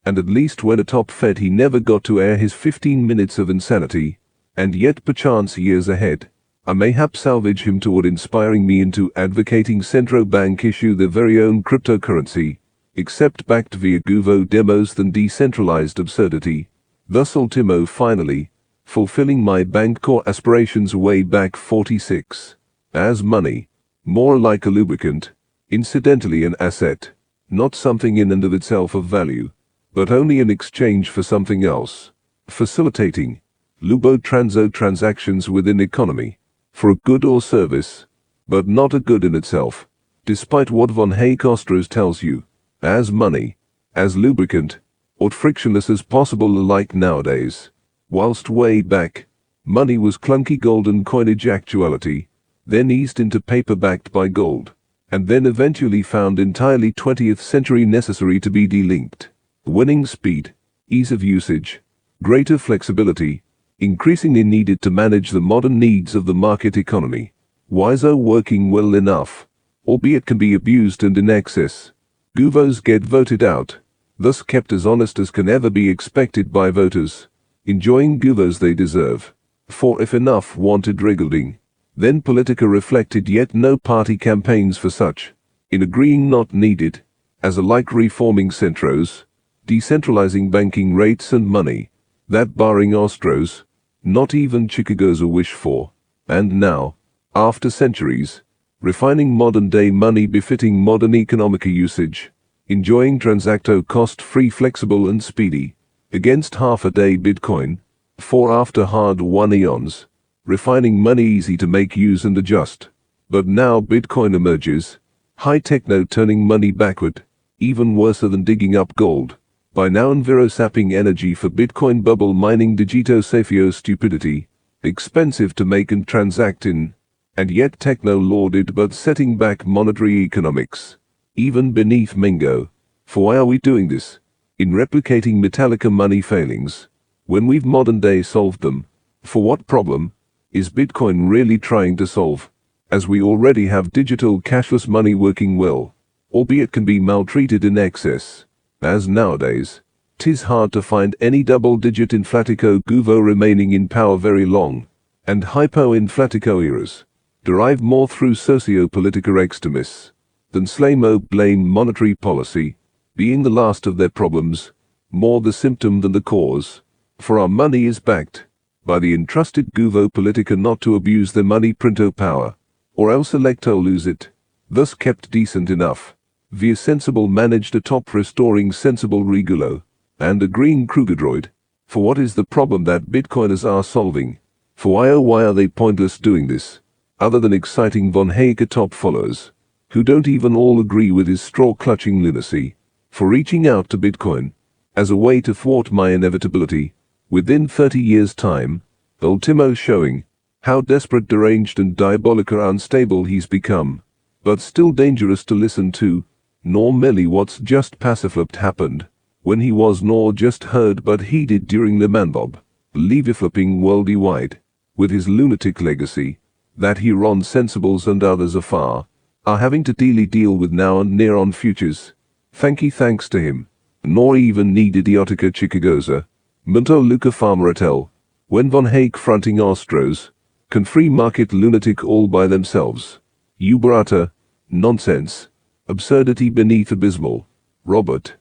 And at least when atop Fed he never got to air his 15 minutes of insanity, and yet perchance years ahead, I mayhap salvage him toward inspiring me into advocating central bank issue their very own cryptocurrency, except backed via Guvo demos than decentralized absurdity, thus ultimo finally, fulfilling my bank core aspirations way back 46, as money, more like a lubricant, incidentally an asset, not something in and of itself of value, but only in exchange for something else, facilitating lubo-transo transactions within economy, for a good or service, but not a good in itself, despite what von Hayek-Ostros tells you, as money, as lubricant, or frictionless as possible alike nowadays, whilst way back, money was clunky golden coinage actuality, then eased into paper backed by gold, and then eventually found entirely 20th century necessary to be delinked. Winning speed, ease of usage, greater flexibility, increasingly needed to manage the modern needs of the market economy. Wiso working well enough, albeit can be abused and in excess. Guvos get voted out, thus kept as honest as can ever be expected by voters, enjoying Guvos they deserve. For if enough wanted regelding, then Politica reflected yet no party campaigns for such, in agreeing not needed, as alike reforming centros, decentralizing banking rates and money, that barring Ostros, not even Chicago's a wish for, and now, after centuries, refining modern-day money befitting modern economic usage, enjoying transacto cost-free, flexible and speedy, against half-a-day Bitcoin, for after hard-won eons, refining money easy to make use and adjust. But now Bitcoin emerges, high-techno turning money backward, even worse than digging up gold. By now enviro-sapping energy for Bitcoin bubble mining digito Safeo stupidity, expensive to make and transact in, and yet techno-lauded but setting back monetary economics, even beneath Mingo. For why are we doing this? In replicating Metallica money failings, when we've modern day solved them, for what problem is Bitcoin really trying to solve? As we already have digital cashless money working well, albeit can be maltreated in excess. As nowadays, 'tis hard to find any double-digit inflatico Guvo remaining in power very long, and hypo-inflatico eras derive more through socio-political extremists than slamo blame monetary policy, being the last of their problems, more the symptom than the cause, for our money is backed by the entrusted Guvo politica not to abuse their money printo power, or else electo lose it, thus kept decent enough, via sensible managed atop restoring sensible regulo, and agreeing Krugerdroid, for what is the problem that Bitcoiners are solving? For why are they pointless doing this, other than exciting von Hayek atop followers, who don't even all agree with his straw-clutching lunacy, for reaching out to Bitcoin, as a way to thwart my inevitability, within 30 years' time, ultimo showing how desperate, deranged and diabolical unstable he's become, but still dangerous to listen to, nor merely what's just passiflipped happened, when he was nor just heard but heeded during the manbob, lever-flipping worldy wide, with his lunatic legacy, that he Ron sensibles and others afar, are having to deal with now and near on futures. Thanks to him, nor even need idiotica Chicagoza, Munto Luca Farmeratel, when von Hayek fronting Ostros, can free market lunatic all by themselves. Uberata, nonsense, absurdity beneath abysmal, Robert.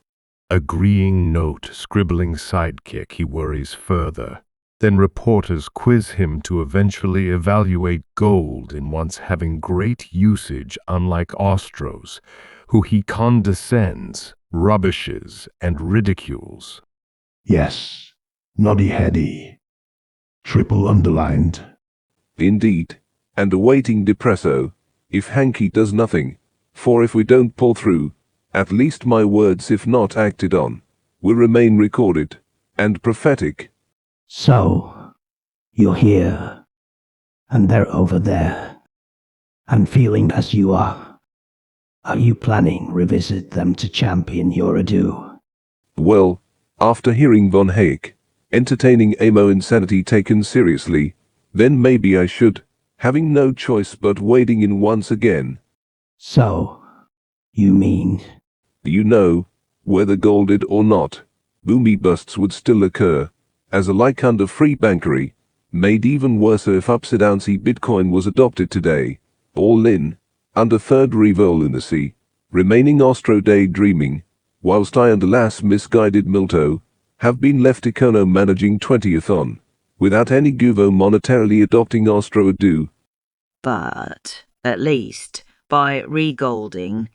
Agreeing note, scribbling sidekick, he worries further. Then reporters quiz him to eventually evaluate gold in once having great usage, unlike Ostros, who he condescends, rubbishes, and ridicules. Yes, noddy heady. Triple underlined. Indeed, and awaiting depresso, if Hanky does nothing, for if we don't pull through, at least my words, if not acted on, will remain recorded, and prophetic. So, you're here, and they're over there, and feeling as you are. Are you planning revisit them to champion your ado? Well, after hearing von Hayek, entertaining amo insanity taken seriously, then maybe I should, having no choice but wading in once again. So, you mean? You know, whether golded or not, boomy busts would still occur, as a like under free bankery, made even worse if upside-downsy Bitcoin was adopted today, all in, under third revolutionary, remaining Ostro daydreaming, whilst I and alas misguided Milto, have been left econo managing 20th on, without any guvo monetarily adopting Ostro ado. But, at least, by regolding,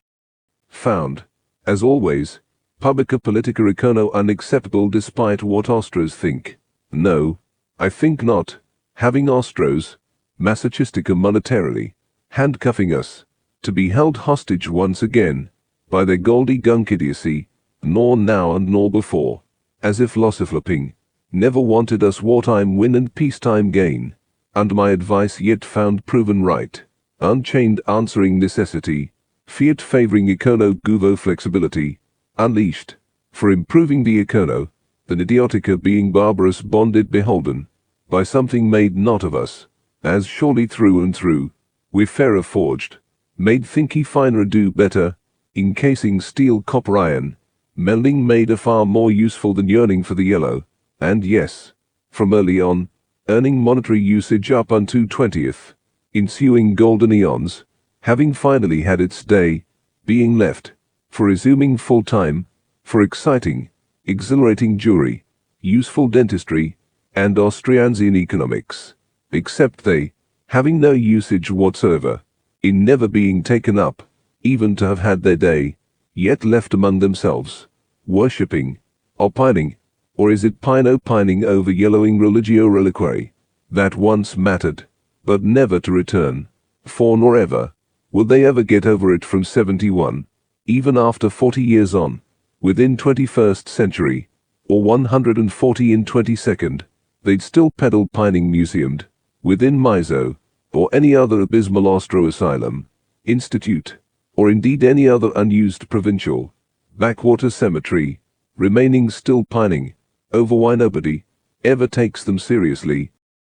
Found, as always, publica politica econo unacceptable despite what Ostros think. No, I think not, having Ostros, masochistica monetarily, handcuffing us, to be held hostage once again, by their Goldygonk idiocy, nor now and nor before, as if lossiflipping, never wanted us wartime win and peacetime gain, and my advice yet found proven right, unchained answering necessity, fiat favoring econo guvo flexibility, unleashed, for improving the econo, than idiotica being barbarous bonded beholden, by something made not of us, as surely through and through, we fairer forged, made thinky finer do better, encasing steel copper iron, melding made a far more useful than yearning for the yellow, and yes, from early on, earning monetary usage up unto 20th, ensuing golden eons, having finally had its day, being left, for resuming full time, for exciting, exhilarating jury, useful dentistry, and Austriansian economics, except they, having no usage whatsoever, in never being taken up, even to have had their day, yet left among themselves, worshipping, opining, or is it pine-opining over yellowing religio reliquary, that once mattered, but never to return, for nor ever, will they ever get over it from 71, even after 40 years on, within 21st century, or 140 in 22nd, they'd still peddle pining museumed, within Mizo, or any other abysmal Ostro asylum, institute, or indeed any other unused provincial, backwater cemetery, remaining still pining, over why nobody ever takes them seriously.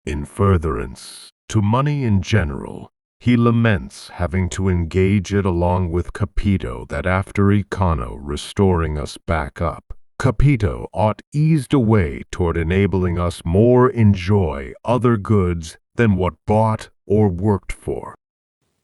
In furtherance to money in general, he laments having to engage it along with Capito that after econo restoring us back up, Capito ought eased away toward enabling us more enjoy other goods than what bought or worked for.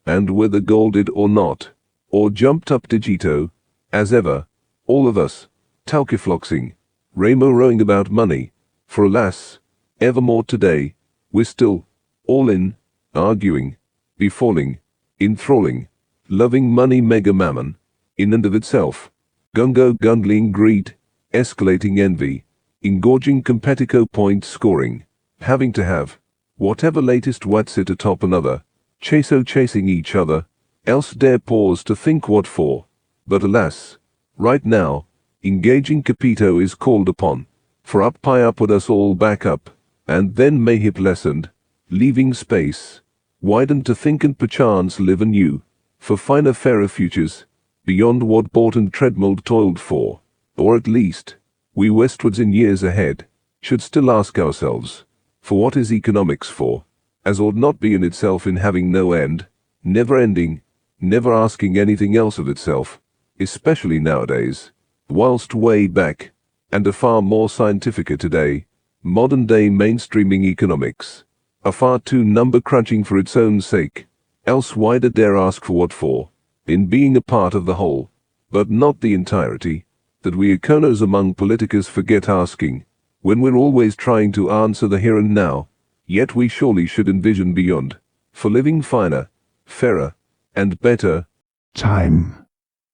And whether golded or not, or jumped up digito, as ever, all of us, talkifloxing, rainbow rowing about money, for alas, evermore today, we're still, all in, arguing, befalling, enthralling, loving money mega mammon, in and of itself, gungo gundling greed, escalating envy, engorging competico point scoring, having to have, whatever latest what's it atop another, chasing each other, else dare pause to think what for, but alas, right now, engaging Capito is called upon, for up pie upward us all back up, and then mayhap lessened, leaving space, widened to think and perchance live anew, for finer fairer futures, beyond what bought and treadmill toiled for, or at least, we westwards in years ahead, should still ask ourselves, for what is economics for, as ought not be in itself in having no end, never ending, never asking anything else of itself, especially nowadays, whilst way back, and a far more scientifica today, modern day mainstreaming economics, are far too number crunching for its own sake, else why dare ask for what for, in being a part of the whole, but not the entirety, that we econos among politicus forget asking, when we're always trying to answer the here and now, yet we surely should envision beyond, for living finer, fairer, and better. Time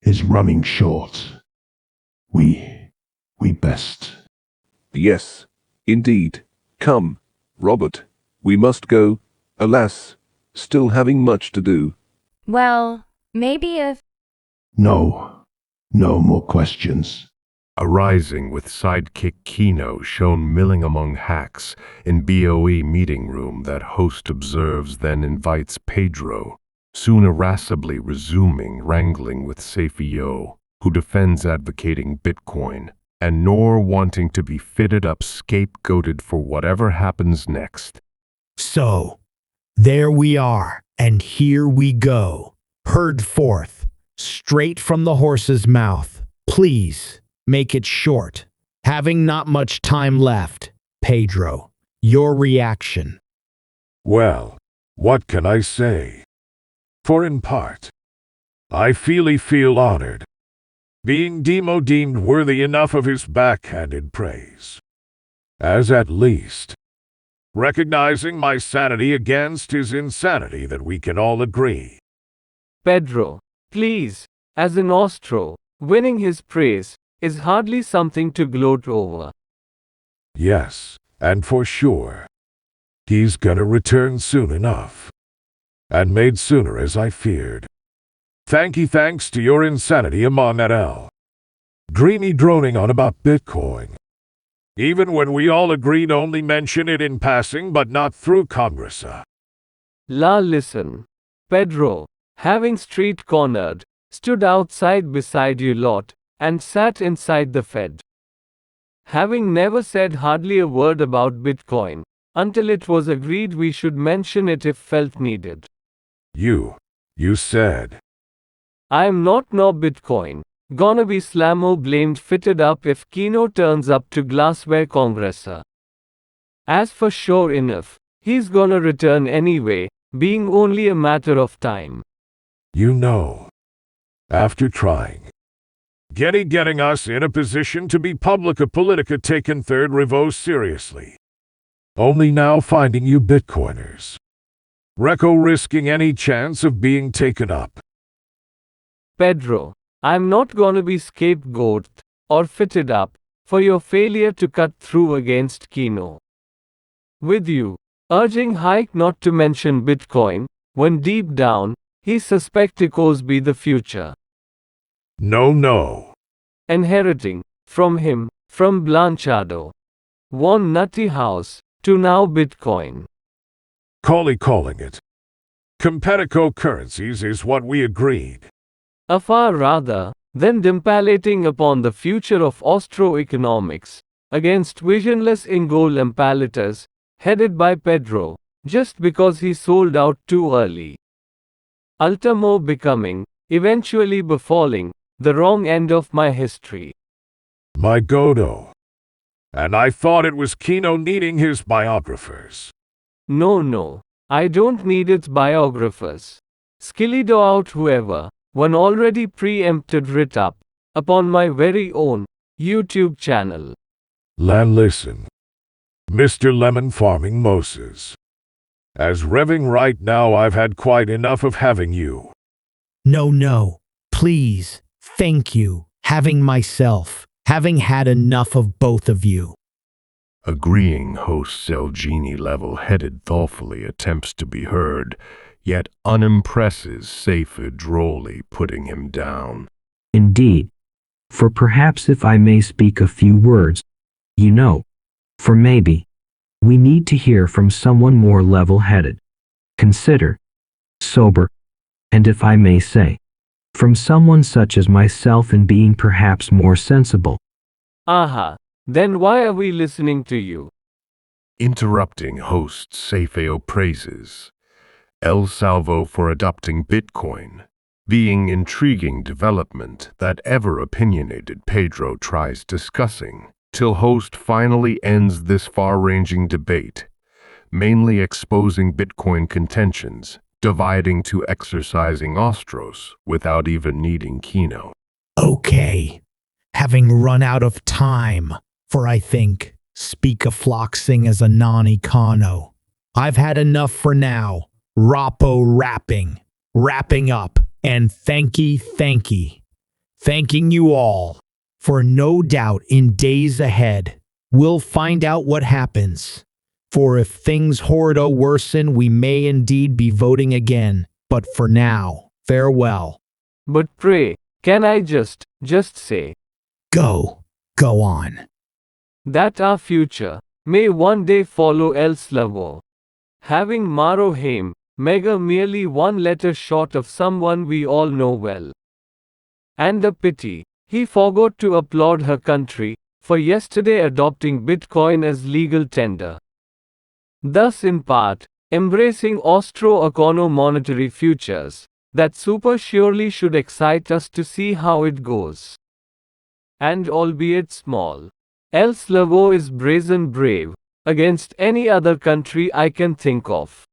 is running short. We best. Yes, indeed. Come, Robert, we must go, alas, still having much to do. Well, maybe if... No more questions. Arising with sidekick Kino shown milling among hacks in BOE meeting room that host observes then invites Pedro, soon irascibly resuming wrangling with Safeo, who defends advocating Bitcoin, and nor wanting to be fitted up scapegoated for whatever happens next. So, there we are, and here we go. Heard forth, straight from the horse's mouth. Please, make it short. Having not much time left, Pedro, your reaction. Well, what can I say? For in part, I feel honored, being deemed worthy enough of his backhanded praise, as at least recognizing my sanity against his insanity that we can all agree. Pedro, please, as an Ostro, winning his praise is hardly something to gloat over. Yes, and for sure, he's gonna return soon enough. And made sooner as I feared. Thanks to your insanity among that L. Dreamy droning on about Bitcoin. Even when we all agreed only mention it in passing but not through Congress. Listen. Pedro, having street cornered, stood outside beside you lot, and sat inside the Fed. Having never said hardly a word about Bitcoin, until it was agreed we should mention it if felt needed. You said. I'm not no Bitcoin. Gonna be Slamo blamed fitted up if Kino turns up to Glassware Congressa. As for sure enough, he's gonna return anyway, being only a matter of time. You know. After trying. Getting us in a position to be publica politica taken third revo seriously. Only now finding you Bitcoiners. Reco risking any chance of being taken up. Pedro, I'm not gonna be scapegoated or fitted up for your failure to cut through against Kino. With you, urging Hike not to mention Bitcoin, when deep down, he suspects be the future. No. Inheriting, from him, from Blanchado. One nutty house, to now Bitcoin. Calling it. Competico currencies is what we agreed. A far rather than dimpalating upon the future of Austro-economics, against visionless Ingol impalators, headed by Pedro, just because he sold out too early. Ultimo becoming, eventually befalling, the wrong end of my history. My Gordo. And I thought it was Kino needing his biographers. No, I don't need its biographers. Skillido out whoever, one already preempted writ up, upon my very own YouTube channel. Listen. Mr. Lemon Farming Moses. As revving right now I've had quite enough of having you. No, please, thank you, having had enough of both of you. Agreeing host Zelgini level-headed thoughtfully attempts to be heard, yet unimpresses Saifedean, putting him down. Indeed. For perhaps if I may speak a few words, for maybe, we need to hear from someone more level-headed, consider, sober, and if I may say, from someone such as myself in being perhaps more sensible. Aha, then why are we listening to you? Interrupting host Safeo praises El Salvo for adopting Bitcoin, being intriguing development that ever-opinionated Pedro tries discussing, till host finally ends this far-ranging debate, mainly exposing Bitcoin contentions, dividing to exercising Ostros without even needing Kino. Okay, having run out of time for I think, speak a floxing as a non-econo. I've had enough for now. Rappo wrapping up, and thanking you all, for no doubt in days ahead, we'll find out what happens. For if things horrido worsen, we may indeed be voting again, but for now, farewell. But pray, can I just say? Go on. That our future may one day follow El Slavo. Having Maro Haim, Mega merely one letter short of someone we all know well. And a pity, he forgot to applaud her country, for yesterday adopting Bitcoin as legal tender. Thus in part, embracing Austro-econo monetary futures, that super surely should excite us to see how it goes. And albeit small, El Slavo is brazen brave, against any other country I can think of.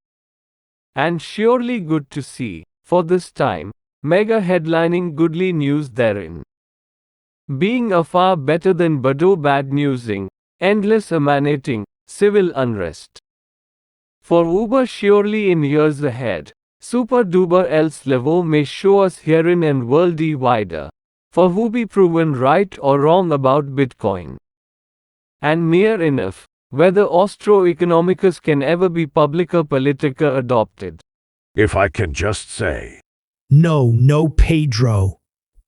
And surely good to see, for this time, mega headlining goodly news therein. Being a far better than Bado bad newsing, endless emanating, civil unrest. For Uber surely in years ahead, super duper El Slavo may show us herein and worldy wider, for who be proven right or wrong about Bitcoin. And near enough, whether Austro Economicus can ever be Publica Politica adopted. If I can just say. No, Pedro.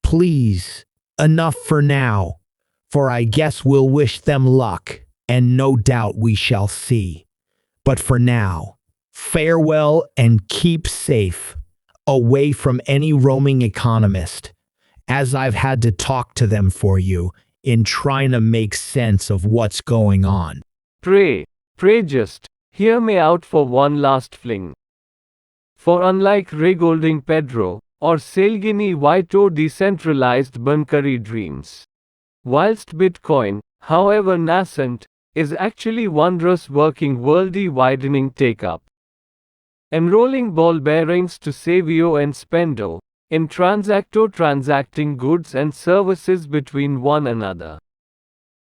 Please, enough for now. For I guess we'll wish them luck, and no doubt we shall see. But for now, farewell and keep safe, away from any roaming economist, as I've had to talk to them for you, in trying to make sense of what's going on. Pray just, hear me out for one last fling. For unlike regolding Pedro, or Salgini Whito decentralized Bankari dreams, whilst Bitcoin, however nascent, is actually wondrous working worldy widening take-up. Enrolling ball bearings to Safeo and Spendo, in transacting goods and services between one another.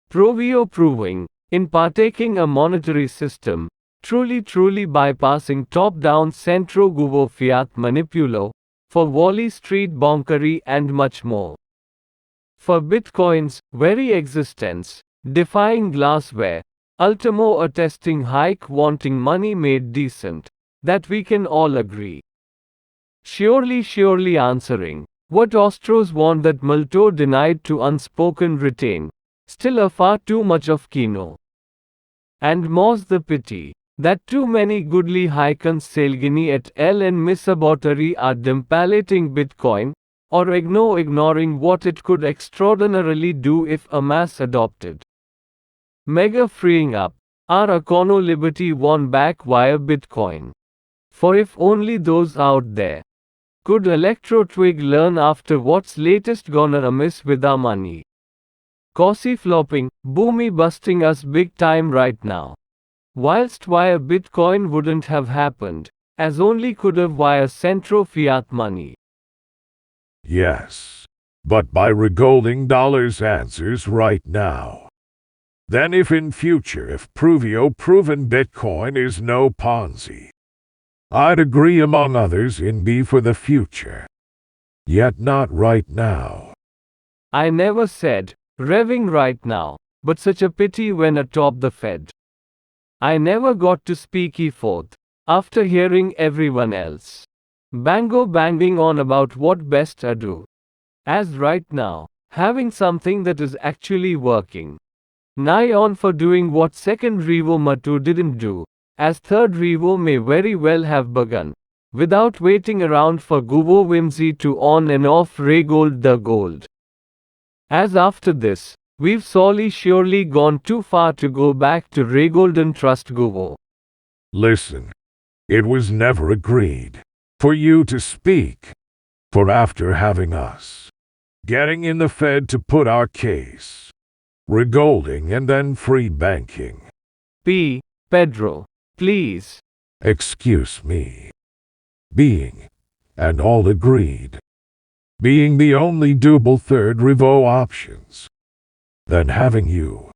Provio proving, in partaking a monetary system, truly bypassing top-down centro guvo fiat manipulo, for Wall Street bonkery and much more. For Bitcoin's very existence, defying glassware, ultimo attesting hike wanting money made decent, that we can all agree. Surely answering, what Austros want that Malto denied to unspoken retain, still a far too much of kino. And more's the pity, that too many goodly hikons Salgini et L and Misabotari are dimpalating Bitcoin, or ignoring what it could extraordinarily do if Ammous adopted. Mega freeing up, our econo liberty won back via Bitcoin. For if only those out there could electro-twig learn after what's latest gonna amiss with our money. Cosy flopping, boomy busting us big time right now. Whilst via Bitcoin wouldn't have happened, as only could have via centro fiat money. Yes, but by regolding dollars answers right now. Then if in future if Pruvio proven Bitcoin is no Ponzi, I'd agree among others in B for the future. Yet not right now. I never said, revving right now, but such a pity when atop the Fed. I never got to speak forth, after hearing everyone else banging on about what best I do. As right now, having something that is actually working. Nigh on for doing what second Revo Matu didn't do, as third Revo may very well have begun, without waiting around for Guvo whimsy to on and off regold the gold. As after this, we've surely gone too far to go back to regolden trust Guvo. Listen, it was never agreed for you to speak, for after having us getting in the Fed to put our case, regolding and then free banking. Pedro, please. Excuse me. Being, and all agreed, being the only double third revo options. Then having you,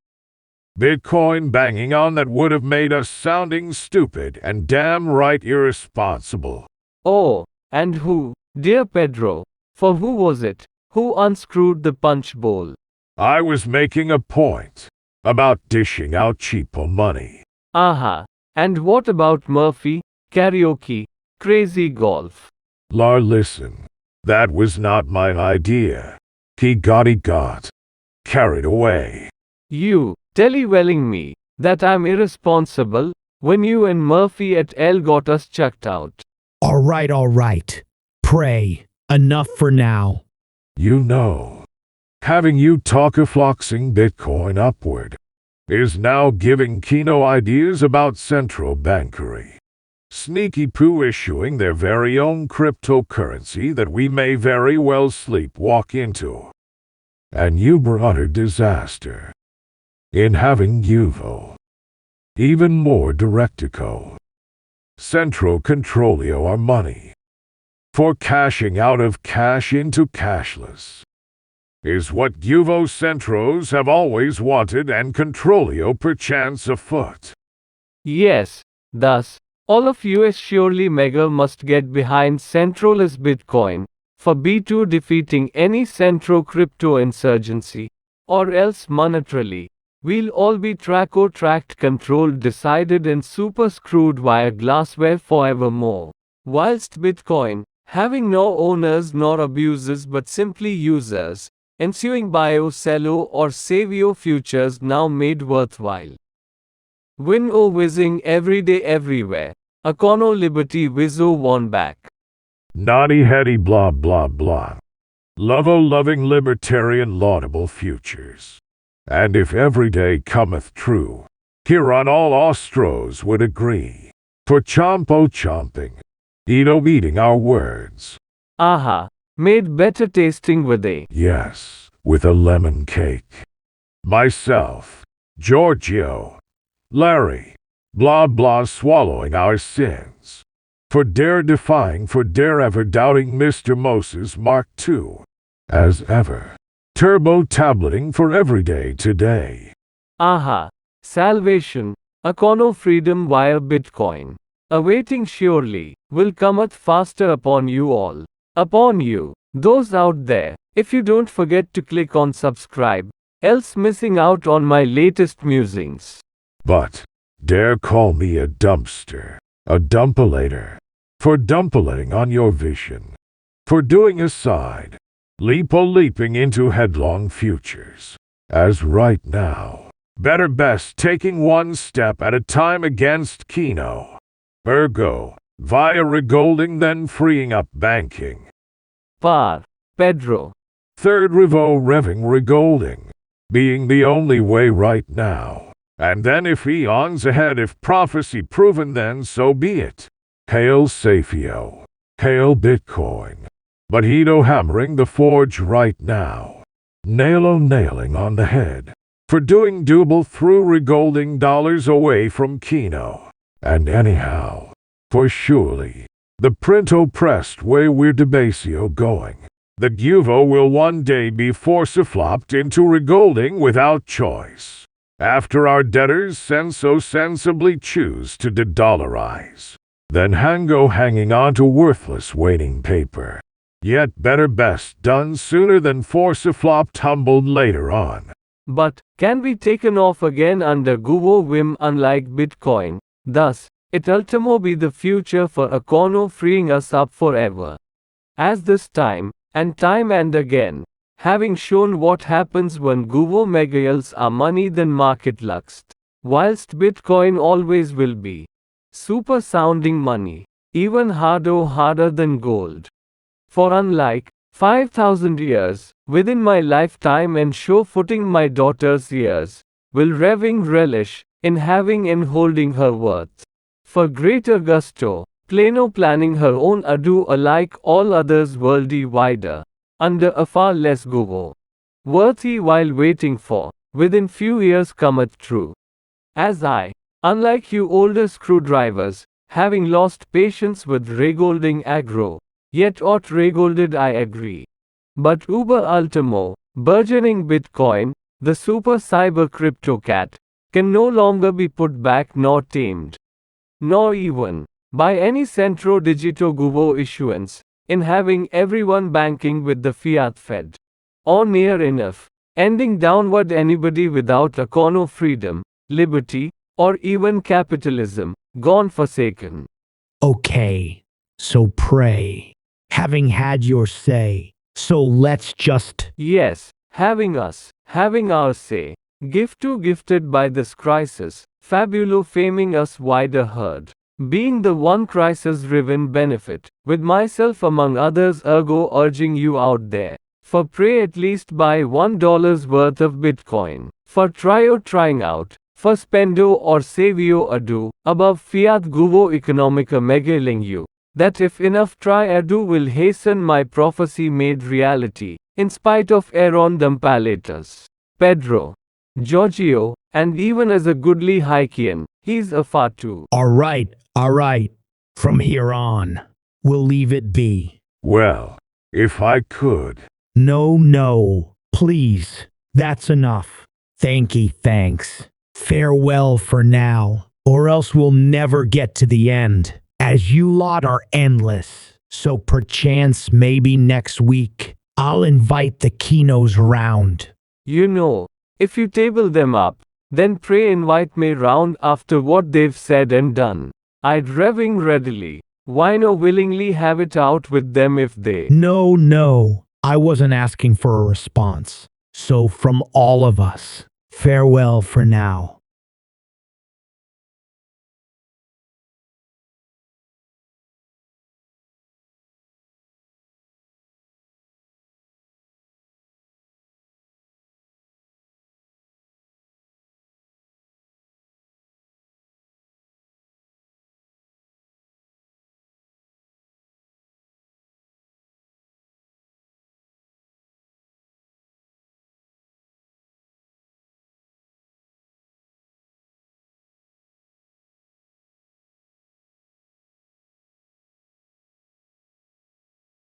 Bitcoin banging on that would have made us sounding stupid and damn right irresponsible. Oh, and who, dear Pedro, for who was it, who unscrewed the punch bowl? I was making a point about dishing out cheapo money. Aha, and what about Murphy, karaoke, crazy golf? Listen, that was not my idea. He got carried away. You, telling me, that I'm irresponsible, when you and Murphy et al. Got us chucked out. All right. Pray, enough for now. You know, Having you talk-a-floxing Bitcoin upward is now giving Kino ideas about central bankery. Sneaky Poo issuing their very own cryptocurrency that we may very well sleepwalk into. And you brought a disaster in having Uvo. Even more Directico. Centro Controlio our money. For cashing out of cash into cashless. Is what Uvo Centros have always wanted and Controlio perchance afoot. Yes, thus, all of US surely mega must get behind centralist Bitcoin, for B2 defeating any centro crypto insurgency, or else monetarily, we'll all be tracked controlled decided and super screwed via glassware forevermore. Whilst Bitcoin, having no owners nor abusers but simply users, ensuing bio cello or Safeo futures now made worthwhile. Win o whizzing every day everywhere, econo liberty whizzo won back. Naughty heady blah blah blah. Loving libertarian laudable futures. And if every day cometh true, hereon all Austros would agree. For chompo chomping, eating our words. Aha, made better tasting with a. Yes, with a lemon cake. Myself, Giorgio, Larry, blah blah swallowing our sins. For dare defying, for dare ever doubting Mr. Moses Mark II. As ever. Turbo tableting for everyday today. Aha, salvation, econo freedom via Bitcoin. Awaiting surely, will cometh faster upon you all. Upon you, those out there, if you don't forget to click on subscribe, else missing out on my latest musings. But, dare call me a dumpster, a dumpulator, for dumpulating on your vision, for doing aside, leaping into headlong futures, as right now, better best taking one step at a time against Kino, ergo, via regolding then freeing up banking. Par, Pedro. Third revo revving regolding, being the only way right now. And then if eons ahead, if prophecy proven, then so be it. Hail Safeo. Hail Bitcoin. But hedo hammering the forge right now. Nailing on the head. For doing double through regolding dollars away from Kino. And anyhow, for surely, the print oppressed way we're debasio going, that Uvo will one day be flopped into regolding without choice. After our debtors sensibly choose to de-dollarize, then hanging on to worthless waiting paper. Yet better best done sooner than flopped humbled later on. But, can be taken off again under Guvo whim unlike Bitcoin, thus, it ultimo be the future for econo freeing us up forever. As this time and again, having shown what happens when Guvo megayals are money than market lust, whilst Bitcoin always will be super sounding money, even harder than gold. For unlike 5,000 years, within my lifetime and sure-footing my daughter's years, will revving relish in having and holding her worth. For greater gusto, plano planning her own ado alike all others worldy wider, under a far less Guvo. Worthy while waiting for, within few years cometh true. As I, unlike you older screwdrivers, having lost patience with regolding aggro, yet ought regolded I agree. But uber ultimo, burgeoning Bitcoin, the super cyber crypto cat, can no longer be put back nor tamed. Nor even, by any centro digito Guvo issuance, in having everyone banking with the fiat Fed. Or near enough, ending downward anybody without econo freedom, liberty, or even capitalism, gone forsaken. Okay, so pray. Having had your say, so let's just. Yes, having our say. Gifted by this crisis, fabulo faming us wider heard. Being the one crisis-driven benefit, with myself among others ergo urging you out there, For pray at least buy $1 worth of Bitcoin. For trying out. For spendo or Safeo ado. Above fiat guvo economica megaling you. That if enough try ado will hasten my prophecy made reality. In spite of Aaron Dampalatus, Pedro, Giorgio, and even as a goodly Hykian, he's a fatu. All right. From here on, we'll leave it be. Well, if I could. No, please. That's enough. Thanks. Farewell for now, or else we'll never get to the end, as you lot are endless. So perchance maybe next week, I'll invite the Kinos round. You know, if you table them up, then pray invite me round after what they've said and done. I'd revving readily. Why no willingly have it out with them if they... No, I wasn't asking for a response. So from all of us, farewell for now.